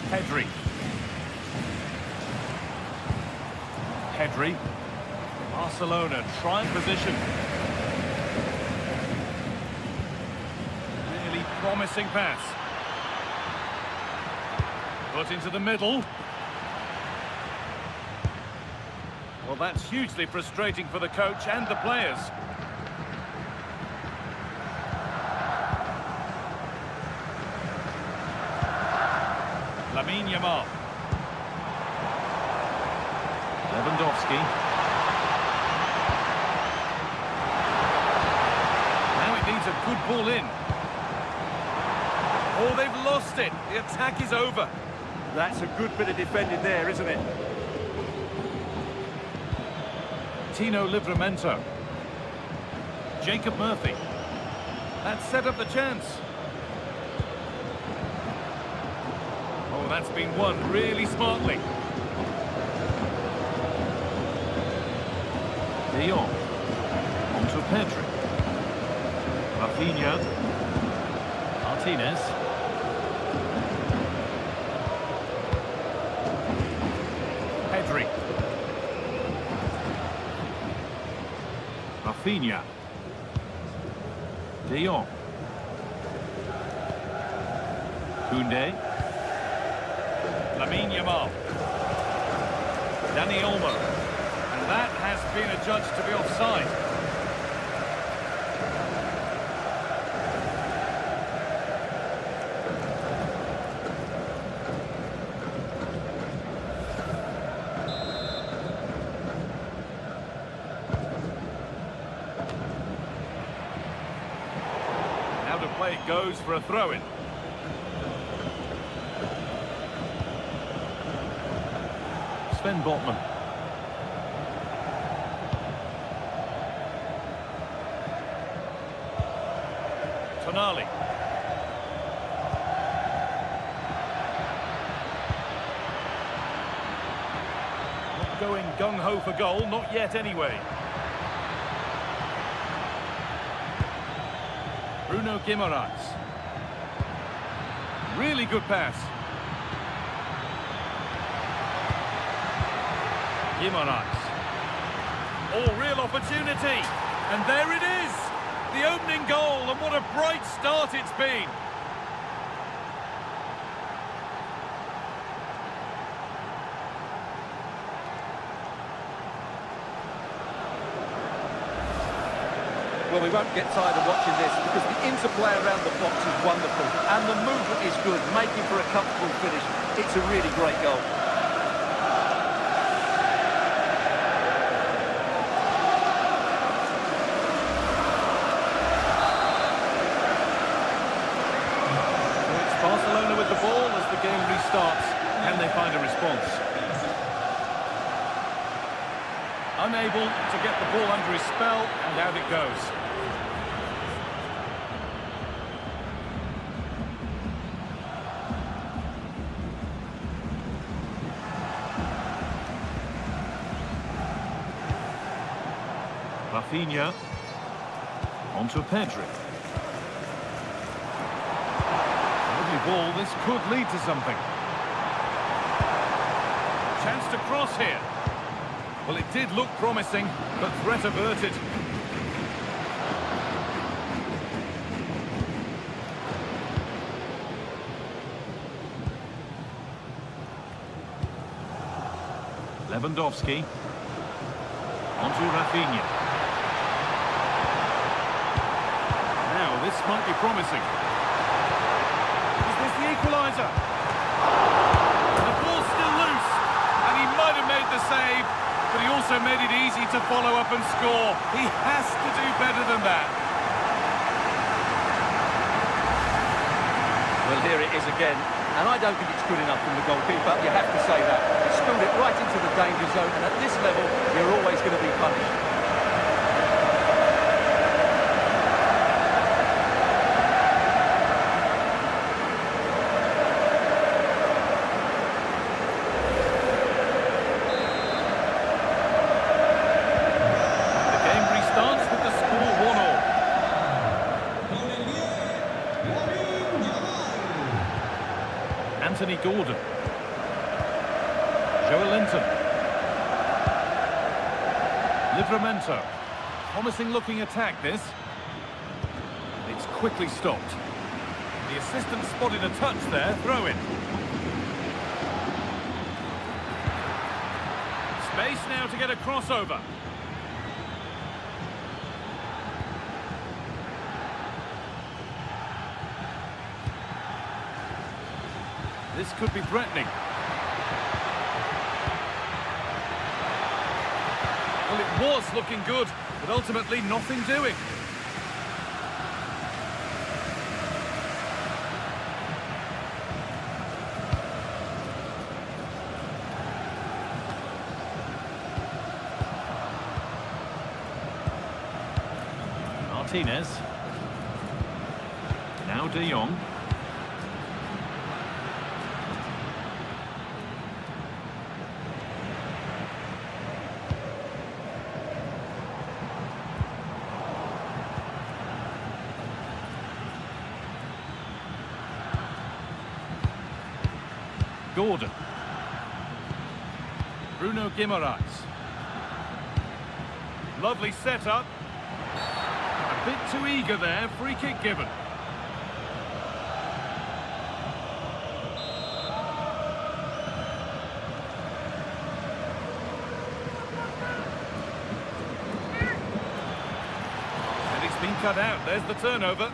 Pedri. Pedri. Barcelona trying position. Really promising pass. Put into the middle. Well, that's hugely frustrating for the coach and the players. Lamine Yamal. Lewandowski. Now it needs a good ball in. Oh, they've lost it. The attack is over. That's a good bit of defending there, isn't it? Tino Livramento. Jacob Murphy. That set up the chance. Oh, that's been won really smartly. De Jong. Onto Pedri. Rafinha. Martinez. Pedri. Rafinha. De Jong. Koundé. Lamine Yamal. Dani Olmo. And that has been adjudged to be offside. Now to play it goes for a throw-in. Sven Botman. Tonali. Not going gung-ho for goal, not yet anyway. Bruno Guimaraes. Really good pass. Guimaraes. Oh, real opportunity. And there it is. The opening goal, and what a bright start it's been. Well, we won't get tired of watching this because the interplay around the box is wonderful and the movement is good, making for a comfortable finish. It's a really great goal. with the ball as the game restarts. Can they find a response? Unable to get the ball under his spell, and out it goes. Rafinha. Onto Pedri. Lovely ball, this could lead to something. Chance to cross here. Well, it did look promising, but threat averted. Lewandowski. Onto Rafinha. Now, this might be promising. Is this the equaliser? The ball's still loose, and he might have made the save, but he also made it easy to follow up and score. He has to do better than that. Well, here it is again, and I don't think it's good enough from the goalkeeper. You have to say that. He spilled it right into the danger zone, and at this level, you're always going to be punished. Anthony Gordon. Joelinton. Livramento. Promising looking attack this. It's quickly stopped. The assistant spotted a touch there, throw in. Space now to get a crossover. This could be threatening. Well, it was looking good, but ultimately nothing doing. Martinez. Now De Jong. Gordon. Bruno Guimaraes. Lovely setup. A bit too eager there, free kick given. And it's been cut out, there's the turnover.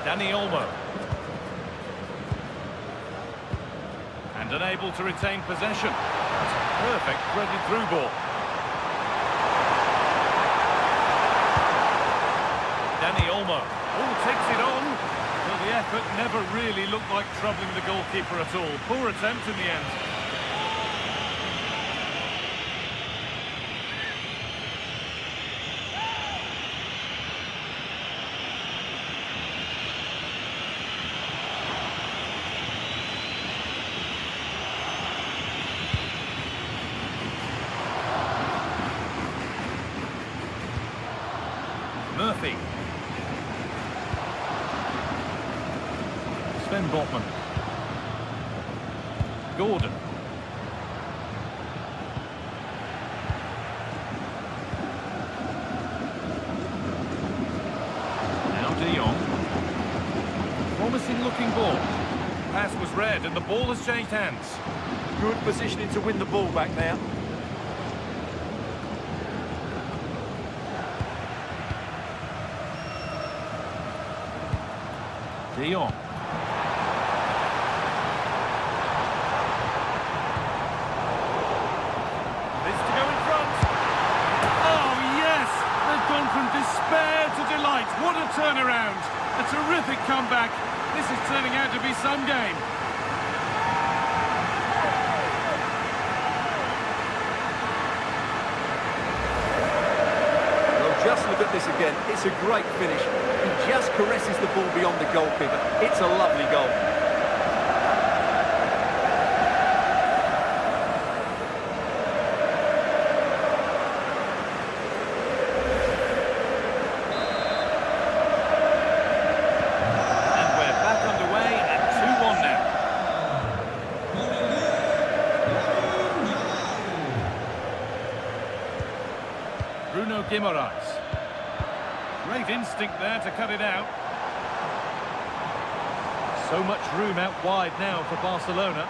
Dani Olmo. And unable to retain possession. That's a perfect threaded through ball. Dani Olmo. Oh, takes it on. Well, the effort never really looked like troubling the goalkeeper at all. Poor attempt in the end. Murphy. Sven Botman. Gordon. Now De Jong. Promising looking ball. Pass was read and the ball has changed hands. Good positioning to win the ball back now. De Jong. This to go in front. Oh, yes! They've gone from despair to delight. What a turnaround. A terrific comeback. This is turning out to be some game. Well, just look at this again. It's a great finish. He just caresses the ball beyond the goalkeeper. It's a lovely goal. Guimaraes. Great instinct there to cut it out. So much room out wide now for Barcelona.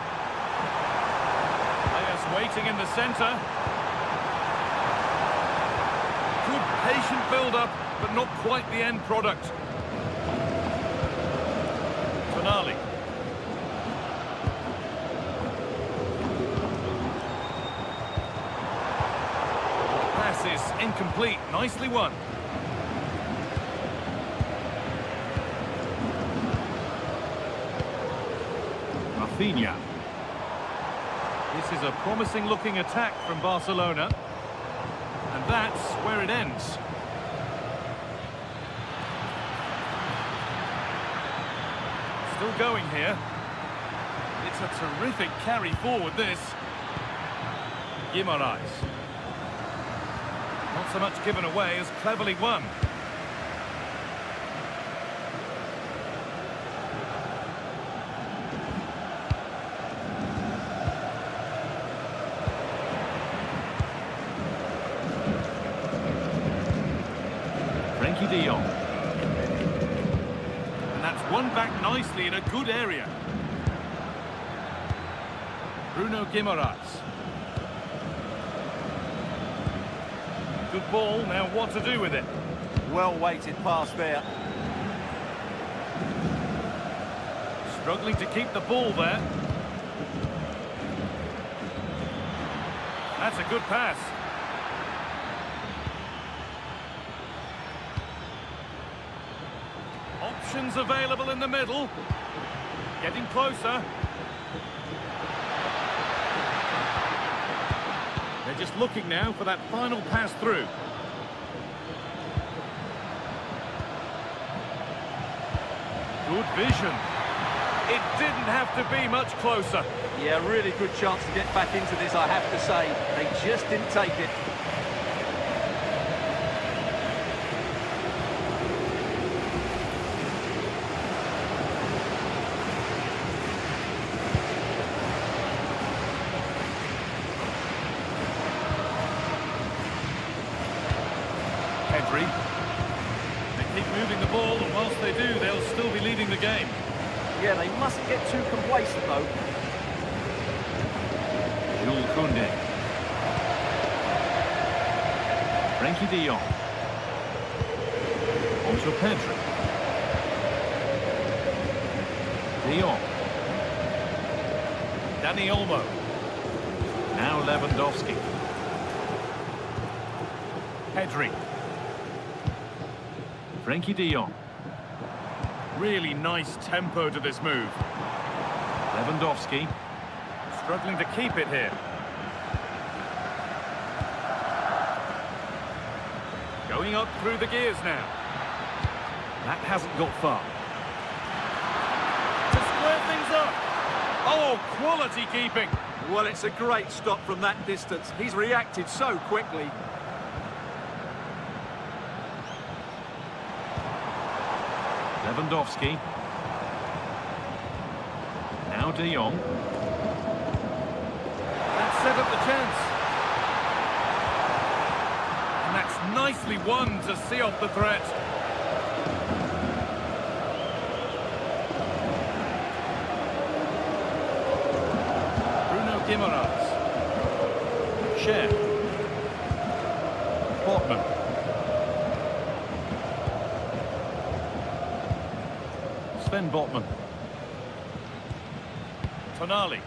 Players waiting in the centre. Good patient build-up, but not quite the end product. Tonali. Is incomplete. Nicely won. Rafinha. This is a promising looking attack from Barcelona. And that's where it ends. Still going here. It's a terrific carry forward, this. Guimaraes. Not so much given away as cleverly won. Frenkie de Jong. And that's won back nicely in a good area. Bruno Guimaraes. Good ball, now what to do with it? Well-weighted pass there. Struggling to keep the ball there. That's a good pass. Options available in the middle. Getting closer. They're just looking now for that final pass through. Good vision. It didn't have to be much closer. Yeah, really good chance to get back into this, I have to say. They just didn't take it. They keep moving the ball, and whilst they do, they'll still be leading the game. Yeah, they mustn't get too complacent, though. Jules Koundé. Frenkie de Jong. On to Pedri. De Jong. Dani Olmo. Now Lewandowski. Pedri. Frenkie de Jong. Really nice tempo to this move. Lewandowski. Struggling to keep it here. Going up through the gears now. That hasn't got far. To square things up. Oh, quality keeping. Well, it's a great stop from that distance. He's reacted so quickly. Lewandowski. Now De Jong. That set up the chance. And that's nicely won to see off the threat. Bruno Guimaraes. Cher. Botman. Sven Botman. Tonali.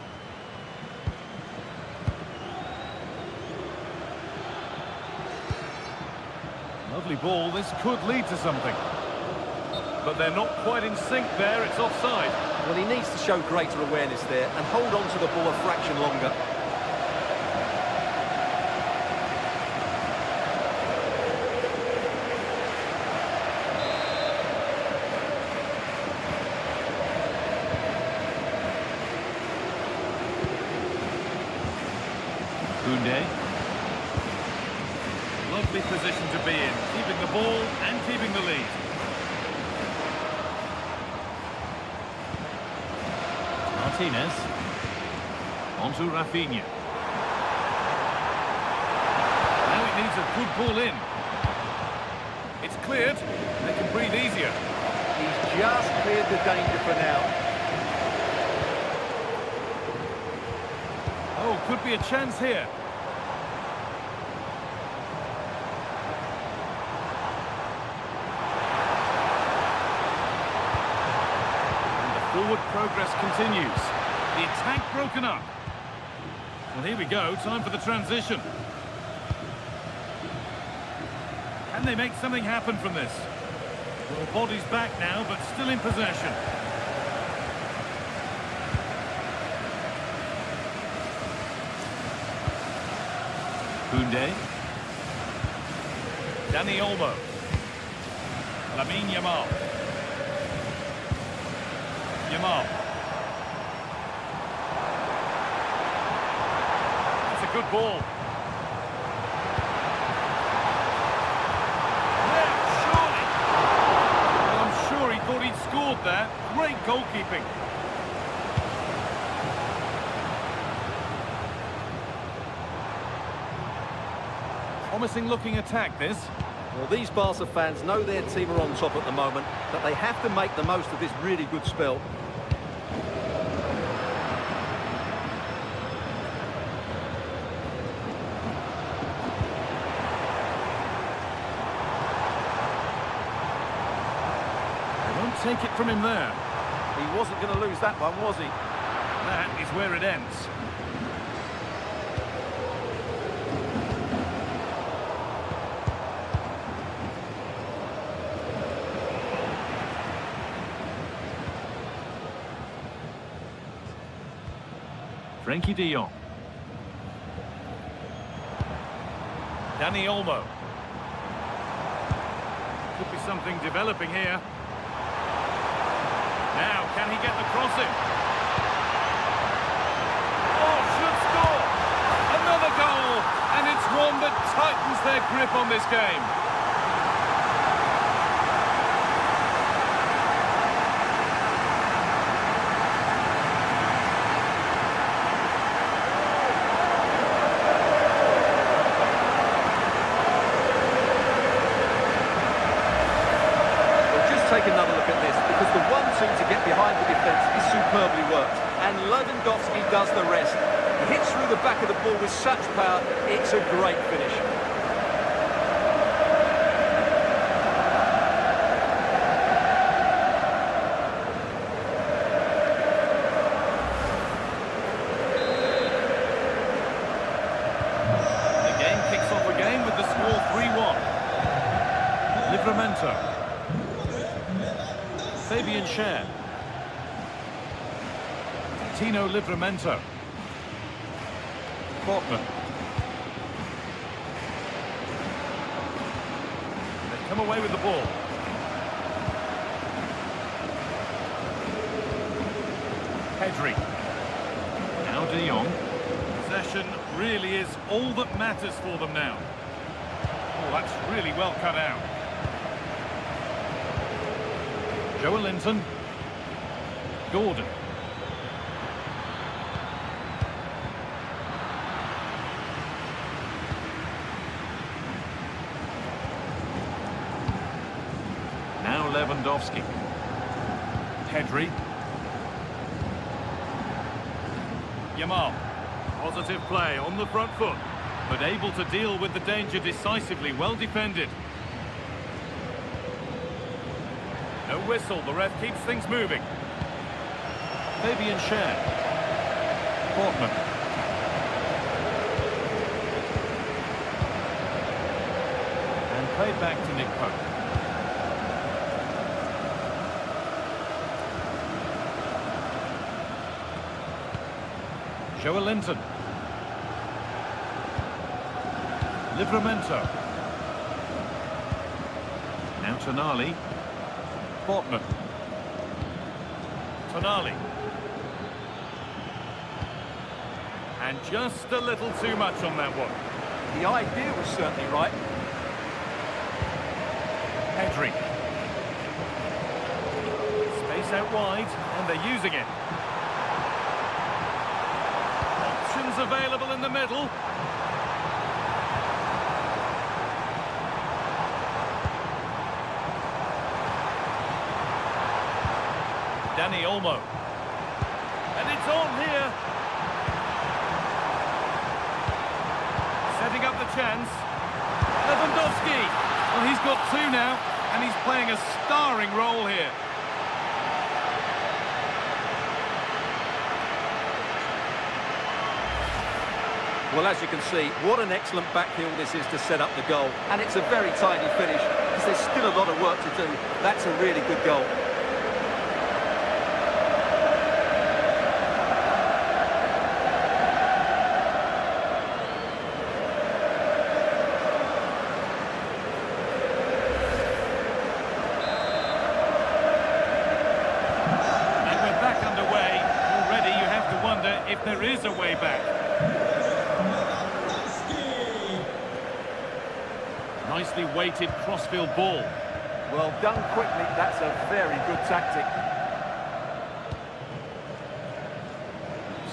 Lovely ball, this could lead to something. But they're not quite in sync there, it's offside. Well, he needs to show greater awareness there and hold on to the ball a fraction longer. Lovely position to be in, keeping the ball and keeping the lead. Martinez. On to Rafinha. Now it needs a good ball in. It's cleared. They can breathe easier. He's just cleared the danger for now. Oh, could be a chance here. Forward progress continues. The attack broken up. Well, here we go. Time for the transition. Can they make something happen from this? Well, body's back now, but still in possession. Koundé. Dani Olmo. Lamine Yamal. Yamal. It's a good ball. Yeah, surely. Well, I'm sure he thought he'd scored there. Great goalkeeping. Promising looking attack, this. Well, these Barca fans know their team are on top at the moment, but they have to make the most of this really good spell. They won't take it from him there. He wasn't going to lose that one, was he? That is where it ends. Frenkie de Jong. Dani Olmo. Could be something developing here. Now, can he get the crossing? Oh, should score! Another goal! And it's one that tightens their grip on this game. Take another look at this, because the 1-2 to get behind the defence is superbly worked, and Lewandowski does the rest. He hits through the back of the ball with such power, it's a great finish. The game kicks off again with the score 3-1. Livramento. Fabian Schär. Tino Livramento. Portman. They've come away with the ball. Pedri. Now de Jong. Possession really is all that matters for them now. Oh, that's really well cut out. Joelinton. Gordon. Now Lewandowski. Pedri. Yamal. Positive play on the front foot, but able to deal with the danger decisively. Well defended. No whistle, the ref keeps things moving. Fabian Schär. Portman. And Played back to Nick Pope. Joe Linton. Livramento. Now Tonali. Botman. Tonali. And just a little too much on that one. The idea was certainly right. Pedri. Space out wide, and they're using it. Options available in the middle. Dani Olmo. And it's on here. Setting up the chance. Lewandowski. Well, he's got two now, and he's playing a starring role here. Well, as you can see, what an excellent backheel this is to set up the goal. And it's a very tidy finish, because there's still a lot of work to do. That's a really good goal. If there is a way back. Nicely weighted crossfield ball. Well done quickly, that's a very good tactic.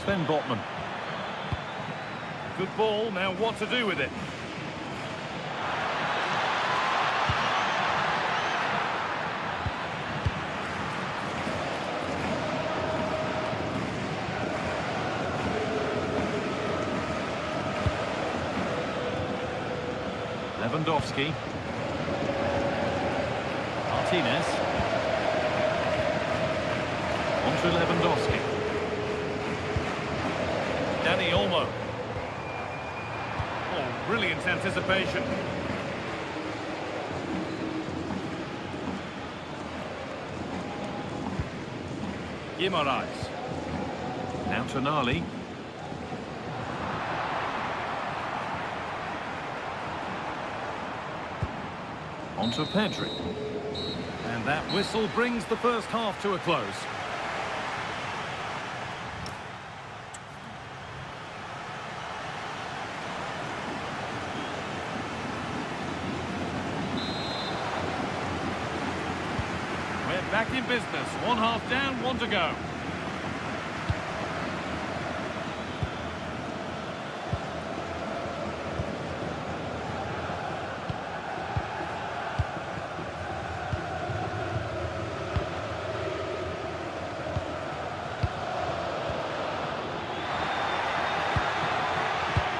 Sven Botman. Good ball, now what to do with it? Lewandowski. Martinez. On to Lewandowski. Dani Olmo. Oh, brilliant anticipation. Guimaraes. Now Tonali. On to Pedri. And that whistle brings the first half to a close. We're back in business. One half down, one to go.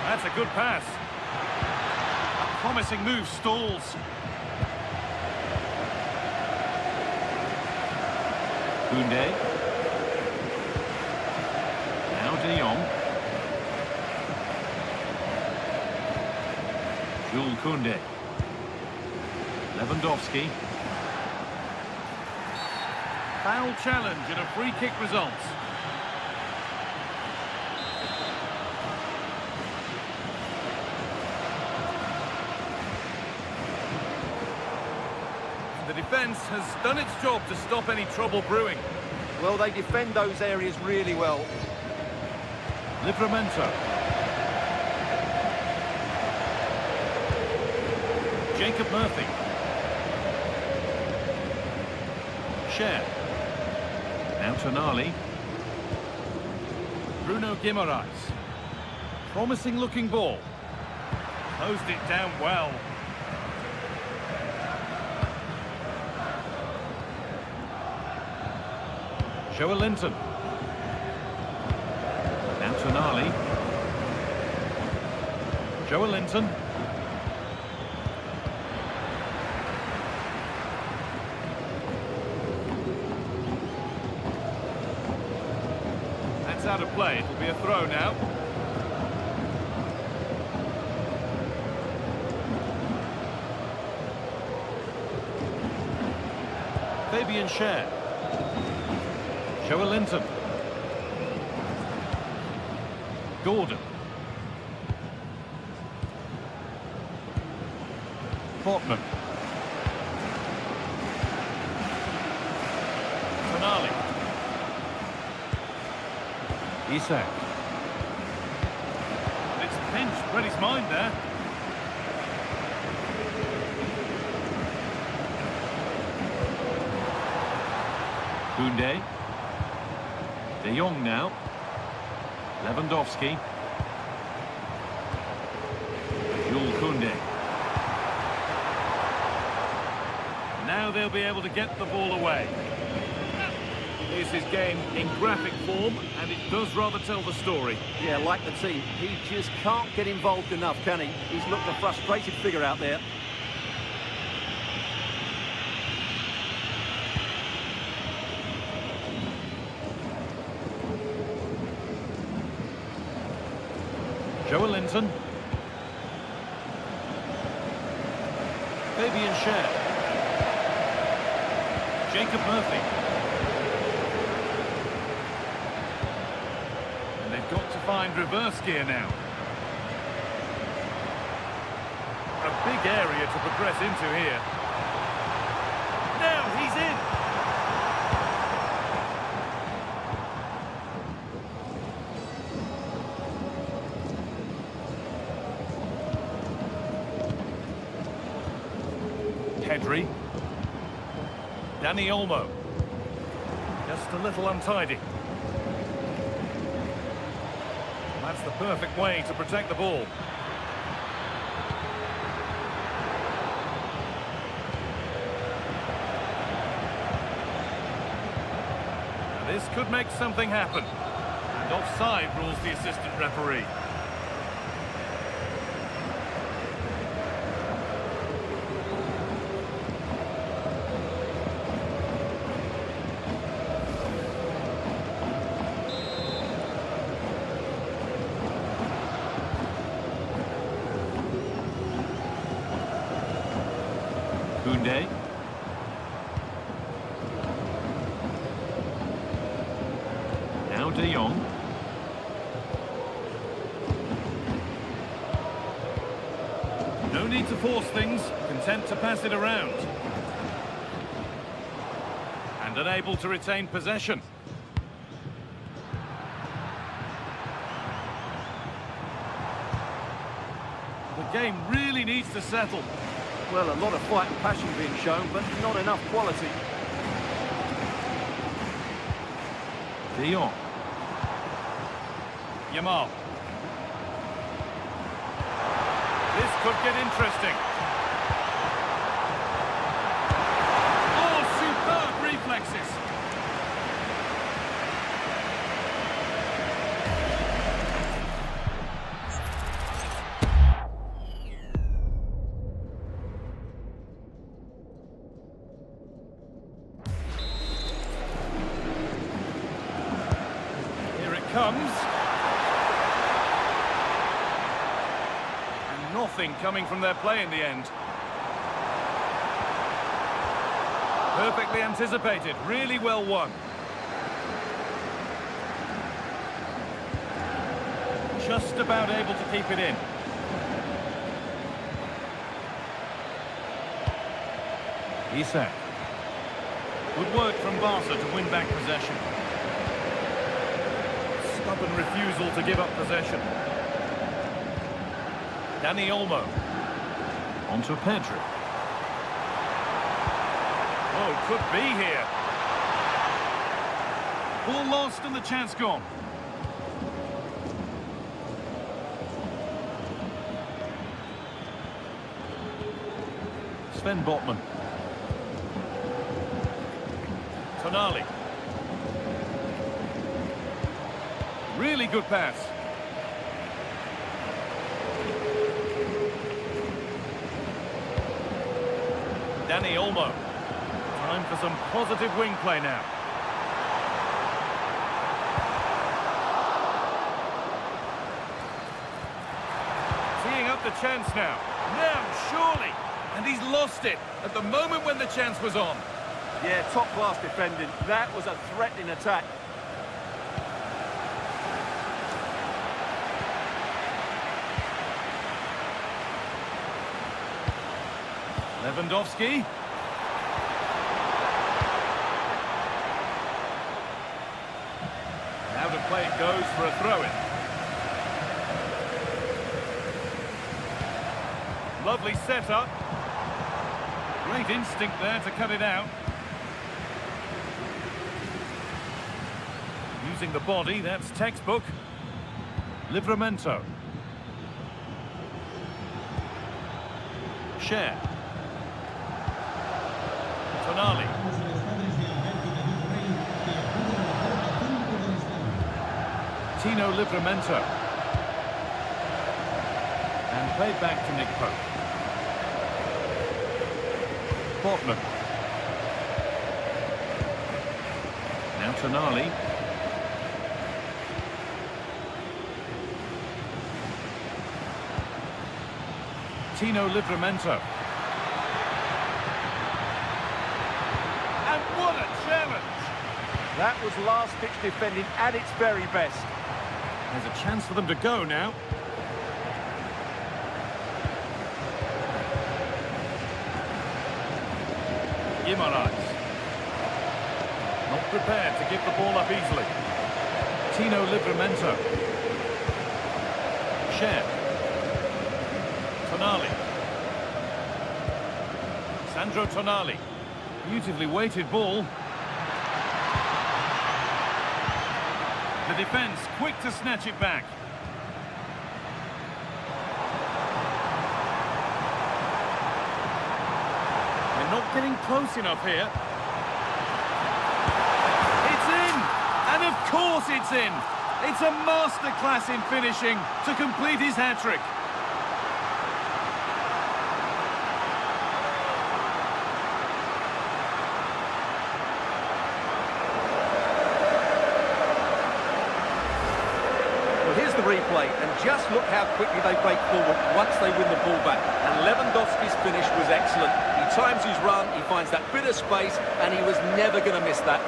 That's a good pass. A promising move stalls. Koundé. Now De Jong. Jules Koundé. Lewandowski. Foul challenge and a free kick result. The defence has done its job to stop any trouble brewing. Well, they defend those areas really well. Livramento. Jacob Murphy. Cher. Now Tonali. Bruno Guimaraes. Promising looking ball. Closed it down well. Joe Linton. Now Tonali. Joe Linton. That's out of play. It'll be a throw now. Fabian Schär. Joe Linton. Gordon. Portman. Tonali. Isak. It's pinched, read his mind there. Koundé. De Jong now. Lewandowski. Jules Koundé. Now they'll be able to get the ball away. Here's his game in graphic form, and it does rather tell the story. Yeah, like the team, he just can't get involved enough, can he? He's looked a frustrated figure out there. Joe Linton. Fabian Schär. Jacob Murphy. And they've got to find reverse gear now. A big area to progress into here. Now he's in. Pedri. Dani Olmo. Just a little untidy. That's the perfect way to protect the ball. Now this could make something happen. And offside rules the assistant referee. Koundé. Now De Jong. No need to force things, content to pass it around. And unable to retain possession. The game really needs to settle. Well, a lot of fight and passion being shown, but not enough quality. De Jong. Yamal. This could get interesting. Oh, superb reflexes. Comes. And nothing coming from their play in the end. Perfectly anticipated, really well won. Just about able to keep it in. Isak. Good work from Barca to win back possession. Stubborn refusal to give up possession. Dani Olmo. On to Pedri. Oh, could be here. Ball lost and the chance gone. Sven Botman. Tonali. Really good pass. Dani Olmo. Time for some positive wing play now. Teeing up the chance now. Now, surely. And he's lost it at the moment when the chance was on. Yeah, top-class defending. That was a threatening attack. Lewandowski. Now the play goes for a throw-in. Lovely setup. Great instinct there to cut it out. Using the body, that's textbook. Livramento. Share. Tonali. Tino Livramento. And played back to Nick Pope. Portman. Now Tonali. Tino Livramento. And what a challenge! That was last-ditch defending at its very best. There's a chance for them to go now. Guimaraes. Not prepared to give the ball up easily. Tino Livramento. Share. Tonali. Sandro Tonali. Beautifully weighted ball. The defence quick to snatch it back. They're not getting close enough here. It's in! And of course it's in! It's a masterclass in finishing to complete his hat-trick. Replay, and just look how quickly they break forward once they win the ball back. And Lewandowski's finish was excellent. He times his run, he finds that bit of space, and he was never going to miss that.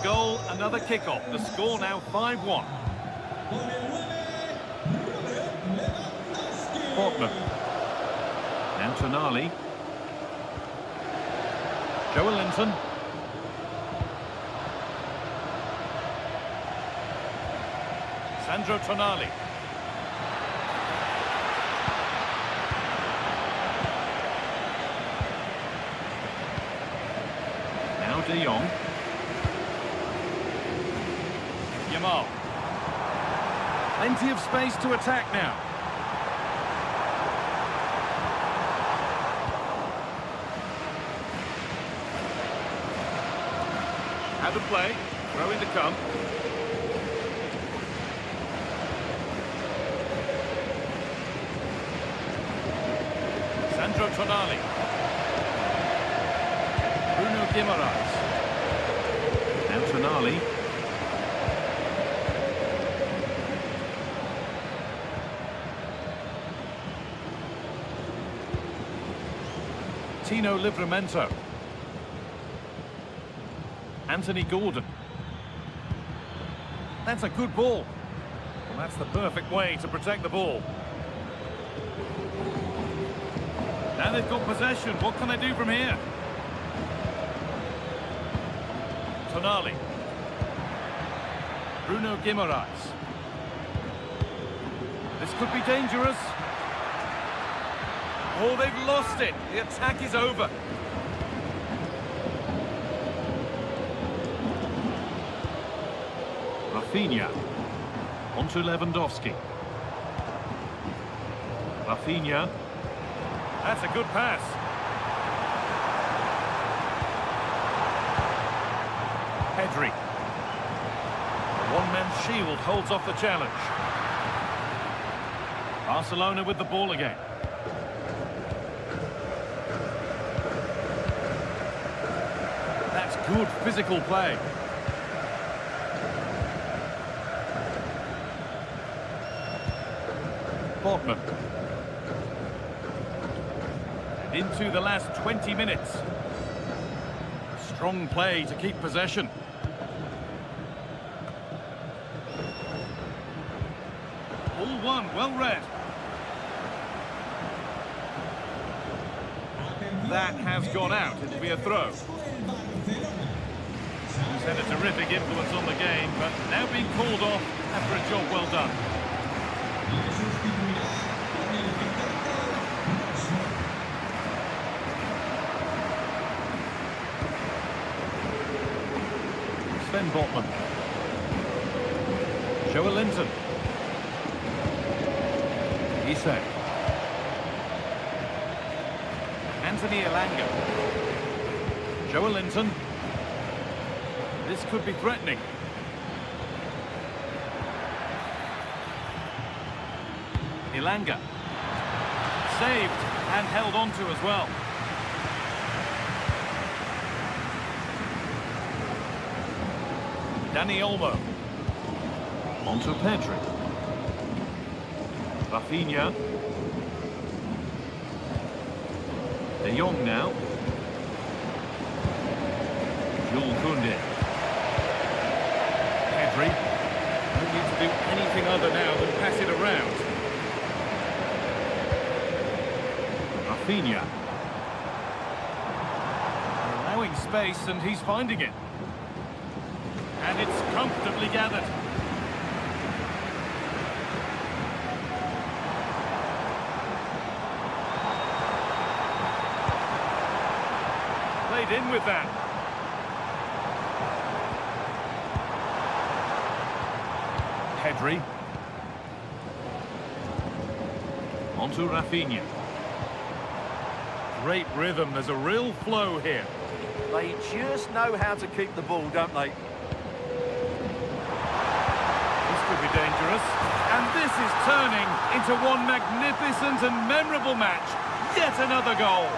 Goal, another kick-off. The score now 5-1. Portman. Now Tonali. Joelinton. Sandro Tonali. Now De Jong. Yamal. Plenty of space to attack now. How to play. Throw in to come. Sandro Tonali. Bruno Guimaraes. Now Tonali. Tino Livramento. Anthony Gordon. That's a good ball. Well, that's the perfect way to protect the ball. Now they've got possession. What can they do from here? Tonali. Bruno Guimaraes. This could be dangerous. Oh, they've lost it. The attack is over. Rafinha. Onto Lewandowski. Rafinha. That's a good pass. Pedri. A one-man shield holds off the challenge. Barcelona with the ball again. That's good physical play. Botman. And into the last 20 minutes. Strong play to keep possession. All one, well read. That has gone out. It'll be a throw. He's had a terrific influence on the game, but now being called off after a job well done. Sven Botman. Joe Linton. Isak. Anthony Elanga. Joe Linton. This could be threatening. Elanga. Saved and held on to as well. Dani Olmo. Onto Pedri. Rafinha. De Jong now. Jules Koundé. Pedri. Don't need to do anything other now than pass it around. Rafinha. Allowing space and he's finding it. And it's comfortably gathered. Played in with that. Pedri. Onto Rafinha. Great rhythm, there's a real flow here. They just know how to keep the ball, don't they? This could be dangerous. And this is turning into one magnificent and memorable match. Yet another goal.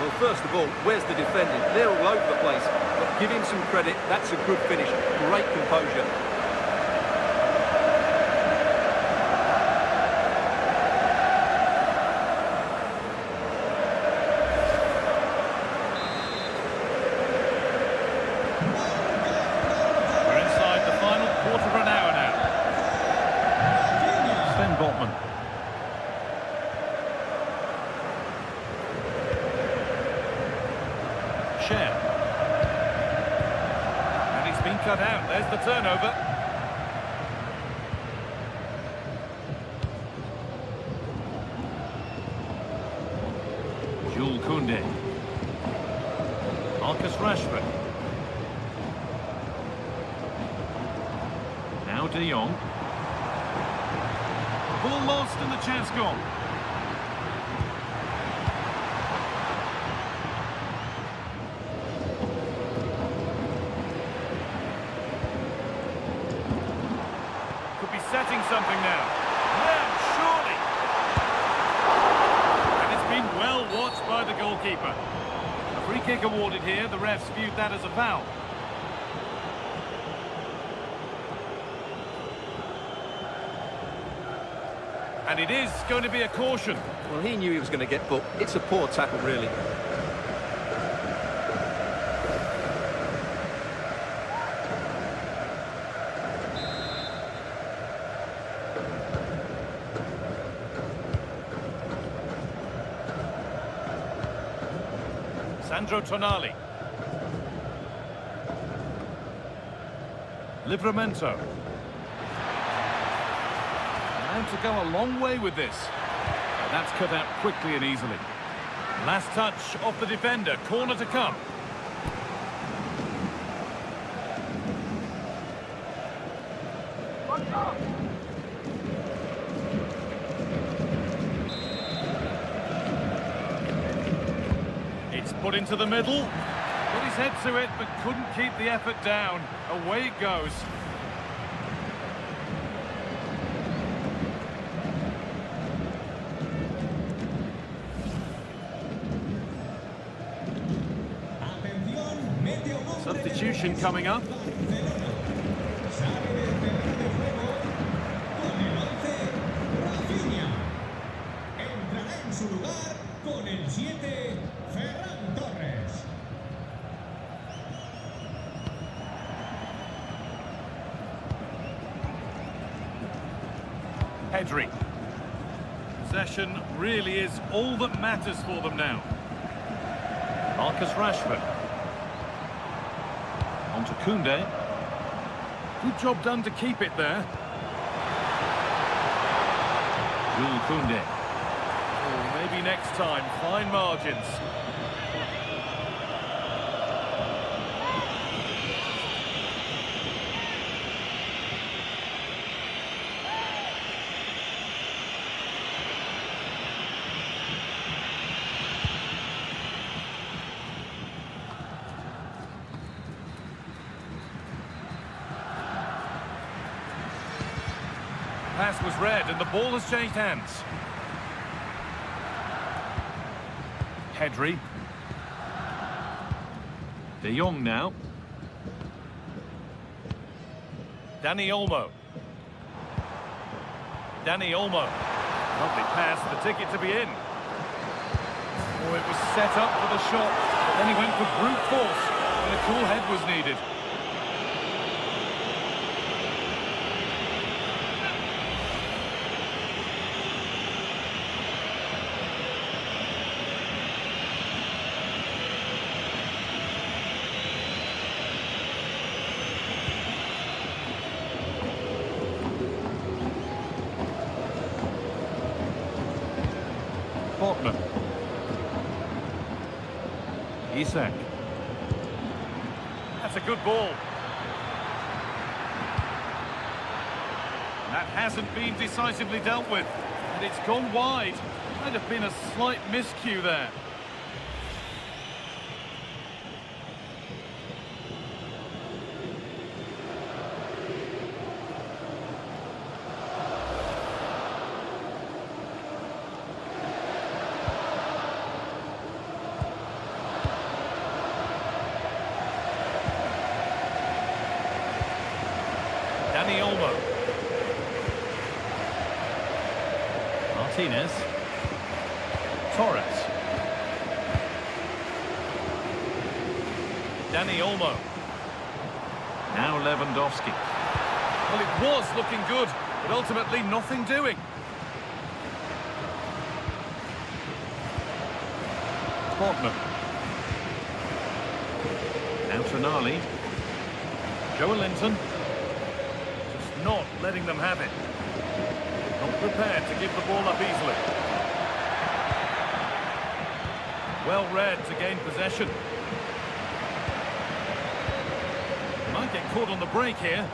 Well, first of all, where's the defending? They're all over the place. But give him some credit, that's a good finish. Great composure. We're inside the final quarter of an hour now. Sven Botman. Share. And he's been cut out. There's the turnover. Jules Koundé. Marcus Rashford. Now De Jong. Ball lost and the chance gone. Could be setting something now. Yeah, surely. And it's been well watched by the goalkeeper. A free kick awarded here. The refs viewed that as a foul. And it is going to be a caution. Well, he knew he was going to get booked. It's a poor tackle, really. Sandro Tonali. Livramento. And to go a long way with this. That's cut out quickly and easily. Last touch off the defender. Corner to come. It's put into the middle. But he's head to it, but couldn't keep the effort down. Away it goes. Substitution coming up. Pedri. Possession really is all that matters for them now. Marcus Rashford. On to Koundé. Good job done to keep it there. Jules Koundé. Oh, maybe next time, fine margins. Pass was read and the ball has changed hands. Pedri. De Jong now. Dani Olmo. Dani Olmo. Lovely pass, the ticket to be in. Oh, it was set up for the shot. Then he went for brute force and a cool head was needed. Portman. Isak. That's a good ball. That hasn't been decisively dealt with. And it's gone wide. Might have been a slight miscue there. Dani Olmo. Martinez. Torres. Dani Olmo. Now Lewandowski. Well, it was looking good, but ultimately nothing doing. Portman. Now Tonali. Joelinton. Not letting them have it. Not prepared to give the ball up easily. Well read to gain possession. Might get caught on the break here.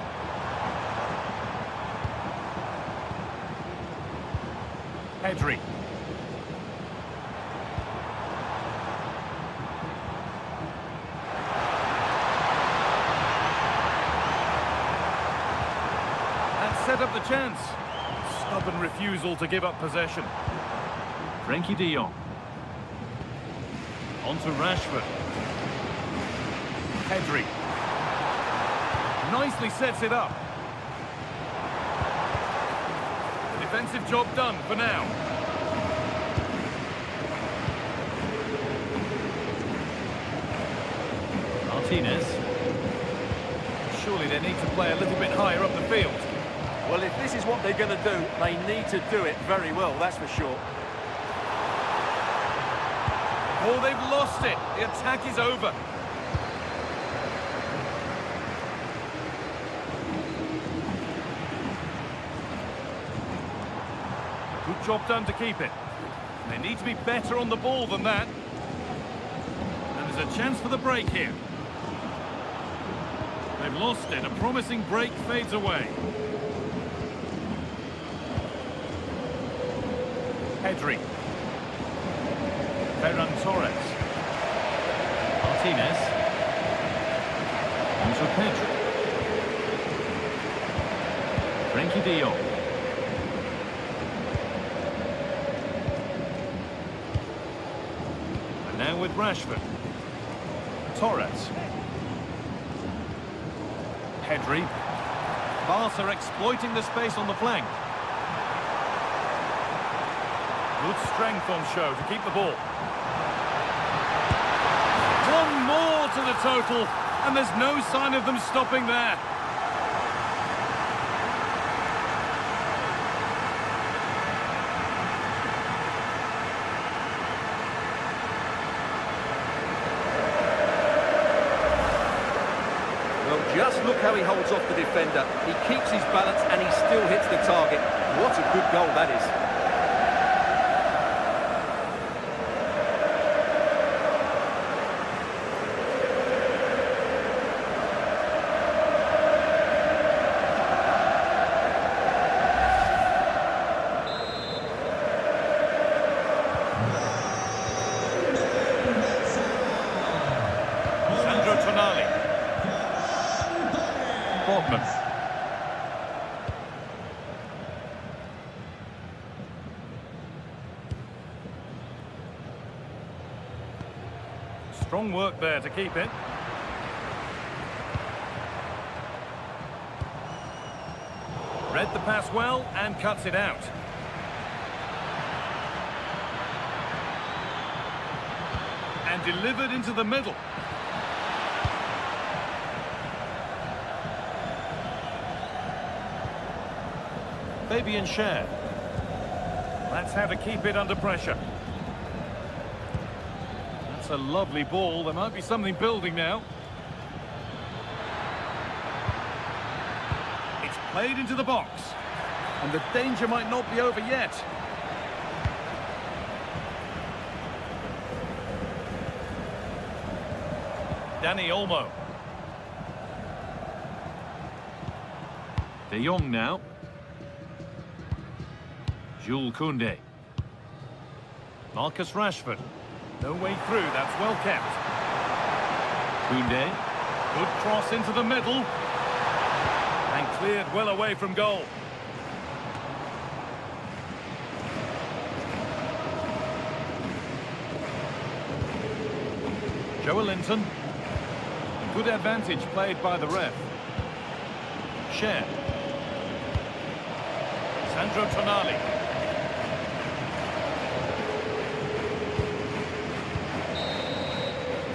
Pedri. Set up the chance. Stubborn refusal to give up possession. Frenkie de Jong. On to Rashford. Pedri. Nicely sets it up. Defensive job done for now. Martinez. Surely they need to play a little bit higher up the field. Well, if this is what they're going to do, they need to do it very well, that's for sure. Oh, they've lost it. The attack is over. Good job done to keep it. They need to be better on the ball than that. And there's a chance for the break here. They've lost it. A promising break fades away. Pedri. Ferran Torres. Martinez. Into Pedri. Frenkie de Jong. And now with Rashford. Torres. Pedri. Barca exploiting the space on the flank. Good strength on show to keep the ball. One more to the total, and there's no sign of them stopping there. Well, just look how he holds off the defender. He keeps his balance and he still hits the target. What a good goal that is. Strong work there to keep it. Read the pass well and cuts it out. And delivered into the middle. Fabian Schär. That's how to keep it under pressure. That's a lovely ball. There might be something building now. It's played into the box. And the danger might not be over yet. Dani Olmo. De Jong now. Jules Koundé. Marcus Rashford. No way through, that's well kept. Koundé. Good cross into the middle. And cleared well away from goal. Joelinton. Good advantage played by the ref. Schär. Sandro Tonali.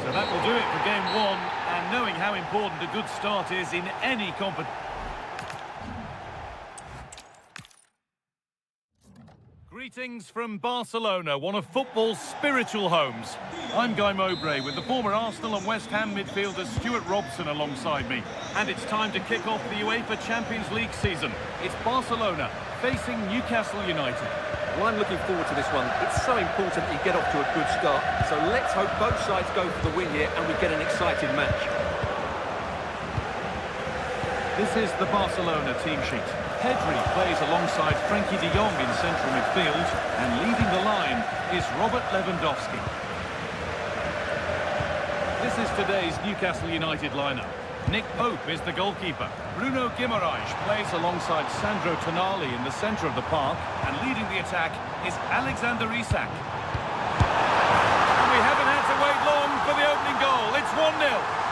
So that will do it for game one, and knowing how important a good start is in any competition. Greetings from Barcelona, one of football's spiritual homes. I'm Guy Mowbray with the former Arsenal and West Ham midfielder Stuart Robson alongside me. And it's time to kick off the UEFA Champions League season. It's Barcelona facing Newcastle United. Well, I'm looking forward to this one. It's so important that you get off to a good start. So let's hope both sides go for the win here and we get an exciting match. This is the Barcelona team sheet. Pedri plays alongside Frenkie de Jong in central midfield, and leading the line is Robert Lewandowski. This is today's Newcastle United lineup. Nick Pope is the goalkeeper. Bruno Guimaraes plays alongside Sandro Tonali in the centre of the park, and leading the attack is Alexander Isak. And we haven't had to wait long for the opening goal. It's 1-0.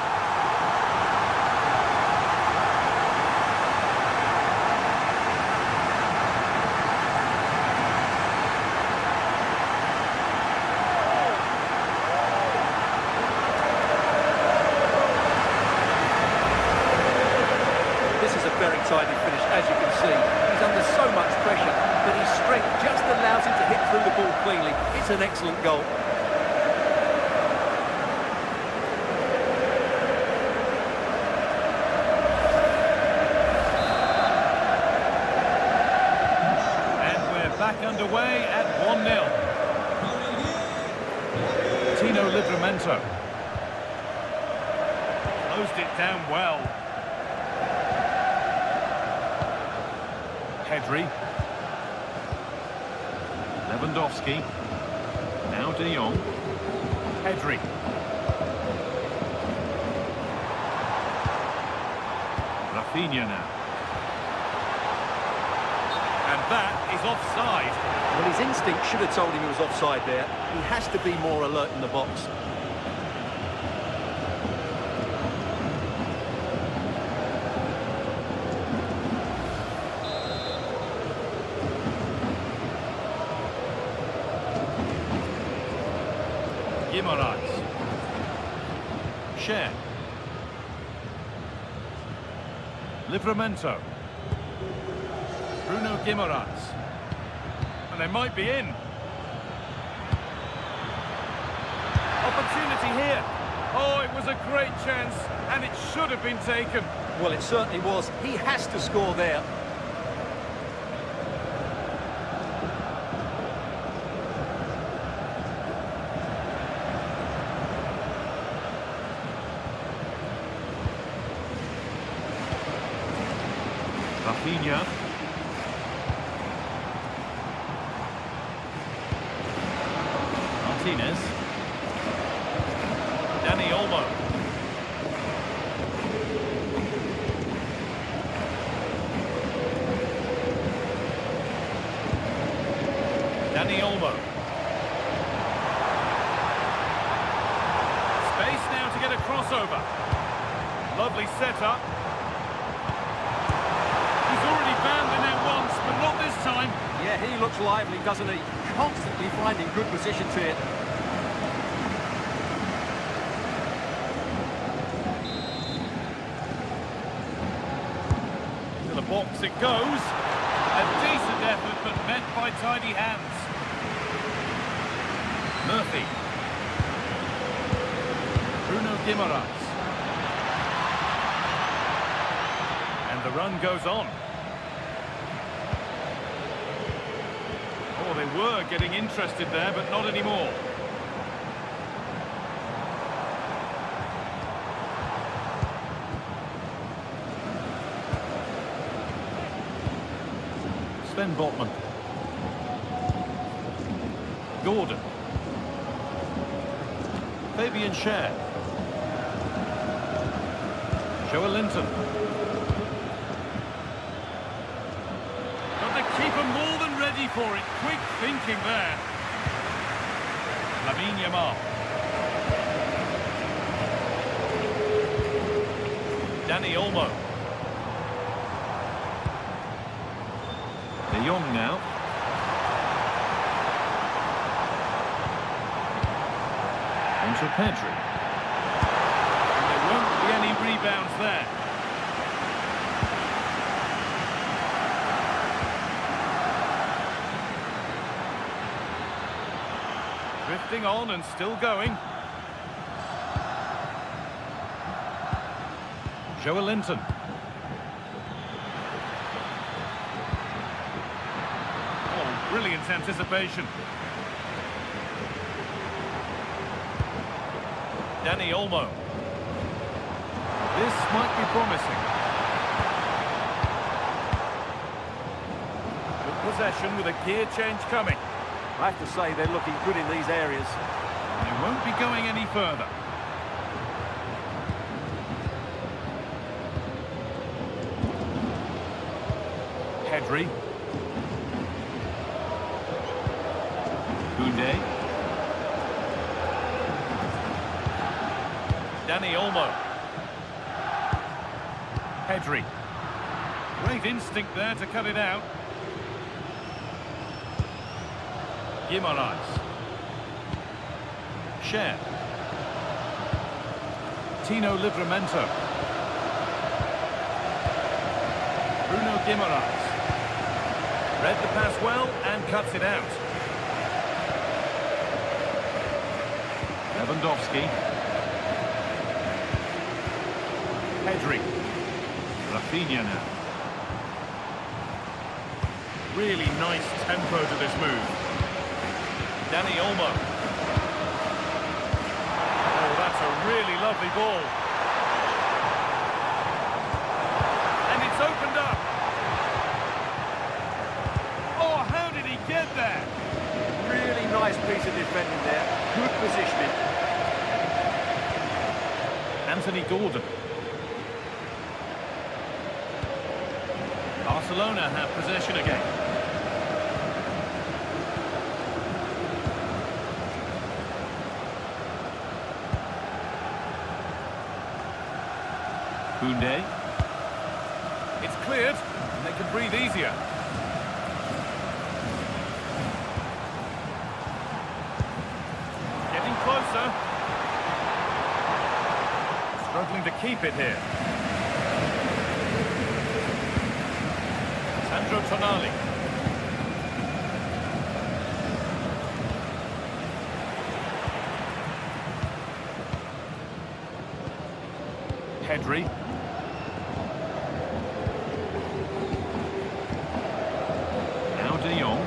Tidy finish, as you can see. He's under so much pressure, but his strength just allows him to hit through the ball cleanly. It's an excellent goal. And we're back underway at 1-0. Tino Livramento. Closed it down well. Pedri. Lewandowski. Now De Jong. Pedri. Rafinha now. And that is offside. Well, his instinct should have told him he was offside there. He has to be more alert in the box. Guimaraes. Share. Livramento. Bruno Guimaraes. And they might be in. Opportunity here. Oh, it was a great chance, and it should have been taken. Well, it certainly was. He has to score there. Rafinha. Martinez. Dani Olmo. Dani Olmo. Space now to get a crossover. Lovely setup. He's already found the net once, but not this time. Yeah, he looks lively, doesn't he? Constantly finding good positions here. To the box it goes. A decent effort, but met by tidy hands. Murphy. Bruno Guimaraes. And the run goes on. Oh, they were getting interested there, but not anymore. Sven Botman. Gordon. Fabian Schär. Joelinton. But the keeper more than ready for it. Quick thinking there. Lamine Yamal. Dani Olmo. De Jong now. Onto Pedri. And there won't be any rebounds there. Drifting on and still going. Joelinton. Oh, brilliant anticipation. Dani Olmo. This might be promising. Good possession with a gear change coming. I have to say they're looking good in these areas. They won't be going any further. Pedri. Koundé. Dani Olmo. Pedri. Great instinct there to cut it out. Guimaraes. Schär. Tino Livramento. Bruno Guimaraes. Read the pass well and cuts it out. Lewandowski. Pedri. Rafinha now. Really nice tempo to this move. Dani Olmo. Oh, that's a really lovely ball. And it's opened up. Oh, how did he get there? Really nice piece of defending there. Good positioning. Anthony Gordon. Barcelona have possession again. Koundé. It's cleared, and they can breathe easier. Getting closer. Struggling to keep it here. Sandro Tonali. Pedri. Now De Jong.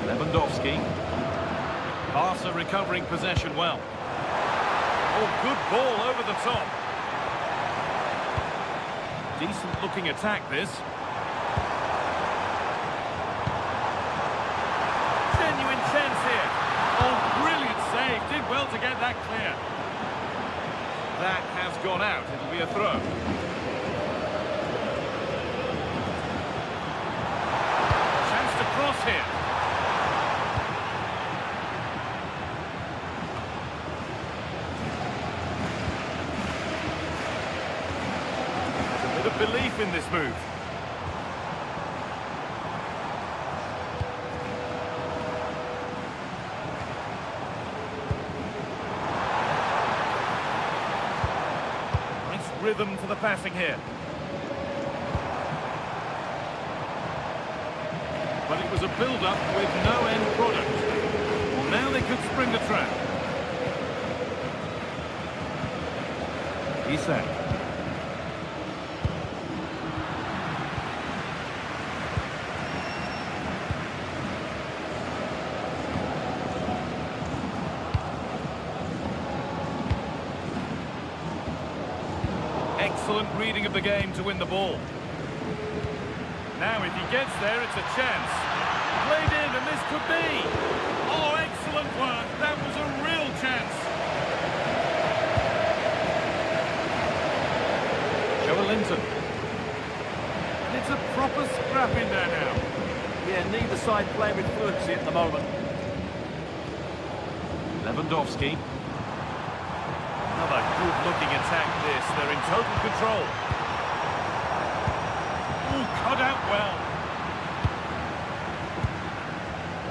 Lewandowski. Barca recovering possession well. Oh, good ball over the top. Decent looking attack this. Genuine chance here. Oh, brilliant save. Did well to get that clear. That has gone out. It'll be a throw. Chance to cross here. Of belief in this move. Nice rhythm to the passing here. But it was a build-up with no end product. Well, now they could spring the trap. Isak. Excellent reading of the game to win the ball. Now if he gets there, it's a chance. Played in, and this could be. Oh, excellent work. That was a real chance. Joelinton. And it's a proper scrap in there now. Yeah, neither side playing with fluency at the moment. Lewandowski. Another good-looking attack this. They're in total control. Ooh, cut out well.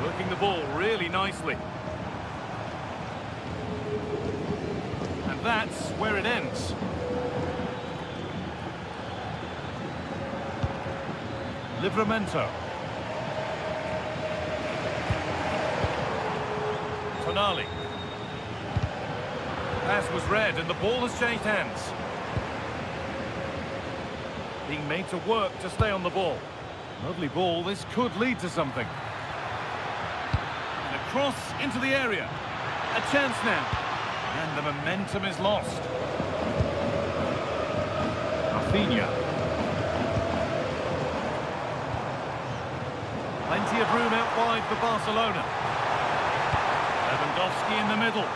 Working the ball really nicely. And that's where it ends. Livramento. Tonali. Pass was read and the ball has changed hands. Being made to work to stay on the ball. Lovely ball, this could lead to something. And a cross into the area. A chance now. And the momentum is lost. Rafinha. Plenty of room out wide for Barcelona. Lewandowski in the middle.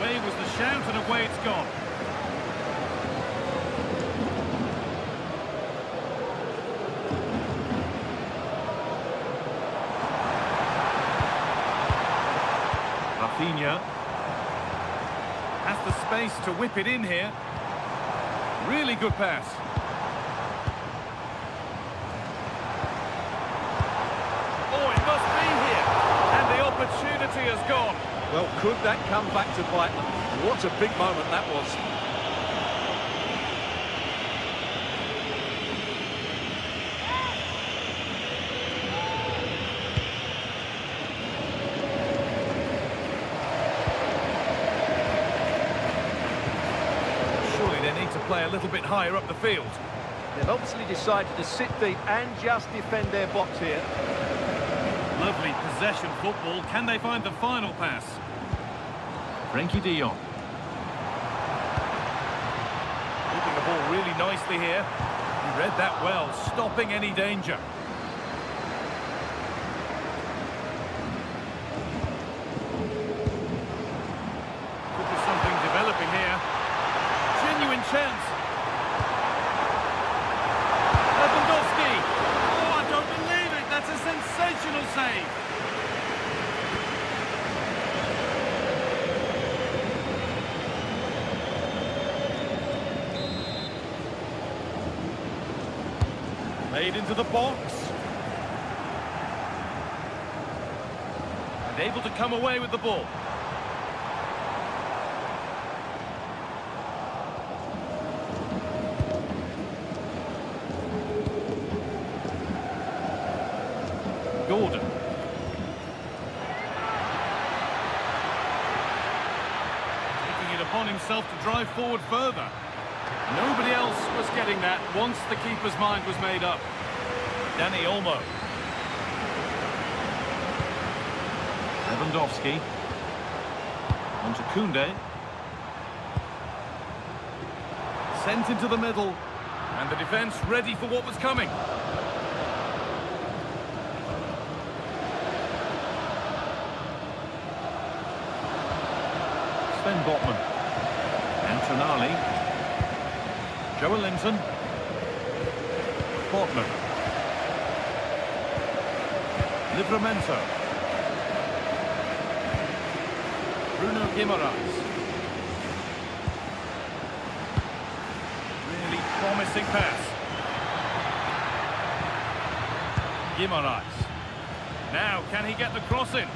Away was the shout and away it's gone. Rafinha has the space to whip it in here. Really good pass. Oh, it must be here. And the opportunity has gone. Well, could that come back to bite them? What a big moment that was. Surely they need to play a little bit higher up the field. They've obviously decided to sit deep and just defend their box here. Lovely possession football. Can they find the final pass? Frenkie de Jong. Keeping the ball really nicely here. He read that well, stopping any danger. Could be something developing here. Genuine chance. Played into the box. And able to come away with the ball. Gordon. Taking it upon himself to drive forward further. Nobody else was getting that once the keeper's mind was made up. Danny Olmo. Lewandowski. On to Koundé. Sent into the middle. And the defence ready for what was coming. Sven Botman. Antonali. Joelinton. Botman. Livramento. Bruno Guimaraes. Really promising pass. Guimaraes. Now, can he get the cross in?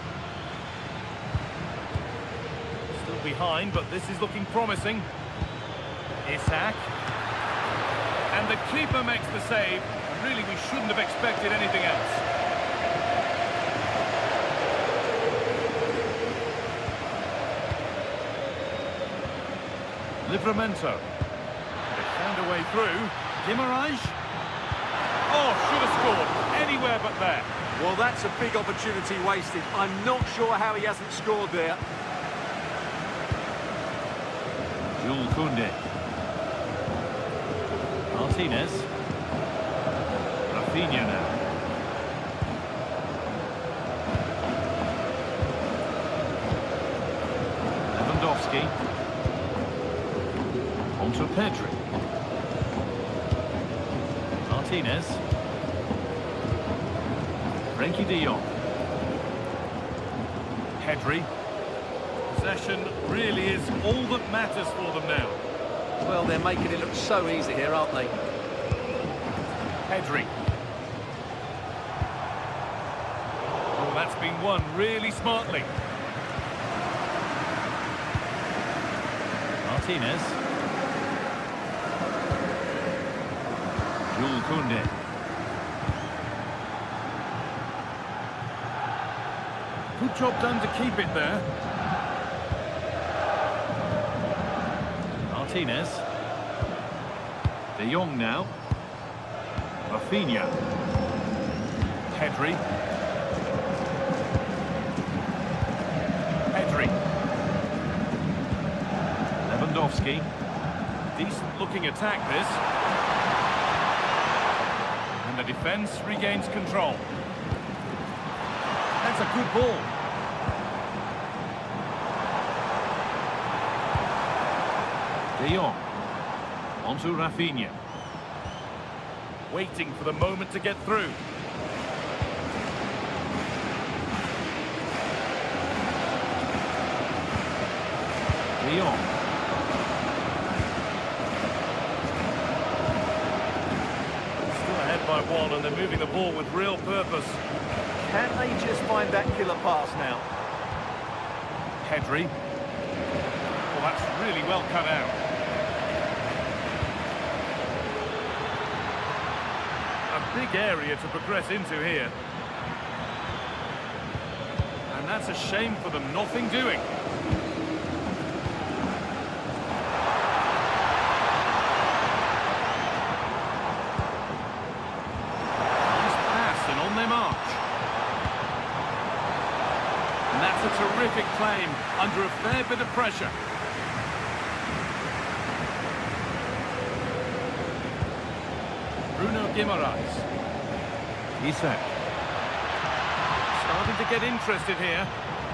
Still behind, but this is looking promising. Isak. And the keeper makes the save. Really, we shouldn't have expected anything else. Livramento. They found a way through. Guimaraes. Oh, should have scored. Anywhere but there. Well, that's a big opportunity wasted. I'm not sure how he hasn't scored there. Jules Koundé. Martinez. Rafinha now. Lewandowski. On to Pedri. Martinez. Frenkie de Jong. Pedri. Possession really is all that matters for them now. Well, they're making it look so easy here, aren't they? Pedri. Oh, that's been won really smartly. Martinez. Jules Koundé. Good job done to keep it there. Martinez. De Jong now. Rafinha. Pedri. Pedri. Lewandowski. Decent looking attack this. And the defence regains control. That's a good ball. De Jong. On to Rafinha. Waiting for the moment to get through. De Jong. Still ahead by one, and they're moving the ball with real purpose. Can they just find that killer pass now? Pedri. Well, that's really well cut out. A big area to progress into here. And that's a shame for them, nothing doing. Nice pass and on their march. And that's a terrific claim under a fair bit of pressure. Bruno Guimaraes. Isak. Starting to get interested here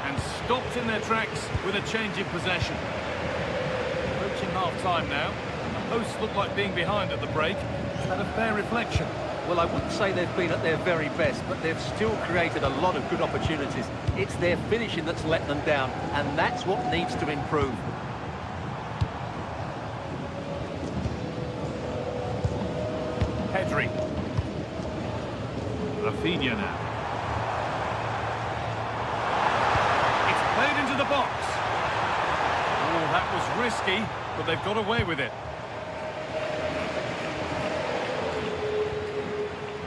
and stopped in their tracks with a change in possession. Approaching half-time now. The hosts look like being behind at the break. Is that a fair reflection? Well, I wouldn't say they've been at their very best, but they've still created a lot of good opportunities. It's their finishing that's let them down, and that's what needs to improve. Pedri. Rafinha now. It's played into the box. Oh, that was risky, but they've got away with it.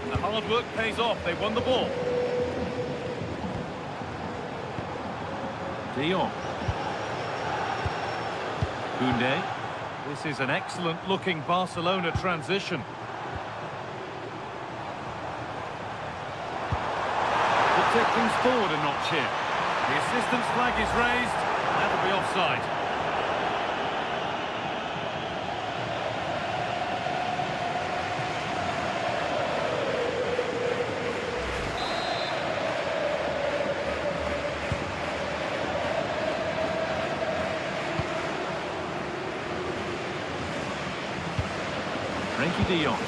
The hard work pays off. They won the ball. De Jong. Koundé. This is an excellent-looking Barcelona transition. We'll take things forward a notch here. The assistant's flag is raised. That'll be offside. De Jong.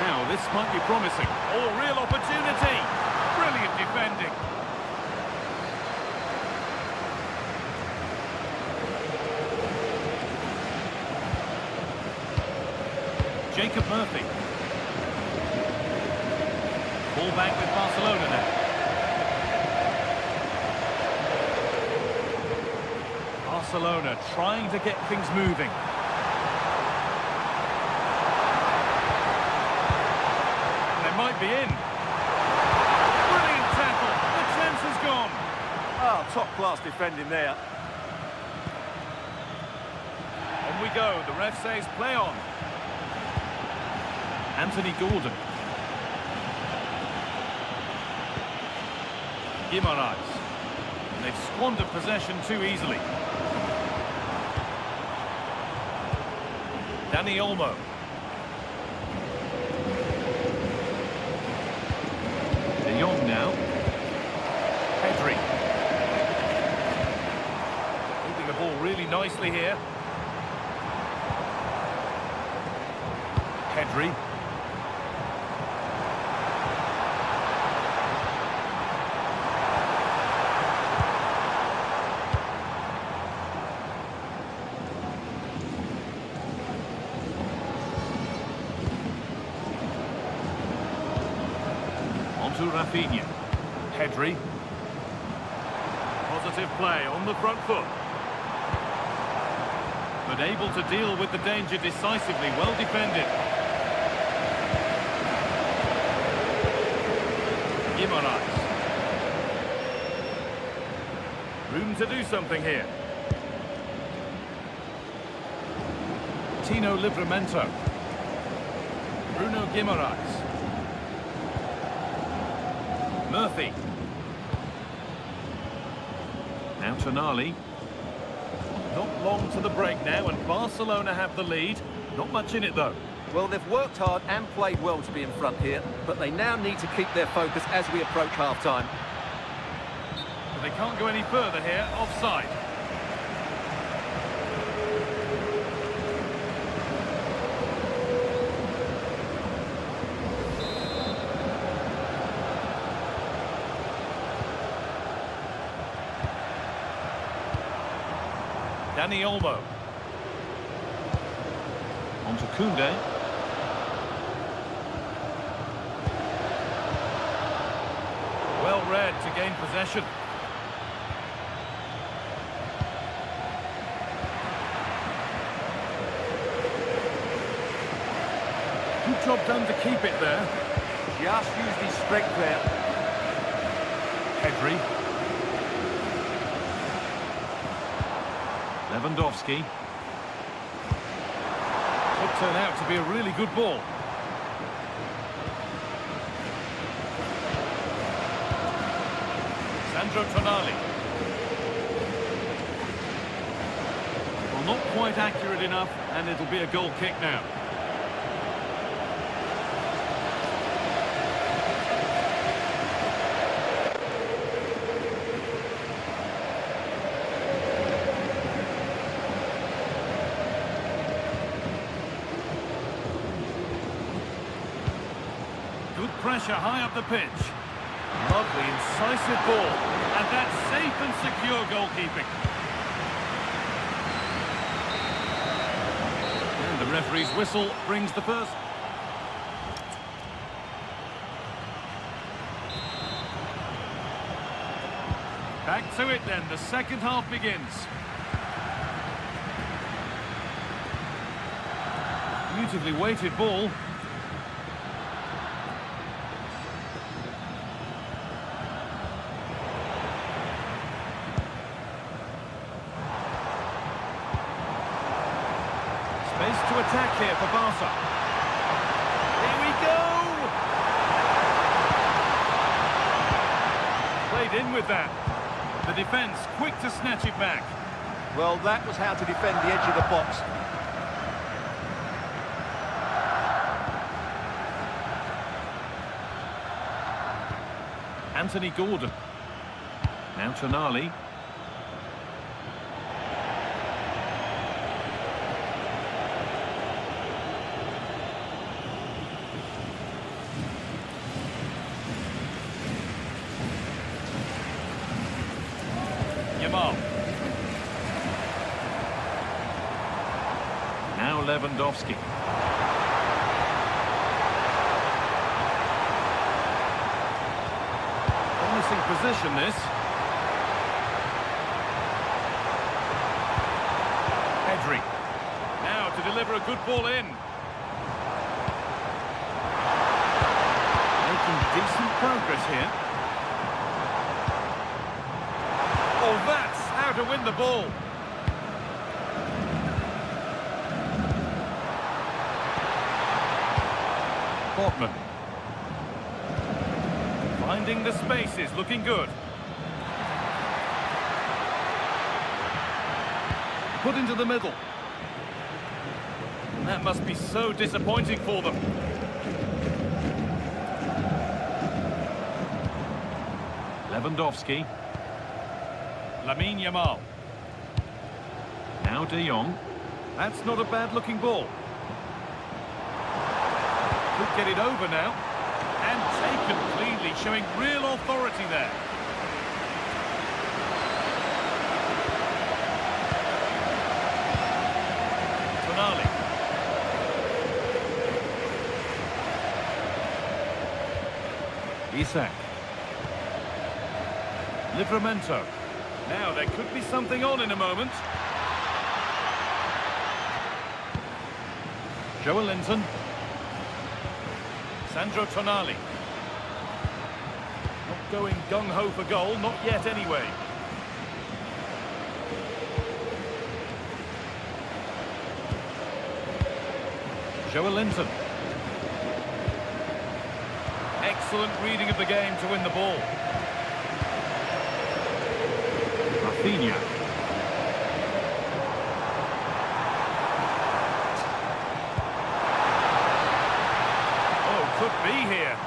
Now this might be promising. Oh, real opportunity. Brilliant defending. Jacob Murphy. Ball back with Barcelona now. Barcelona trying to get things moving. Might be in. Brilliant tackle. The chance is gone. Oh, top-class defending there. On we go. The ref says play on. Anthony Gordon. Guimaraes. And they've squandered possession too easily. Dani Olmo. De Jong now. Pedri. Moving the ball really nicely here. Pedri. Rafinha. Pedri. Positive play on the front foot. But able to deal with the danger decisively. Well defended. Guimaraes. Room to do something here. Tino Livramento. Bruno Guimaraes. Murphy. Now Tonali. Not long to the break now, and Barcelona have the lead. Not much in it, though. Well, they've worked hard and played well to be in front here, but they now need to keep their focus as we approach half-time. But they can't go any further here. Offside. Dani Olmo. On to Koundé. Well read to gain possession. Good job done to keep it there. Just used his strength there. Pedri. Lewandowski. Could turn out to be a really good ball. Sandro Tonali. Well, not quite accurate enough, and it'll be a goal kick now. Pressure high up the pitch. Lovely, incisive ball. And that's safe and secure goalkeeping. And the referee's whistle brings the first. Back to it then, the second half begins. Beautifully weighted ball. Space to attack here for Barca. Here we go! Played in with that. The defence quick to snatch it back. Well, that was how to defend the edge of the box. Anthony Gordon. Now Tonali. Yamal. Now Lewandowski. Promising position this. Pedri. Now to deliver a good ball in. Making decent progress here. Oh, that's how to win the ball. Portman. Finding the spaces, looking good. Put into the middle. That must be so disappointing for them. Lewandowski. Lamine Yamal. Now De Jong. That's not a bad-looking ball. Could get it over now. And taken cleanly, showing real authority there. Tonali. Isak. Livramento. Now, there could be something on in a moment. Joelinton. Sandro Tonali. Not going gung-ho for goal, not yet anyway. Joelinton. Excellent reading of the game to win the ball. Rafinha. Oh, could be here.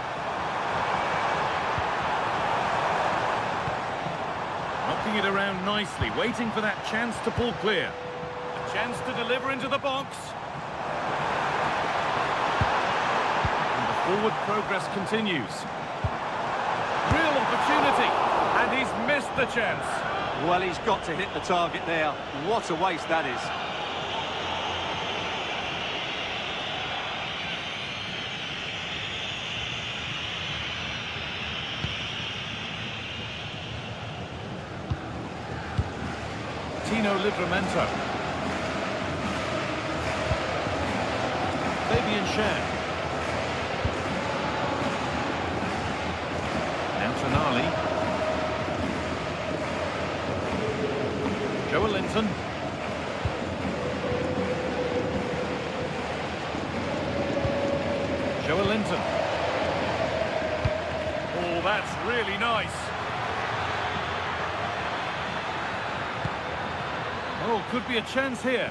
Knocking it around nicely, waiting for that chance to pull clear. A chance to deliver into the box. And the forward progress continues. Real opportunity, and he's missed the chance. Well, he's got to hit the target there. What a waste that is. Tino Livramento. Fabian Schär. Now Tonali. Joelinton. Joelinton. Oh, that's really nice. Oh, could be a chance here.